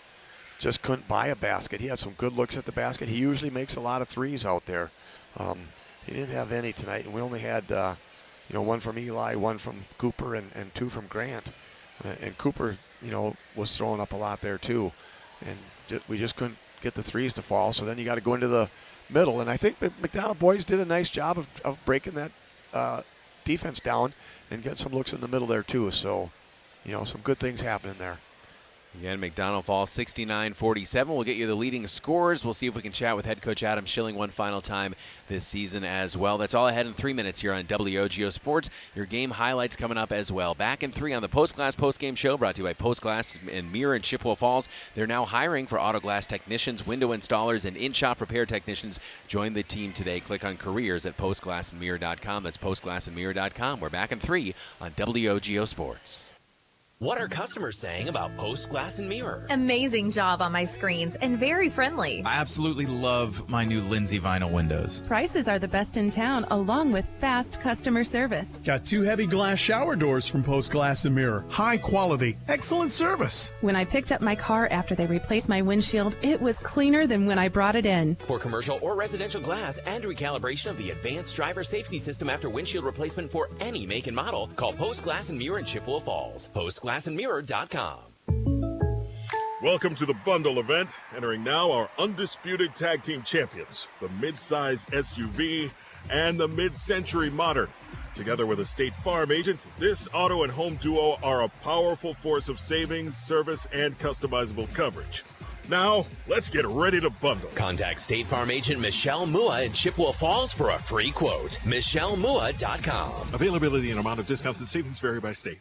just couldn't buy a basket. He had some good looks at the basket. He usually makes a lot of threes out there. He didn't have any tonight, and we only had, one from Eli, one from Cooper, and 2 from Grant. And Cooper, was throwing up a lot there too. And we just couldn't get the threes to fall, so then you got to go into the middle. And I think the McDonell boys did a nice job of breaking that defense down and get some looks in the middle there too. So, some good things happening there. Again, McDonell falls 69-47. We'll get you the leading scores. We'll see if we can chat with head coach Adam Schilling one final time this season as well. That's all ahead in 3 minutes here on WOGO Sports. Your game highlights coming up as well. Back in 3 on the Post Glass Postgame Show, brought to you by Post Glass and Mirror in Chippewa Falls. They're now hiring for auto glass technicians, window installers, and in-shop repair technicians. Join the team today. Click on careers at postglassandmirror.com. That's postglassandmirror.com. We're back in 3 on WOGO Sports. What are customers saying about Post Glass and Mirror? Amazing job on my screens and very friendly. I absolutely love my new Lindsay vinyl windows. Prices are the best in town, along with fast customer service. Got 2 heavy glass shower doors from Post Glass and Mirror. High quality, excellent service. When I picked up my car after they replaced my windshield, it was cleaner than when I brought it in. For commercial or residential glass and recalibration of the advanced driver safety system after windshield replacement for any make and model, call Post Glass and Mirror in Chippewa Falls. PostGlassandMirror.com. Welcome to the bundle event. Entering now our undisputed tag team champions, the mid-size SUV and the mid-century modern. Together with a State Farm agent, this auto and home duo are a powerful force of savings, service, and customizable coverage. Now, let's get ready to bundle. Contact State Farm agent Michelle Mua in Chippewa Falls for a free quote. MichelleMua.com. Availability and amount of discounts and savings vary by state.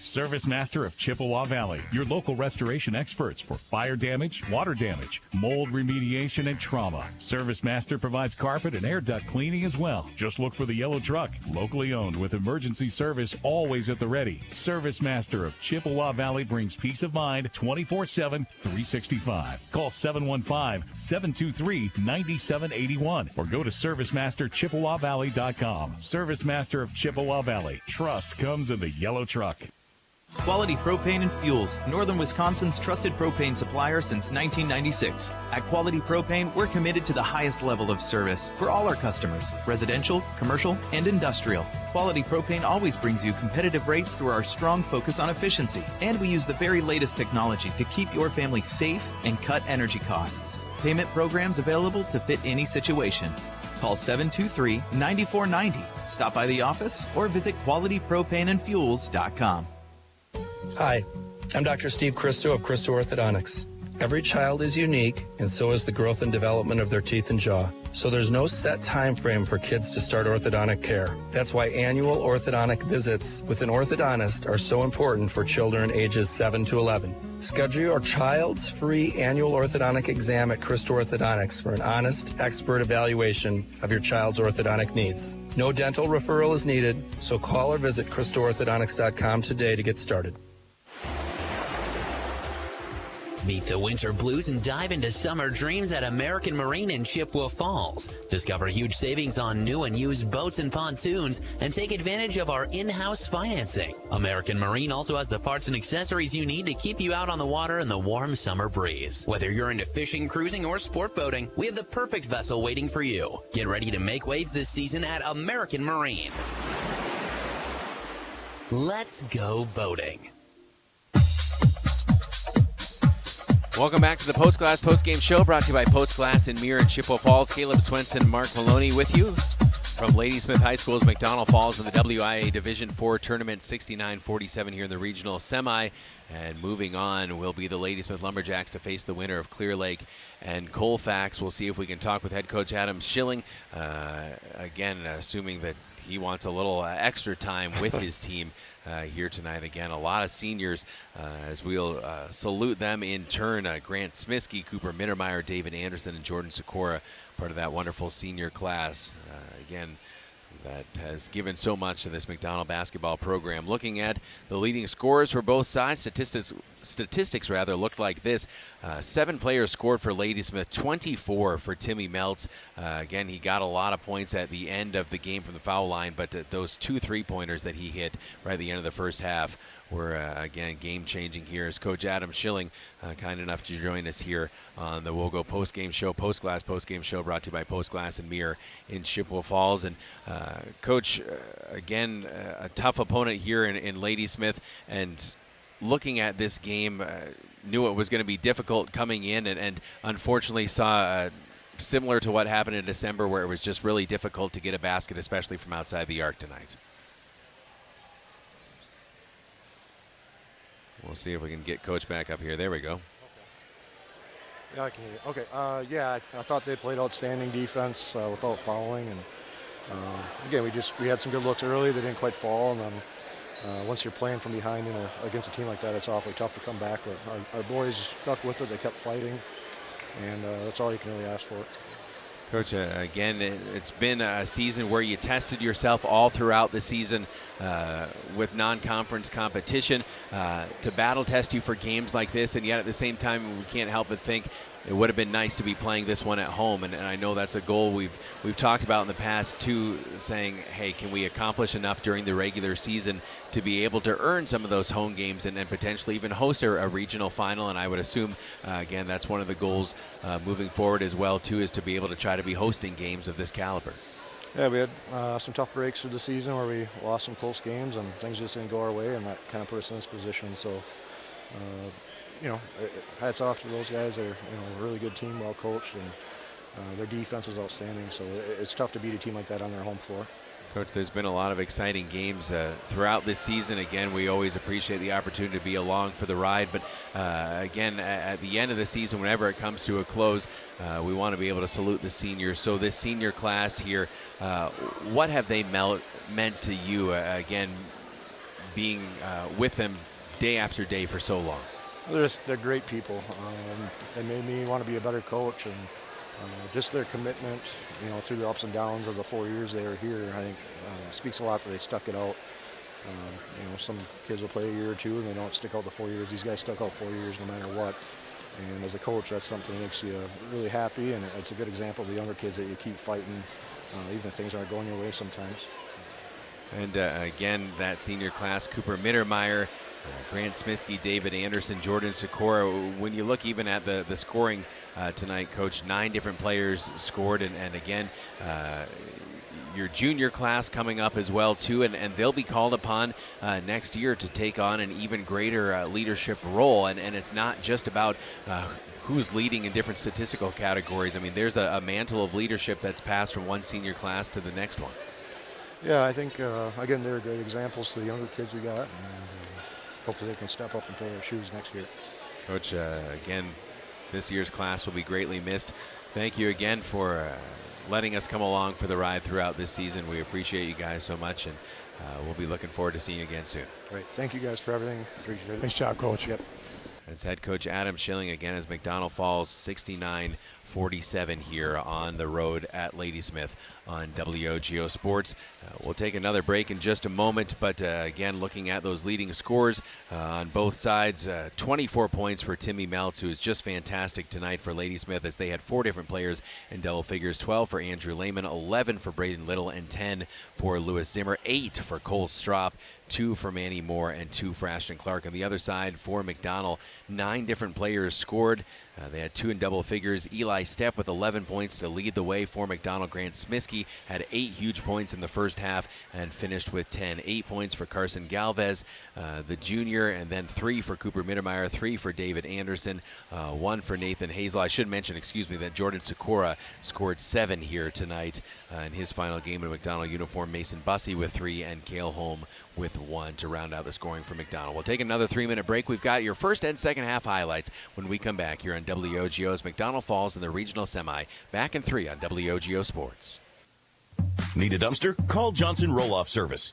Service Master of Chippewa Valley, your local restoration experts for fire damage, water damage, mold remediation, and trauma. Service Master provides carpet and air duct cleaning as well. Just look for the yellow truck, locally owned with emergency service always at the ready. Service Master of Chippewa Valley brings peace of mind 24/7, 365. Call 715-723-9781 or go to ServiceMasterChippewaValley.com. Service Master of Chippewa Valley. Trust comes in the yellow truck. Quality Propane and Fuels, Northern Wisconsin's trusted propane supplier since 1996. At Quality Propane, we're committed to the highest level of service for all our customers, residential, commercial, and industrial. Quality Propane always brings you competitive rates through our strong focus on efficiency, and we use the very latest technology to keep your family safe and cut energy costs. Payment programs available to fit any situation. Call 723-9490. Stop by the office or visit qualitypropaneandfuels.com. Hi, I'm Dr. Steve Christo of Christo Orthodontics. Every child is unique, and so is the growth and development of their teeth and jaw. So there's no set time frame for kids to start orthodontic care. That's why annual orthodontic visits with an orthodontist are so important for children ages 7 to 11. Schedule your child's free annual orthodontic exam at Christo Orthodontics for an honest, expert evaluation of your child's orthodontic needs. No dental referral is needed, so call or visit ChristoOrthodontics.com today to get started. Meet the winter blues and dive into summer dreams at American Marine in Chippewa Falls. Discover huge savings on new and used boats and pontoons and take advantage of our in-house financing. American Marine also has the parts and accessories you need to keep you out on the water in the warm summer breeze. Whether you're into fishing, cruising, or sport boating, we have the perfect vessel waiting for you. Get ready to make waves this season at American Marine. Let's go boating. Welcome back to the Post Glass Post-Game Show, brought to you by Post Glass in Mirror and Chippewa Falls. Caleb Swenson, Mark Maloney with you from Ladysmith High School's McDonell Falls in the WIAA Division IV Tournament, 69-47 here in the regional semi. And moving on will be the Ladysmith Lumberjacks to face the winner of Clear Lake and Colfax. We'll see if we can talk with head coach Adam Schilling, again, assuming that he wants a little extra time with his team here tonight. Again, a lot of seniors as we'll salute them in turn. Grant Smiskey, Cooper Mittermeier, David Anderson, and Jordan Sikora, part of that wonderful senior class. Again, that has given so much to this McDonell basketball program. Looking at the leading scorers for both sides, statistics looked like this. 7 players scored for Ladysmith, 24 for Timmy Meltz. Again, he got a lot of points at the end of the game from the foul line, but those 2 3-pointers that he hit right at the end of the first half were, again, game-changing here. As Coach Adam Schilling, kind enough to join us here on the WOGO Post-Game Show, Post-Glass Post-Game Show, brought to you by Post Glass and Mirror in Chippewa Falls. And Coach, again, a tough opponent here in Ladysmith, and looking at this game, knew it was going to be difficult coming in, and unfortunately saw similar to what happened in December, where it was just really difficult to get a basket, especially from outside the arc tonight. We'll see if we can get Coach back up here. There we go. Okay. Yeah, I can hear you. Okay. Yeah, I thought they played outstanding defense without fouling, and again, we had some good looks early. They didn't quite fall, and then once you're playing from behind against a team like that, it's awfully tough to come back. But our boys stuck with it. They kept fighting, and that's all you can really ask for. Coach, again, it's been a season where you tested yourself all throughout the season with non-conference competition to battle test you for games like this, and yet at the same time, we can't help but think it would have been nice to be playing this one at home, and I know that's a goal we've talked about in the past too, saying, hey, can we accomplish enough during the regular season to be able to earn some of those home games and potentially even host a regional final? And I would assume, again, that's one of the goals moving forward as well too, is to be able to try to be hosting games of this caliber. Yeah, we had some tough breaks through the season where we lost some close games and things just didn't go our way, and that kind of put us in this position. So, hats off to those guys. They're a really good team, well coached, and their defense is outstanding. So it's tough to beat a team like that on their home floor. Coach, there's been a lot of exciting games throughout this season. Again, we always appreciate the opportunity to be along for the ride. But again, at the end of the season, whenever it comes to a close, we want to be able to salute the seniors. So this senior class here, what have they meant to you, again, being with them day after day for so long? They're great people. They made me want to be a better coach, and just their commitment, through the ups and downs of the 4 years they were here, I think speaks a lot that they stuck it out. Some kids will play a year or two and they don't stick out the 4 years. These guys stuck out 4 years no matter what. And as a coach, that's something that makes you really happy, and it's a good example of the younger kids that you keep fighting, even if things aren't going your way sometimes. And again, that senior class, Cooper Mittermeier, Grant Smiskey, David Anderson, Jordan Sikora. When you look even at the scoring tonight, Coach, 9 different players scored, and again, your junior class coming up as well too, and they'll be called upon next year to take on an even greater leadership role, and it's not just about who's leading in different statistical categories. I mean, there's a mantle of leadership that's passed from one senior class to the next one. Yeah, I think, again, they're great examples to the younger kids we got, and hopefully they can step up and fill their shoes next year. Coach, again, this year's class will be greatly missed. Thank you again for letting us come along for the ride throughout this season. We appreciate you guys so much, and we'll be looking forward to seeing you again soon. Great. Thank you guys for everything. Appreciate it. Nice job, Coach. Yep. That's head coach Adam Schilling again as McDonell Falls 69 47 here on the road at Ladysmith on WOGO Sports. We'll take another break in just a moment, but again, looking at those leading scores on both sides, 24 points for Timmy Meltz, who is just fantastic tonight for Ladysmith, as they had 4 different players in double figures. 12 for Andrew Lehman, 11 for Braden Little, and 10 for Lewis Zimmer, 8 for Cole Strop, 2 for Manny Moore, and 2 for Ashton Clark. On the other side, for McDonell, 9 different players scored. They had 2 in double figures. Eli Stepp with 11 points to lead the way for McDonell. Grant Smiskey had 8 huge points in the first half and finished with 10. 8 points for Carson Galvez, the junior, and then 3 for Cooper Mittermeier, 3 for David Anderson, 1 for Nathan Hazel. I should mention, that Jordan Sikora scored 7 here tonight in his final game in a McDonell uniform. Mason Bussey with 3 and Cale Holm with 1 to round out the scoring for McDonell. We'll take another 3-minute break. We've got your first and second half highlights when we come back here on WOGO's McDonell Falls in the regional semi. Back in 3 on WOGO Sports. Need a dumpster? Call Johnson Roll-Off Service.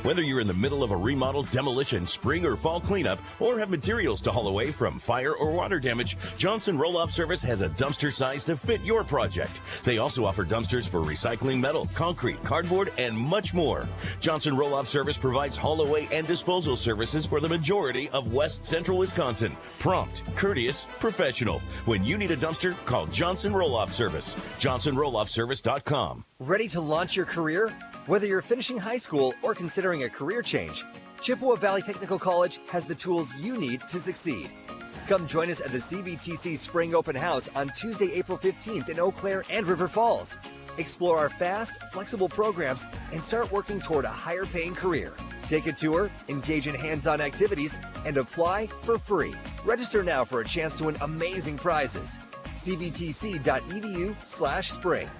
Whether you're in the middle of a remodel, demolition, spring or fall cleanup, or have materials to haul away from fire or water damage, Johnson Roll-Off Service has a dumpster size to fit your project. They also offer dumpsters for recycling metal, concrete, cardboard, and much more. Johnson Roll-Off Service provides haul away and disposal services for the majority of West Central Wisconsin. Prompt, courteous, professional. When you need a dumpster, call Johnson Roll-Off Service. JohnsonRollOffService.com. Ready to launch your career? Whether you're finishing high school or considering a career change, Chippewa Valley Technical College has the tools you need to succeed. Come join us at the CVTC Spring Open House on Tuesday, April 15th in Eau Claire and River Falls. Explore our fast, flexible programs and start working toward a higher paying career. Take a tour, engage in hands-on activities, and apply for free. Register now for a chance to win amazing prizes. cvtc.edu/spring.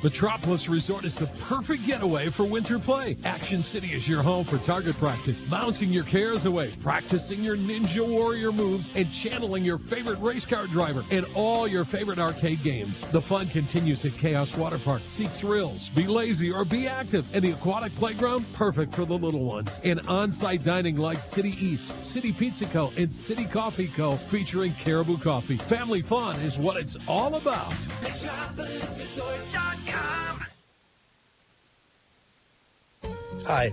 Metropolis Resort is the perfect getaway for winter play. Action City is your home for target practice, bouncing your cares away, practicing your Ninja Warrior moves, and channeling your favorite race car driver, and all your favorite arcade games. The fun continues at Chaos Water Park. Seek thrills, be lazy, or be active. And the aquatic playground, perfect for the little ones. And on-site dining like City Eats, City Pizza Co., and City Coffee Co., featuring Caribou Coffee. Family fun is what it's all about. MetropolisResort.com. Hi,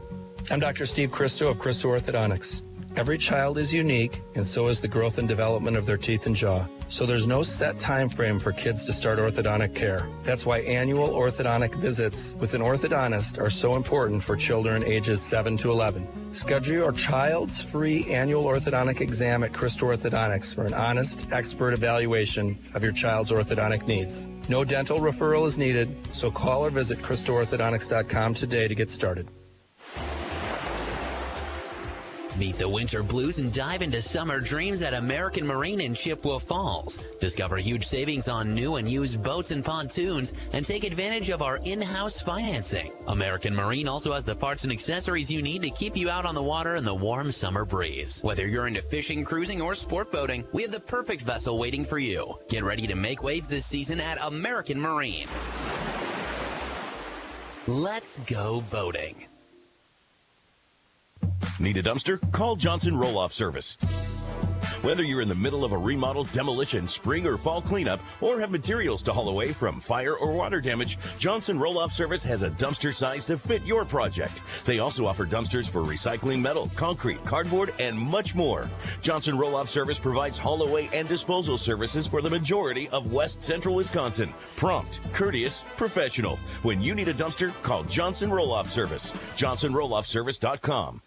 I'm Dr. Steve Christo of Christo Orthodontics. Every child is unique, and so is the growth and development of their teeth and jaw. So there's no set time frame for kids to start orthodontic care. That's why annual orthodontic visits with an orthodontist are so important for children ages 7 to 11. Schedule your child's free annual orthodontic exam at Christo Orthodontics for an honest, expert evaluation of your child's orthodontic needs. No dental referral is needed, so call or visit ChristoOrthodontics.com today to get started. Meet the winter blues and dive into summer dreams at American Marine in Chippewa Falls. Discover huge savings on new and used boats and pontoons and take advantage of our in-house financing. American Marine also has the parts and accessories you need to keep you out on the water in the warm summer breeze. Whether you're into fishing, cruising, or sport boating, we have the perfect vessel waiting for you. Get ready to make waves this season at American Marine. Let's go boating. Need a dumpster? Call Johnson Roll-Off Service. Whether you're in the middle of a remodel, demolition, spring or fall cleanup, or have materials to haul away from fire or water damage, Johnson Roll-Off Service has a dumpster size to fit your project. They also offer dumpsters for recycling metal, concrete, cardboard, and much more. Johnson Roll-Off Service provides haul away and disposal services for the majority of West Central Wisconsin. Prompt, courteous, professional. When you need a dumpster, call Johnson Roll-Off Service. JohnsonRollOffService.com.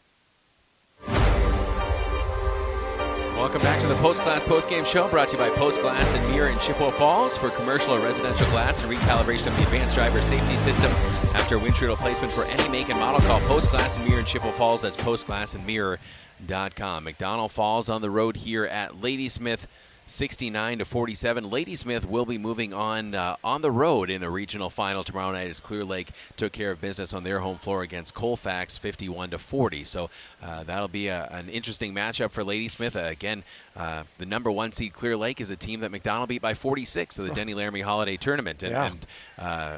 Welcome back to the Post Glass Postgame Show, brought to you by Post Glass and Mirror in Chippewa Falls. For commercial or residential glass and recalibration of the advanced driver safety system after windshield replacement for any make and model, call Post Glass and Mirror in Chippewa Falls. That's postglassandmirror.com. McDonell Falls on the road here at Ladysmith, 69-47. Ladysmith will be moving on the road in a regional final tomorrow night as Clear Lake took care of business on their home floor against Colfax, 51-40. So that'll be an interesting matchup for Ladysmith. Again, the number 1 seed Clear Lake is a team that McDonell beat by 46 in the Denny Laramie Holiday Tournament.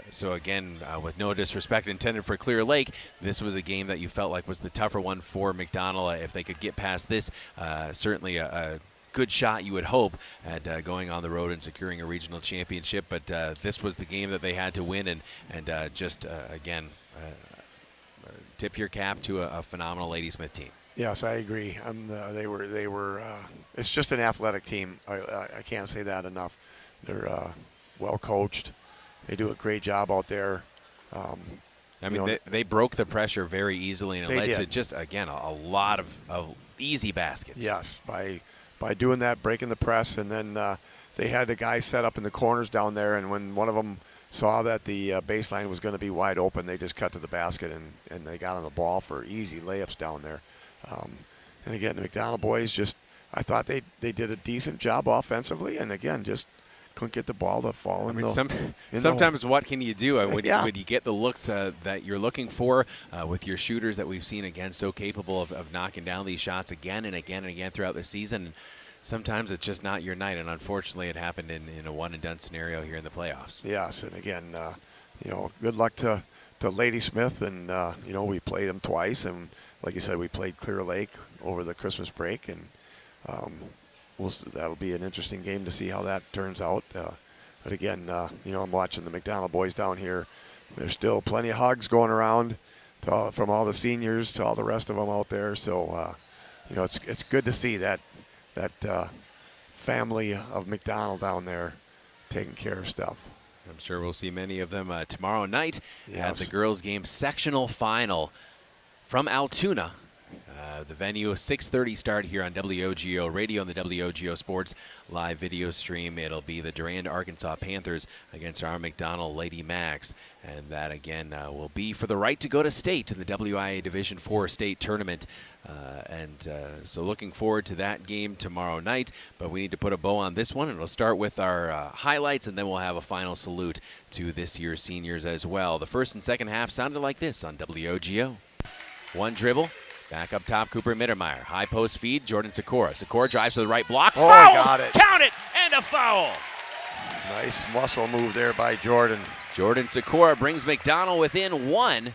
So again, with no disrespect intended for Clear Lake, this was a game that you felt like was the tougher one for McDonell. If they could get past this, certainly a good shot, you would hope, at going on the road and securing a regional championship. But this was the game that they had to win, and again, tip your cap to a phenomenal Ladysmith team. Yes, I agree. They were. It's just an athletic team. I can't say that enough. They're well coached. They do a great job out there. They broke the pressure very easily, and it led to just, again, a lot of easy baskets. Yes, by doing that, breaking the press, and then they had the guys set up in the corners down there, and when one of them saw that the baseline was going to be wide open, they just cut to the basket, and they got on the ball for easy layups down there. And again, the McDonell boys I thought they did a decent job offensively, and again, just couldn't get the ball to fall in sometimes what can you do when you get the looks that you're looking for with your shooters that we've seen, again, so capable of knocking down these shots again and again and again throughout the season. And sometimes it's just not your night, and unfortunately it happened in a one-and-done scenario here in the playoffs. Yes, and again, good luck to Ladysmith, and we played them twice, and like you said, we played Clear Lake over the Christmas break, and that'll be an interesting game to see how that turns out. But again, I'm watching the McDonell boys down here. There's still plenty of hugs going around from all the seniors to all the rest of them out there. So, it's good to see that family of McDonell down there taking care of stuff. I'm sure we'll see many of them tomorrow night at the girls' game sectional final from Altoona. The venue, 6:30 start here on WOGO Radio and the WOGO Sports live video stream. It'll be the Durand, Arkansas Panthers against our McDonell Lady Macks. And that, again, will be for the right to go to state in the WIAA Division IV state tournament. So looking forward to that game tomorrow night. But we need to put a bow on this one, and we'll start with our highlights, and then we'll have a final salute to this year's seniors as well. The first and second half sounded like this on WOGO. One dribble. Back up top, Cooper Mittermeier. High post feed, Jordan Sikora. Sikora drives to the right block. Oh, foul! got it. Count it! And a foul! Nice muscle move there by Jordan. Jordan Sikora brings McDonell within one.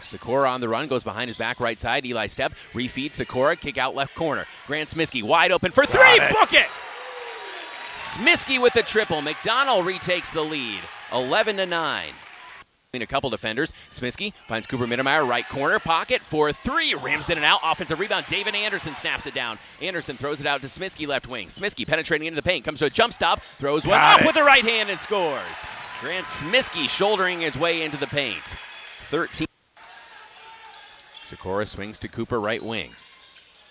Sikora on the run, goes behind his back right side. Eli Stepp, refeed Sikora, kick out left corner. Grant Smiskey wide open for three. Book it! Smiskey with the triple. McDonell retakes the lead, 11-9. A couple defenders. Smiskey finds Cooper Mittermeier, right corner, pocket for three. Rims in and out. Offensive rebound. David Anderson snaps it down. Anderson throws it out to Smiskey, left wing. Smiskey penetrating into the paint. Comes to a jump stop. Throws one up with the right hand and scores. Grant Smiskey shouldering his way into the paint. 13. Sikora swings to Cooper, right wing.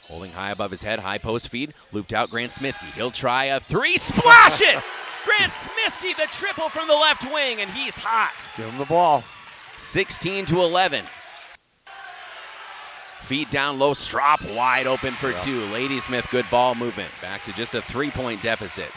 Holding high above his head. High post feed. Looped out Grant Smiskey. He'll try a three. Splash it! Grant Smiskey, the triple from the left wing, and he's hot. Give him the ball. 16-11. Feed down low, Strop wide open for two. Ladysmith, good ball movement. Back to just a 3-point deficit.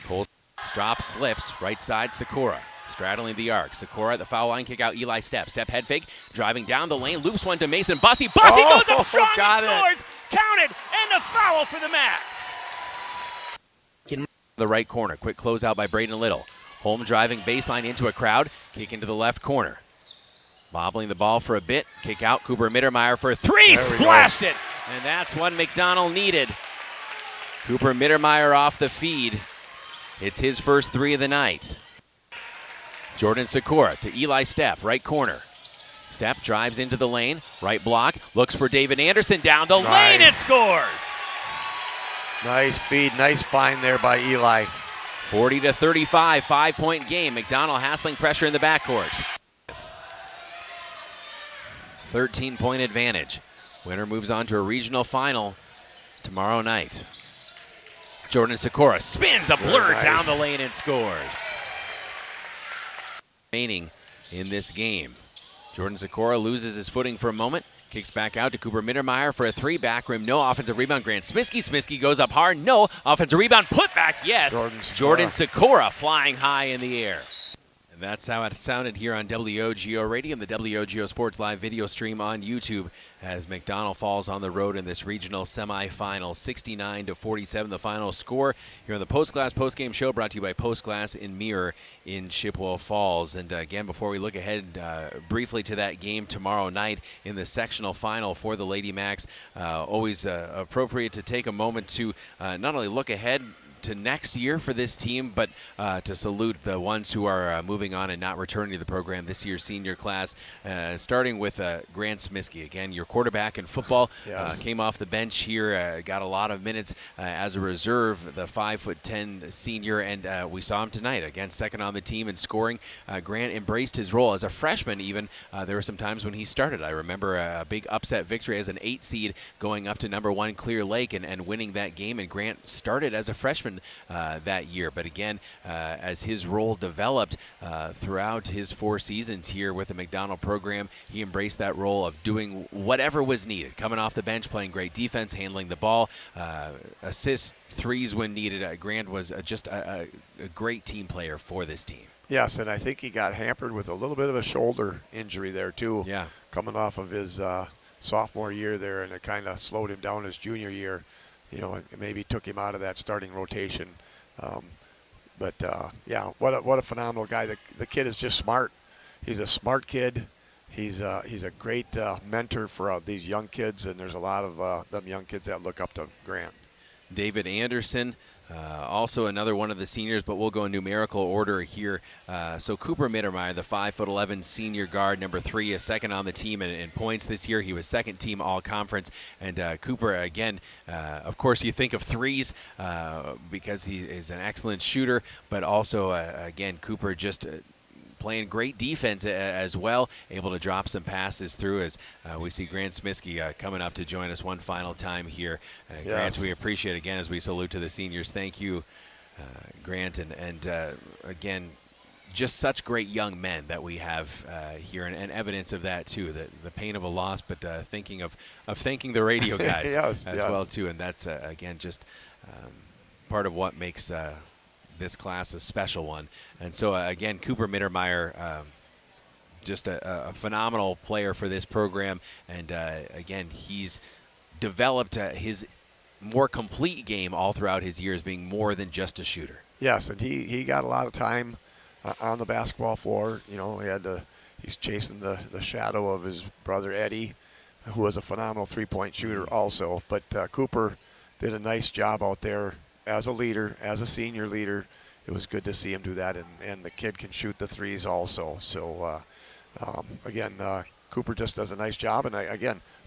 Cole Strop slips, right side, Sikora. Straddling the arc. Sikora at the foul line, kick out Eli Stepp. Stepp head fake, driving down the lane, loops one to Mason. Bussey goes up strong and scores. Counted, and a foul for the Macks. The right corner. Quick closeout by Braden Little. Holm driving baseline into a crowd. Kick into the left corner. Bobbling the ball for a bit. Kick out. Cooper Mittermeier for three. Splashed it. And that's what McDonell needed. Cooper Mittermeier off the feed. It's his first three of the night. Jordan Sikora to Eli Stepp. Right corner. Stepp drives into the lane. Right block. Looks for David Anderson down the lane and scores. Nice feed, nice find there by Eli. 40-35, 5-point game. McDonell hassling pressure in the backcourt. 13-point advantage. Winner moves on to a regional final tomorrow night. Jordan Sikora spins a blur down the lane and scores. Remaining in this game. Jordan Sikora loses his footing for a moment. Kicks back out to Cooper Mittermeier for a three. Back rim, no. Offensive rebound, Grant Smiskey. Smiskey goes up hard, no. Offensive rebound, put back, yes. Jordan Sikora flying high in the air. That's how it sounded here on WOGO Radio and the WOGO Sports Live video stream on YouTube as McDonell falls on the road in this regional semifinal, 69-47, the final score here on the Post Glass Postgame Show, brought to you by Post Glass in Mirror in Chippewa Falls. And again, before we look ahead briefly to that game tomorrow night in the sectional final for the Lady Macks, always appropriate to take a moment to not only look ahead to next year for this team, but to salute the ones who are moving on and not returning to the program this year's senior class, starting with Grant Smiskey. Again, your quarterback in football, came off the bench here, got a lot of minutes as a reserve, the 5'10" senior, and we saw him tonight. Again, second on the team in scoring. Grant embraced his role as a freshman even. There were some times when he started. I remember a big upset victory as an 8 seed going up to number 1 Clear Lake and winning that game, and Grant started as a freshman that year. But again, as his role developed throughout his 4 seasons here with the McDonell program, he embraced that role of doing whatever was needed, coming off the bench, playing great defense, handling the ball, assists, threes when needed. Grant was just a great team player for this team. Yes, and I think he got hampered with a little bit of a shoulder injury there too. Yeah, coming off of his sophomore year there, and it kind of slowed him down his junior year. You know, it maybe took him out of that starting rotation. But yeah, what a phenomenal guy. The kid is just smart. He's a smart kid. He's a great mentor for these young kids, and there's a lot of them young kids that look up to Grant. David Anderson, also another one of the seniors, but we'll go in numerical order here. So Cooper Mittermeier, the 5'11" senior guard, number 3, a second on the team in points this year. He was second team all-conference. And Cooper, again, of course, you think of threes because he is an excellent shooter, but also, again, Cooper just playing great defense as well, able to drop some passes through as we see Grant Smiskey coming up to join us one final time here. Grant, we appreciate it again as we salute to the seniors. Thank you, Grant. And again, just such great young men that we have here, and evidence of that too, the pain of a loss, but thinking of thanking the radio guys as well too. And that's, again, just part of what makes this class a special one. And so again, Cooper Mittermeier, just a phenomenal player for this program, and again, he's developed his more complete game all throughout his years, being more than just a shooter. Yes, and he got a lot of time on the basketball floor. You know, he's chasing the shadow of his brother Eddie, who was a phenomenal three-point shooter also. But Cooper did a nice job out there as a leader, as a senior leader. It was good to see him do that, and the kid can shoot the threes also. So, again, Cooper just does a nice job, and I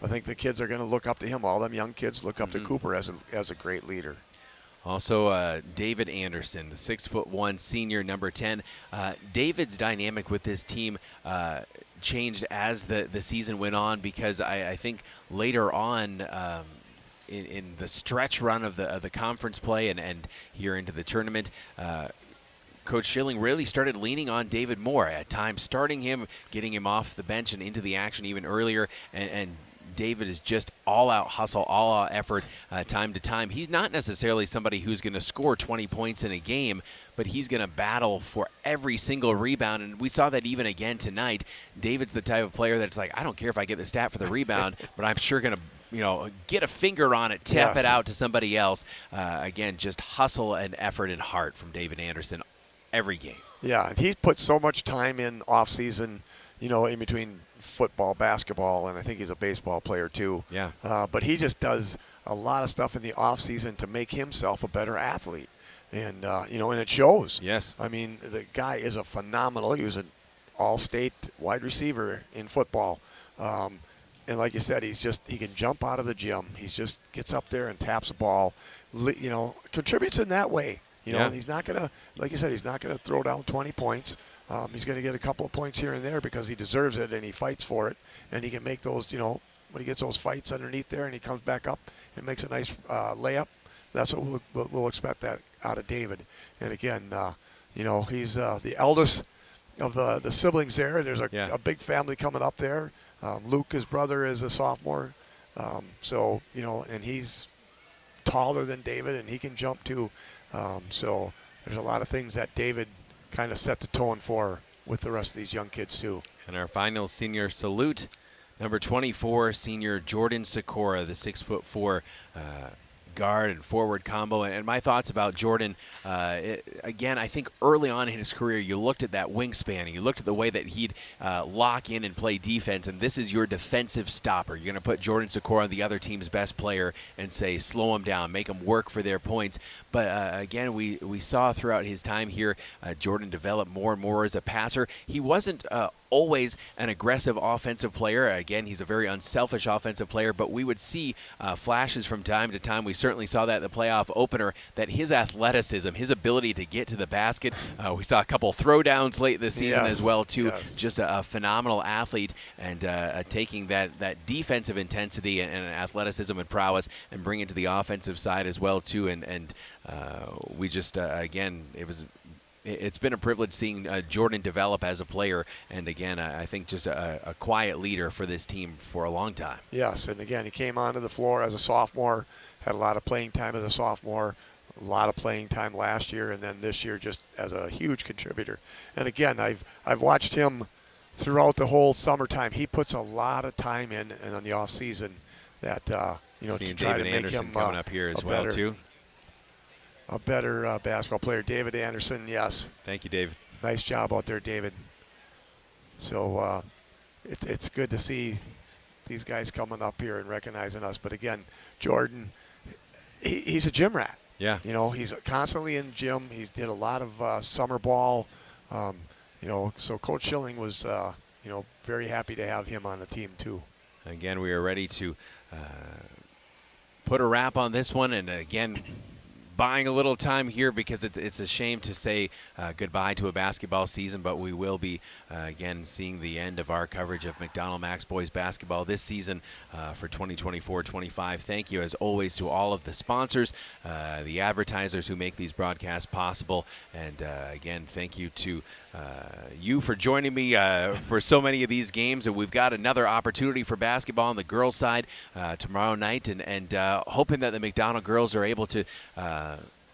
think the kids are going to look up to him. All them young kids look up to Cooper as a great leader. Also, David Anderson, the 6'1" senior, number 10. David's dynamic with this team changed as the season went on, because I think later on, in the stretch run of the conference play and here into the tournament, Coach Schilling really started leaning on David more at times, starting him, getting him off the bench and into the action even earlier, and David is just all-out hustle, all-out effort time to time. He's not necessarily somebody who's going to score 20 points in a game, but he's going to battle for every single rebound, and we saw that even again tonight. David's the type of player that's like, I don't care if I get the stat for the rebound, but I'm sure going to get a finger on it, tap it out to somebody else. Again, just hustle and effort and heart from David Anderson every game. Yeah, and he's put so much time in off-season, in between football, basketball, and I think he's a baseball player too. Yeah. But he just does a lot of stuff in the off-season to make himself a better athlete. And, and it shows. Yes. I mean, the guy is a phenomenal. He was an all-state wide receiver in football. And like you said, he can jump out of the gym. He just gets up there and taps a ball, contributes in that way. He's not going to, like you said, he's not going to throw down 20 points. He's going to get a couple of points here and there because he deserves it and he fights for it. And he can make those, when he gets those fights underneath there and he comes back up and makes a nice layup, that's what we'll expect that out of David. And again, he's the eldest of the siblings there. There's a big family coming up there. Luke, his brother, is a sophomore. And he's taller than David, and he can jump too. So there's a lot of things that David kind of set the tone for with the rest of these young kids too. And our final senior salute, number 24, senior Jordan Sikora, the 6'4" guard and forward combo. And my thoughts about Jordan, again, I think early on in his career, you looked at that wingspan and you looked at the way that he'd lock in and play defense, and this is your defensive stopper. You're going to put Jordan Sikora on the other team's best player and say, slow him down, make him work for their points. But again, we saw throughout his time here, Jordan develop more and more as a passer. He wasn't always an aggressive offensive player. Again, he's a very unselfish offensive player, but we would see flashes from time to time. We certainly saw that in the playoff opener, that his athleticism, his ability to get to the basket. We saw a couple throwdowns late this season as well, too. Yes. Just a phenomenal athlete, and taking that defensive intensity and athleticism and prowess and bringing it to the offensive side as well, too. And we just, again, it's been a privilege seeing Jordan develop as a player, and again, I think just a quiet leader for this team for a long time. Yes, and again, he came onto the floor as a sophomore, had a lot of playing time as a sophomore, a lot of playing time last year, and then this year just as a huge contributor. And again, I've watched him throughout the whole summertime. He puts a lot of time in, and on the off season that to seeing try David to make Anderson him coming up here as well too. A better basketball player. David Anderson, yes. Thank you, David. Nice job out there, David. So it's good to see these guys coming up here and recognizing us. But again, Jordan, he's a gym rat. Yeah. He's constantly in gym. He did a lot of summer ball. So Coach Schilling was, very happy to have him on the team too. Again, we are ready to put a wrap on this one, and again, buying a little time here because it's a shame to say goodbye to a basketball season, but we will be again seeing the end of our coverage of McDonell Macks boys basketball this season for 2024-25. Thank you as always to all of the sponsors, the advertisers who make these broadcasts possible, and again, thank you to you for joining me for so many of these games. And we've got another opportunity for basketball on the girls' side tomorrow night, and hoping that the McDonell girls are able to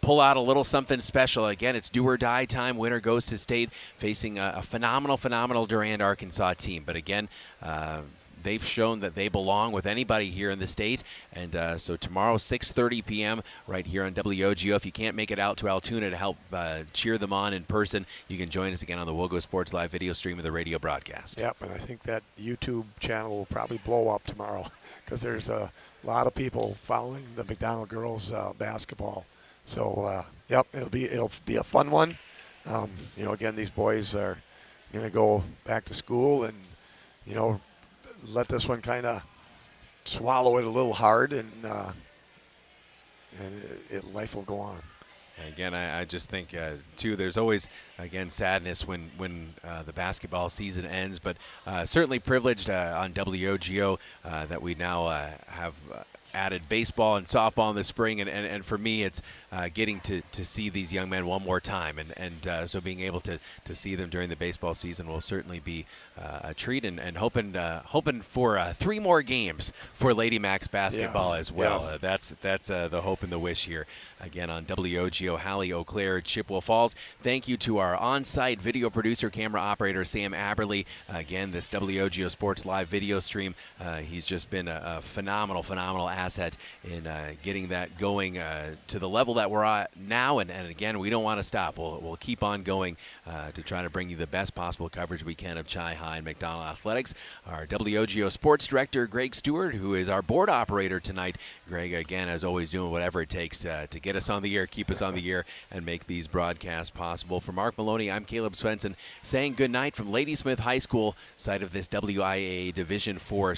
pull out a little something special. Again, it's do or die time. Winner goes to state, facing a phenomenal Durand, Arkansas team. But again, they've shown that they belong with anybody here in the state. And so tomorrow, 6:30 p.m. right here on WOGO. If you can't make it out to Altoona to help cheer them on in person, you can join us again on the WOGO Sports Live video stream of the radio broadcast. Yep, and I think that YouTube channel will probably blow up tomorrow because there's a lot of people following the McDonell girls basketball. So, it'll be a fun one. Again, these boys are going to go back to school and, let this one kind of swallow it a little hard, and life will go on. Again, I just think, too, there's always, again, sadness when the basketball season ends, but certainly privileged on WOGO that we now have added baseball and softball in the spring, and for me, it's getting to see these young men one more time, and so being able to see them during the baseball season will certainly be a treat, and hoping for 3 more games for Lady Macks basketball as well. Yes. That's the hope and the wish here. Again, on WOGO, Hallie, Eau Claire, Chippewa Falls. Thank you to our on-site video producer, camera operator, Sam Aberley. Again, this WOGO Sports Live video stream, he's just been a phenomenal asset in getting that going to the level that we're at now. And again, we don't want to stop. We'll keep on going to try to bring you the best possible coverage we can of Chi High and McDonell Athletics. Our WOGO Sports Director, Greg Stewart, who is our board operator tonight. Greg, again, as always, doing whatever it takes to get us on the air, keep us on the air, and make these broadcasts possible. For Mark Maloney, I'm Caleb Swenson, saying good night from Ladysmith High School, site of this WIAA Division IV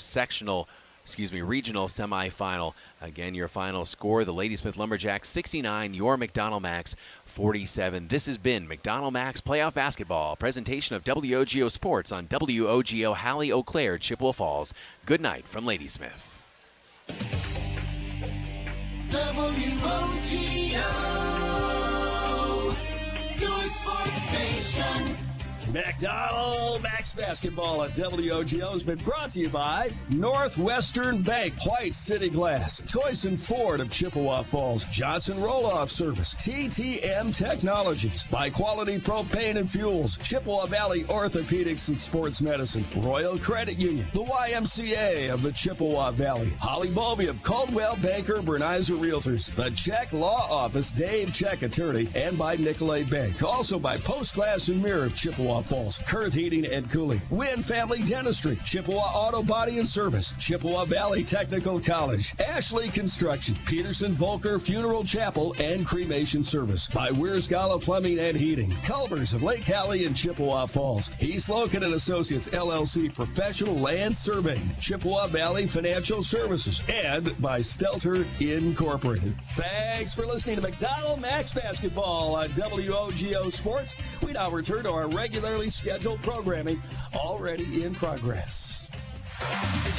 regional semifinal. Again, your final score, the Ladysmith Lumberjacks 69, your McDonell Macks 47. This has been McDonell Macks Playoff Basketball, presentation of WOGO Sports on WOGO Hallie, Eau Claire, Chippewa Falls. Good night from Ladysmith. WOGO, your sports station. McDonell Macks basketball at WOGO has been brought to you by Northwestern Bank, White City Glass, Toyson Ford of Chippewa Falls, Johnson Roll-Off Service, TTM Technologies, by Quality Propane and Fuels, Chippewa Valley Orthopedics and Sports Medicine, Royal Credit Union, the YMCA of the Chippewa Valley, Holly Bovey of Caldwell Banker Bernizer Realtors, the Check Law Office, Dave Check Attorney, and by Nicolay Bank. Also by Post Glass and Mirror of Chippewa Falls, Kurth Heating and Cooling, Wynn Family Dentistry, Chippewa Auto Body and Service, Chippewa Valley Technical College, Ashley Construction, Peterson Volker Funeral Chapel and Cremation Service, by Weersgala Plumbing and Heating, Culvers of Lake Hallie and Chippewa Falls, East Logan and Associates LLC Professional Land Surveying, Chippewa Valley Financial Services, and by Stelter Incorporated. Thanks for listening to McDonell Macks basketball on WOGO Sports. We now return to our regularly scheduled programming, already in progress.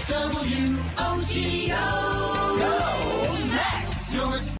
WOGO. Go Macks. Yours.